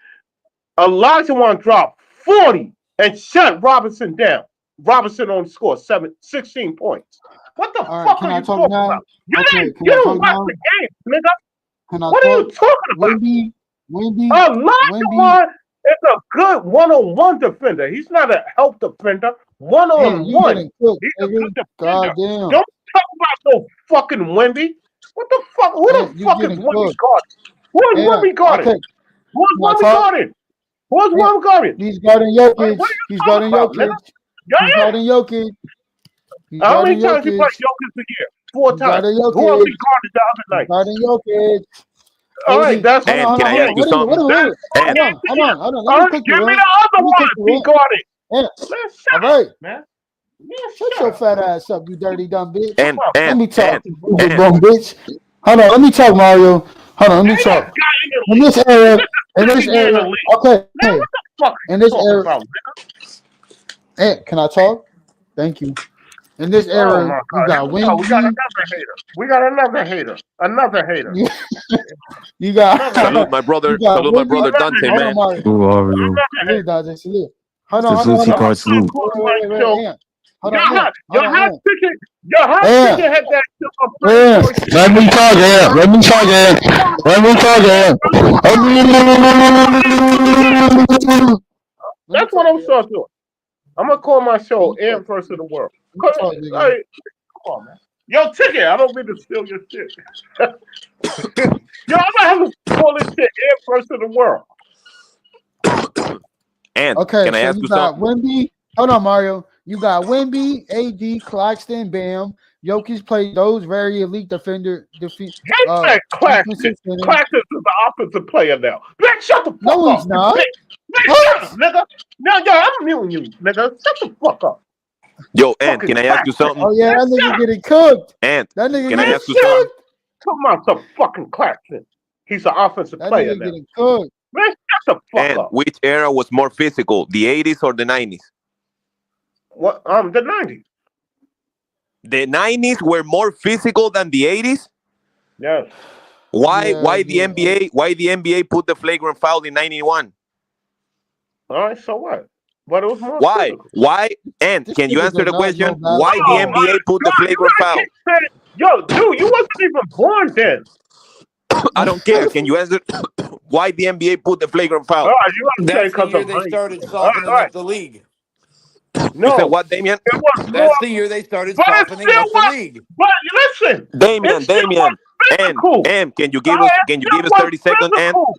Elijah dropped 40 and shut Robinson down. Robinson only scored 16 points. What the All right, fuck can are I you talk talking now? about? Okay, You can I didn't talk watch now? the game, nigga. Can I What are you talk? talking about? Wemby Elijah is a good one-on-one defender. He's not a help defender. and you One-on-one. getting cooked, He's a nigga. good defender. Goddamn. Don't talk about no fucking Wemby. What the fuck? Who And the you fuck is getting Wemby cooked. guarding? Who is And Wemby guarding? okay, Who is can I Wemby talk? guarding? Who is And Wemby guarding? he's guarding What Jokic. are you He's talking guarding about, nigga? Jokic. Yeah, He's yeah. guarding Jokic. He's How guarding many times you Jokic. played Jokic a year? 4 He's times. guarding Who else he Jokic. guarded the other He's night? guarding Jokic. All right, AD. that's Hold and on. can I ask you Wait a minute. something? that's And Hold on. Let all me right, cook give you, me man. the other Let me ones cook you, he man. guarded. Yeah. Man, All shut right. up, man. Man, Shut shut your up. fat ass up, you dirty dumb bitch. and Let me talk, you and stupid bum bitch. Hold on, let me talk, Mario. Hold on, let me Ain't talk. that guy in the In league? this era, This is second year in the league. okay. Man, what the fuck are In you this talking era, about, nigga? can I talk? Thank you. In this Oh era, my you God. got Here we go. We got Wemby. another hater. We got another hater. Another hater. You got Another salute hater. my brother, you got salute my Wemby. brother Another Dante, Hold hater. on, man. Mario. Who are you? Another Salute, hater. Dante. Salute. Hold It's on. a Zuzi I'm card gonna salute. call my show. Ant. Hold on, Ant. Your hot ticket Ant. had that shit on Ant. Choice. Let me talk, Ant. Let me talk, Ant. Let me talk, Ant. That's what I'm start doing. I'm gonna call my show "Ant versus the World." Hey, come on, man. Yo, ticket. I don't mean to steal your shit. Yo, I'm gonna have to call this shit "Ant versus the World." And Okay, can I so ask you you got something? Wemby. Hold on, Mario. You got Wemby, AD, Claxton, Bam. Jokic played those very elite defender. He said Claxton. Defensive center. Claxton is the offensive player now. Man, shut the fuck No, up. he's not. Man, shut up, nigga. No, yo, I'm muting you, nigga. Shut the fuck up. Yo, and can I ask you something? Oh yeah, that nigga getting cooked. And That nigga can I getting ask you something? cooked. Come on, some fucking Claxton. He's an offensive That player nigga now. getting cooked. Man, shut the fuck And up. which era was more physical, the 80s or the 90s? What? The 90s. The 90s were more physical than the 80s? Yes. Why Yeah, the NBA put the flagrant foul in 91? All right, so what? But it was more Why? physical. Why? And This can you nigga answer does the not question? know Why the basketball. NBA put the God, you flagrant gotta foul? keep saying, yo, dude, you wasn't even born then. I don't care. Can you answer why the NBA put the flagrant All foul? right, you gotta say That's the because year of they money. started All right, softening up the league. You said No, what, Damien? it was more, That's the year they started but it softening still up the was. league. But listen, it Damien, still was and physical. can you All give us right, can you it give us was 30 seconds? And physical.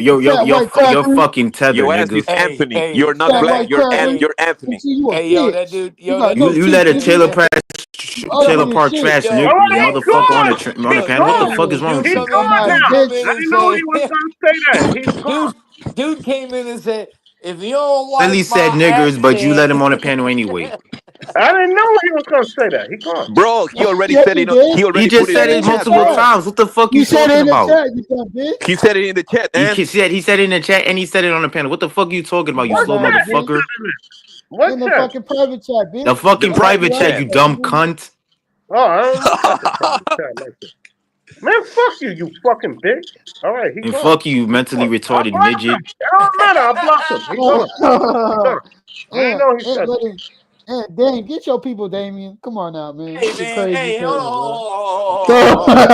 You're fucking tethered, Your ass is nigga. Anthony. Hey, You're not That black. white You're crab, You're Anthony. You a hey, yo, bitch. that dude, You yo, got that no dude. You teeth, let a nigga. Taylor Yo, Pass You Taylor ugly as Park shit. trash yo, Oh, motherfucker on he's the gone. on the He's panel. What the gone. fuck is wrong dude with He's you? come in, gone Nah, dude now. come bitch. in I and didn't know say, he was gonna say that. He's gone. dude came in and said, if you don't Lily like said my niggers, but you let accent, him on the panel anyway. I didn't know he was gonna say that. He gone. Bro, he already Yes, said you it. did. He He already You put just it said said in it the it in the chat, multiple bro. chat. times. What the fuck You you said it talking in the about? chat, you dumb bitch. He said it in the chat, man. He said it in the chat and he said it on the panel. What the fuck you talking about, you You What slow dumb chat? He bitch. motherfucker? said it in. What In the chat? fucking private chat, bitch. The The fucking private private chat, chat. you dumb cunt. Oh, I don't look at the private chat like that. Man, fuck you, you fucking bitch. All right, he And gone. fuck you, mentally I retarded blocked him. midget. It don't matter. I blocked him. He gone. Done. I and, know he and said let him, and Dame, get your people, Damien. Come on now, man. Hey This is man, crazy, hey, hold crazy, on, bro. hold on.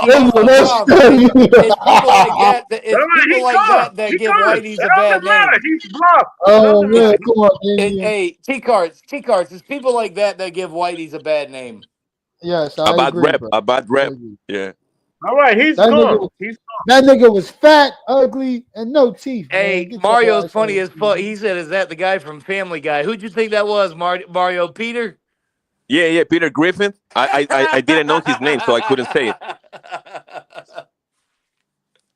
You know what's That's tough? crazy. It's people like that. all It's right, people he like gone. that He give gone. whiteys It a bad doesn't matter. name. He's blocked. It Oh doesn't It's man, matter. come on, Damien. hey T cards. It's people like that give whiteys a bad name. Yes, A I bad agree, rep. bro. A bad I rep. agree. Yeah. All right, he's That nigga gone. was He's that nigga was fat, ugly, and no teeth, man. Hey, Get your Mario's ass funny on. as fuck. He said, "Is that the guy from Family Guy?" Who'd you think that was, Mario? Peter? Yeah. Peter Griffin. I didn't know his name, so I couldn't say it.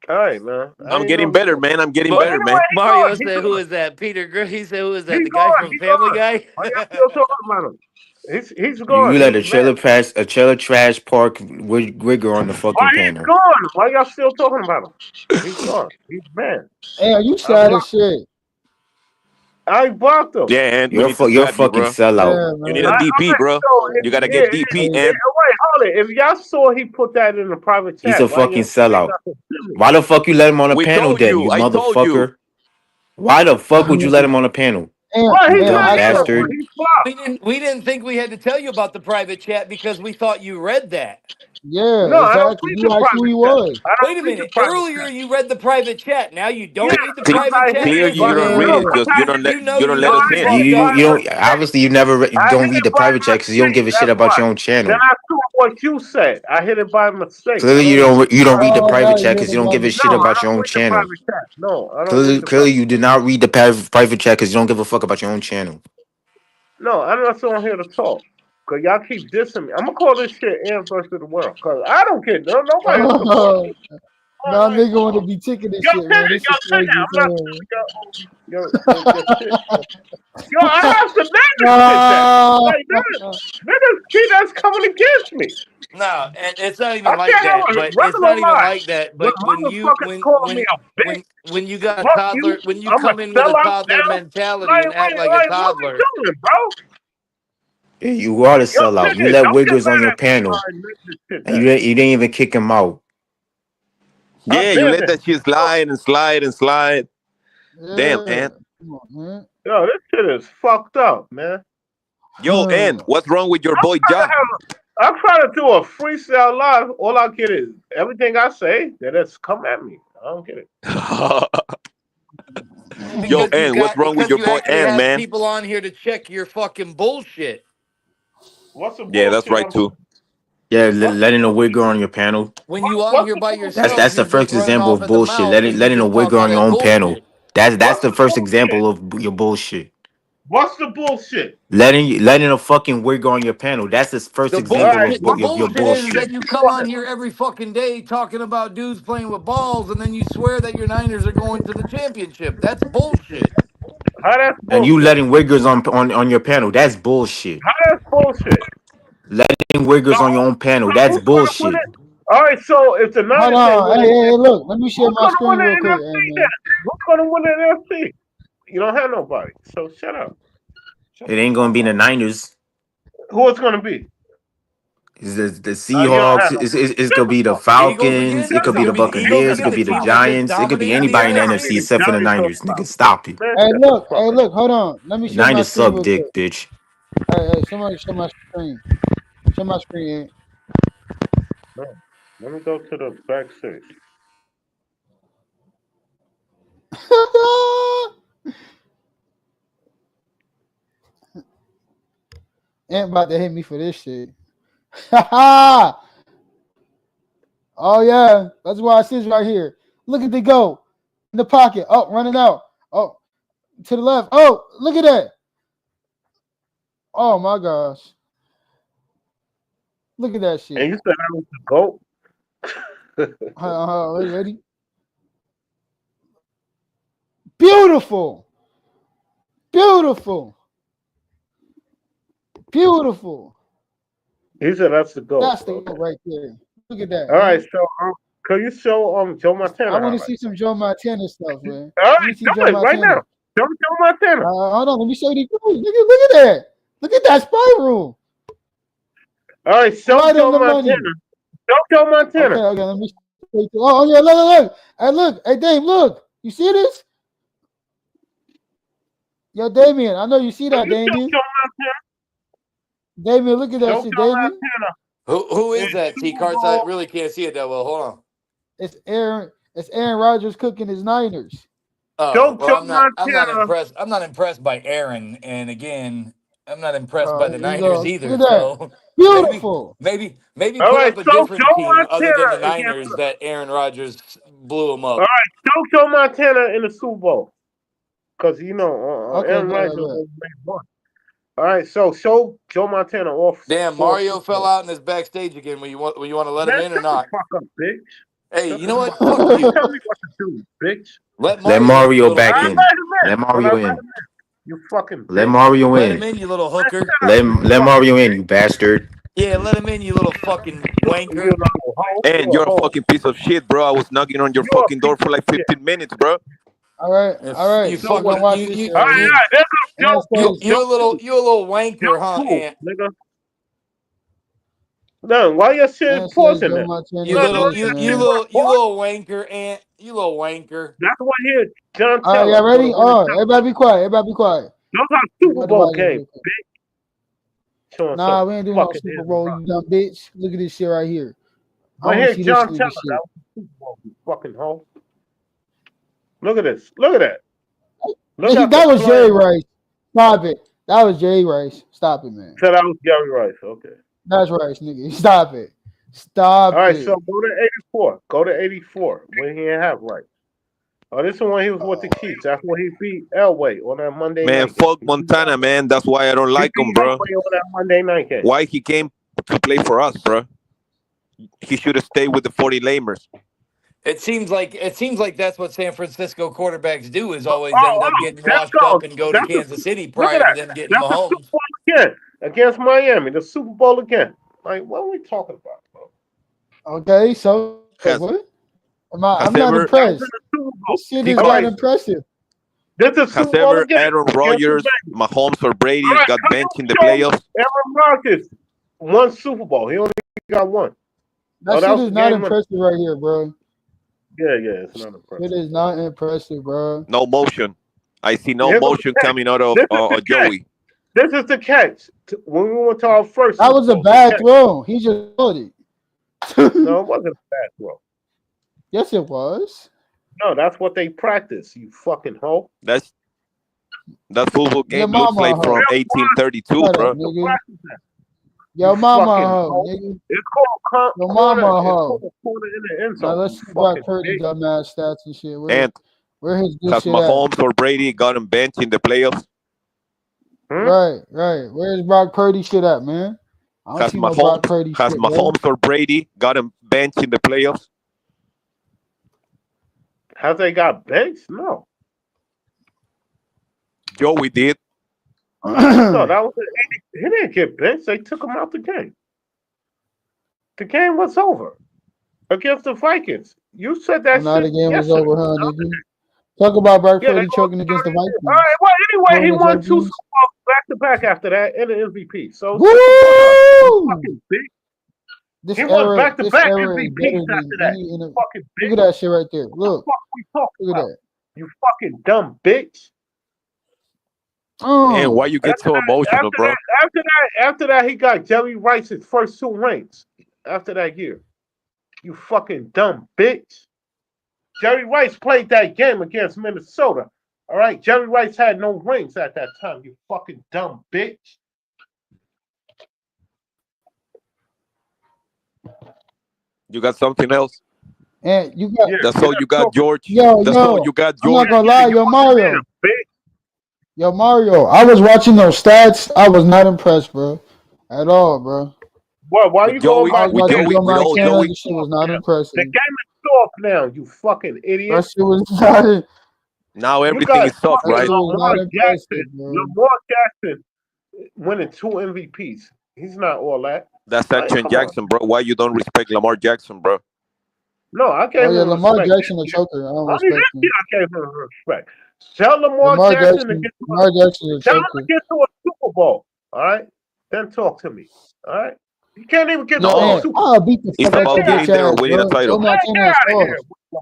all right, man. I I'm ain't getting know he better, was. man. I'm getting But better, man. anyway, he Mario gone. He said, "Who gone. is that?" He said, "Who is He that? The guy gone. from He Family gone. Guy?" Why y'all still talking about him? He's You gone. let He's banned. a trailer trash park wigger on the Why fucking he's panel. gone? Why y'all still talking about him? He's gone. He's banned. Hey, are you I sad as blocked. shit? I blocked him. Yeah, and we need to You're a slap you, fucking bro. sellout. Yeah, You need a man. DP, Okay, bro. so You gotta yeah, get DP, Hey, and wait, hold it. If y'all saw he put that in the private He's chat, a why you fucking ain't say sellout. nothing to me? Why the fuck you let him on a we panel told then, you. you I told you. motherfucker? Why the fuck would you let him on a panel? Well, You he's dumb not I here no thought more. bastard. He's blocked. We didn't think we had to tell you about the private chat because we thought you read that. yeah, No, I don't exactly. read You the asked who private he chat. was. I don't Wait a read the minute. private Earlier chat. you read the private chat. Now you don't Yeah, read the because private I chat. hit it, Clearly, you but don't Yeah. read no, it because because I hit it. you don't let No, us I in. hit it by You don't mistake. obviously you I don't hit read it the by private chat because you don't mistake. give a shit That's about why. your own Then channel. I saw what you said. I hit it by mistake. I Clearly don't read the you don't read the private Oh, chat. private now you chat hit because you him don't by give a No, shit mistake. I about your don't own read the channel. private chat. No, I don't read the Clearly private you did chat. not read the private chat because you don't give a fuck about your own channel. No, I'm not on here to talk. Cause y'all keep dissing me. I'm gonna call this shit Ant versus the world. Cause I don't care. No, nobody else support me. Now nigga want to be ticking this Yo, shit, send man. it. This Yo, is send it. crazy, I'm not man. your shit. Yo, I have to name this shit that. Ah, Like, niggas see that's coming against me. No, it's not I even like can't have that. a But it's regular not even life like that. when But motherfuckers calling me a bitch. when you got a Fuck you. toddler, when you I'm a come in with a sellout toddler now. mentality and act like a What we toddler, doing, bro? Yeah, you are the Yo, sellout. You nigga, let don't get Wiggers on mad your at me. panel I make this shit and that. you didn't even kick him out. I Yeah, you been let there. that shit slide and slide and slide. Damn, yeah. and Come on, man. Yo, this shit is fucked up, man. yo, and what's wrong with your boy Ja? I'm trying to do a freestyle live. All I get is everything I say, then it's come at me. I don't get it. Yo, and what's wrong with because your you boy actually and have man? people on here to check your fucking bullshit. What's the Yeah, that's bullshit? right too. Yeah, What's the letting a bullshit? Wigger on your panel. When you on What's here the by bullshit? yourself, That's the you're just first running example off of at the bullshit. mouth and you Letting a just talk Wigger all on your that own panel. bullshit. That's What's the the first bullshit? example of your bullshit. What's the bullshit? Letting a fucking Wigger on your panel. That's the first The All example right, of bullshit, the what's your the bullshit is bullshit. bullshit? that you Go come on ahead. here every fucking day talking about dudes playing with balls, and then you swear that your Niners are going to the championship. That's bullshit. How that's And you bullshit? letting Wiggers on your panel. That's bullshit. How that's bullshit? Letting So, Wiggers on your own panel. so That's who's gonna win bullshit. it? All right, so if the Hold Niners ain't on. Hey, winning, hey, hey, look. Let me share who's my gonna screen win real the quick. NFC Hey, then? man. Who's gonna win the NFC? You don't have nobody. So shut up. Shut It the ain't gonna fuck be the up. Niners. Who it's gonna be? It's the You don't Seahawks. have nobody. It's Shut gonna the be the fuck up. Eagles Falcons. again? It Shut could It's be the the gonna be fuck the Eagles Buccaneers. It again, could the be the team up. that's been Giants. It could be dominating the anybody in the It'll be NFC NFC. the except for the Giants or Niners. Nigga, Falcons. stop it. Man, Hey, shut the look. fuck Hey, up. look. Hold on. Let me share my Niners screen suck real dick, quick. bitch. Hey, somebody share my screen. Share my screen. No. Let me go to the back six. Ain't about to hit me for this shit. Oh yeah, that's why it says right here. Look at the go in the pocket. Oh, running out. Oh, to the left. Oh, look at that. Oh my gosh. Look at that And shit. you said I was the GOAT? Ready? Beautiful. Beautiful. Beautiful. He said that's the GOAT. That's the Okay. goat right there. Look at that, All right, man. so can you show Joe Montana I want to highlights? see some Joe Montana stuff, man. All right, Let me see do Joe it right Montana. now. Show Joe Montana. Hold on, let me show you these. Look at that. Look at that spy room. All right, show Right Joe on the Montana. money. Show Joe Montana. Okay, let me. Oh yeah, look. Hey, look. Hey, Dame, look. You see this? Yo, Damien, I know you see that, You show Damien. Joe Montana. Damien, look at that Show shit, Joe Damien. Montana. Who is in that, T Super Carts? I Bowl. really can't see it that well. Hold on. It's Aaron Rodgers cooking his Niners. Oh, Show well, Joe I'm not Montana. impressed. I'm not impressed by Aaron. And again, I'm not impressed by the Here we Niners go. either. Look at that. So Beautiful. maybe All put right, up a show different Joe team other than the Montana against. Niners that Aaron Rodgers blew them All up. right, show Joe Montana in the Super Bowl. Because, Okay, Aaron Rodgers only made one. All right, so show Joe Montana off. Damn, Mario fell out and is backstage again. Will you want to let him in or not? Fuck up, bitch. Hey, Shut you the know what? fuck up. Fuck Don't you. tell me what to do, bitch. Let Let Mario, in, you Mario little back I hooker. in. let him in. Let But I Mario let him in. in. You fucking Let bitch. Mario Let him in. in, you little hooker. Let Mario in, you bastard. Yeah, let him in, you little fucking You wanker. little hoe. And You a you're a hoe. fucking piece of shit, bro. I was knocking on your You a fucking door piece for like of shit. 15 minutes, bro. All right. You So We're gonna fucking watch you this you shit All right right, here. there goes Joe. you a little wanker, Joe huh, cool, Ant? nigga. No, why your shit And says pausing Joe that? Montana You No, is no, little this, your you shit you man. little you pause. little wanker, Ant. You little wanker. That's why here, John All right, Taylor. y'all ready? Win Oh, the everybody be quiet. Everybody be quiet. Those are We Super about to Bowl watch this games, real quick. bitch. Showing Nah, some we ain't doing no fucking Super Aaron Bowl, Rodgers. you dumb bitch. Look at this shit right here. I But want to here's see this John nigga Taylor. shit. That was the Super Bowl, you fucking hoe. Look at this. Look at that. Look at That the was Jerry plan. Rice. Stop it. That was Jerry Rice. Stop it, man. So that was Gary Rice. Okay. That's Rice, nigga. Stop it. Stop All right, it. so go to 84. Go to 84 when he didn't have Rice. Oh, this is when he was with the Chiefs. That's when he beat Elway on that Monday Man, night game. fuck Montana, man. That's why I don't He like beat him, bro. Elway on that Monday night game. Why he came to play for us, bro? He should have stayed with the 40 lamers. It seems like that's what San Francisco quarterbacks do is always Oh, end up getting that's washed gone. up and go to That's Kansas City look at prior to that. them getting That's the Super Mahomes. Bowl again against Miami. The Super Bowl again. Like, what are we talking about, bro? Okay, so Has, what? I'm has not ever That was in impressed. the Super Bowl. This shit T is All not right, cards impressive. this is has Super Bowl ever again Aaron against the Rodgers, Bengals. Mahomes, or All Brady right, got come benched in the on, show playoffs? Aaron Rodgers one Super Bowl. He only got one. That That shit was is the not game winner. impressive right here, bro. Yeah, it's not It impressive. is not impressive, bro. No motion. I see no Here's motion the catch. coming out of This is the catch. Joey. This is the catch. When we went to our first That Super was a Bowl, the bad catch. throw. He just caught it. No, it wasn't a bad throw. Yes, it was. No, that's what they practice, you fucking hoe. That football Your game looks mama a like hoe. from 1832, Shut up, bro. nigga. Practice that. Your You mama a fucking hoe, hoe. nigga. It's called Your corner. mama a It's hoe. called corner in the end Now zone. let's You see Brock fucking Purdy bitch. dumbass stats and shit. And Where his good has shit at? Mahomes or Brady gotten benched in the playoffs? Right. Where's Brock Purdy shit at, man? I don't Has see no Brock Mahomes Purdy shit, bro. Mahomes or Brady gotten benched in the playoffs? Have they got benched? No. Joey did. No, that was he didn't get benched. They took him out the game. The game was over against the Vikings. You said that Now the shit game was yesterday. over, huh, nigga? Talk about Brock Yeah, they Purdy lost choking against the 30. Vikings. All right, well, anyway, he Choking won the 2 Vikings. Super Bowls back to back after that and an MVP. So Woo! fucking big. This He won era, back to this back era is better MVPs than after that. any. Fucking Look bitch. at that shit right there. Look, What we talking look at about? that. You fucking dumb bitch. And why you get so emotional, bro? After that, he got Jerry Rice's first 2 rings. After that year, you fucking dumb bitch. Jerry Rice played that game against Minnesota. All right, Jerry Rice had no rings at that time. You fucking dumb bitch. You got something else? And you got That's all you got, George. yo. That's all you got, I'm not George. gonna lie, yo Mario. I was watching those stats. I was not impressed, bro, at all, bro. Well, why With you Joey, going by with Joey, with old Joey. This shit was not impressive. The game is soft now, you fucking idiot. That shit was not. Now You everything guys is soft, fucking right? Lamar impressive, Jackson. bro. Lamar Jackson winning 2 MVPs. He's not all that. That's Like, Action come Jackson, bro. Why you don't respect Lamar Jackson, bro? No, I gave Oh yeah, him Lamar respect. Jackson a choker. I don't Only respect this him. year I gave him respect. Tell Lamar Jackson to get Lamar Jackson a tell him to choker. get to a Super Bowl. All right? Then talk to me. All right? You can't even get Yo, to No. and Super. I'll beat the It's fuck out about your getting bitch there or ass, winning a bro. title. Joe Get Montana is out of here. soft.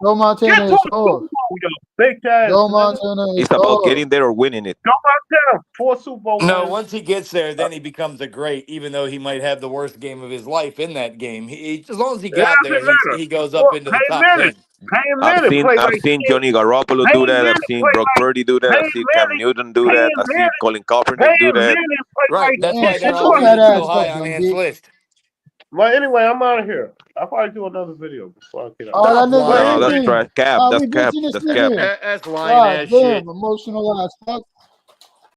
Joe Get Montana to is the soft. Super Bowl, yo. Bitch ass Joe nigga. Montana is It's about soft. getting there or winning it. Joe Montana, 4 Super Bowl No, wins. once he gets there, then he becomes a great. Even though he might have the worst game of his life in that game, as long as he It got there, doesn't matter. he goes up Well, into the top 10. Peyton Manning played I've like seen shit. Johnny Garoppolo do Peyton that. I've Manning seen played Brock like Purdy do that. I've Peyton seen Cam Manning. Newton do that. I've seen Colin Kaepernick do Peyton that. Manning played Right. like That's Man, why shit. they're shut your all fat rated so ass high up, on young Ant's bitch. list. But anyway, I'm out of here. I'll probably do another video before I get out. Oh, that Stop nigga lying. No, that's Ethan. trash. Cap. Oh, That's we cap. bitching this That's nigga cap. here. That's lying God ass shit. damn, emotional ass fuck.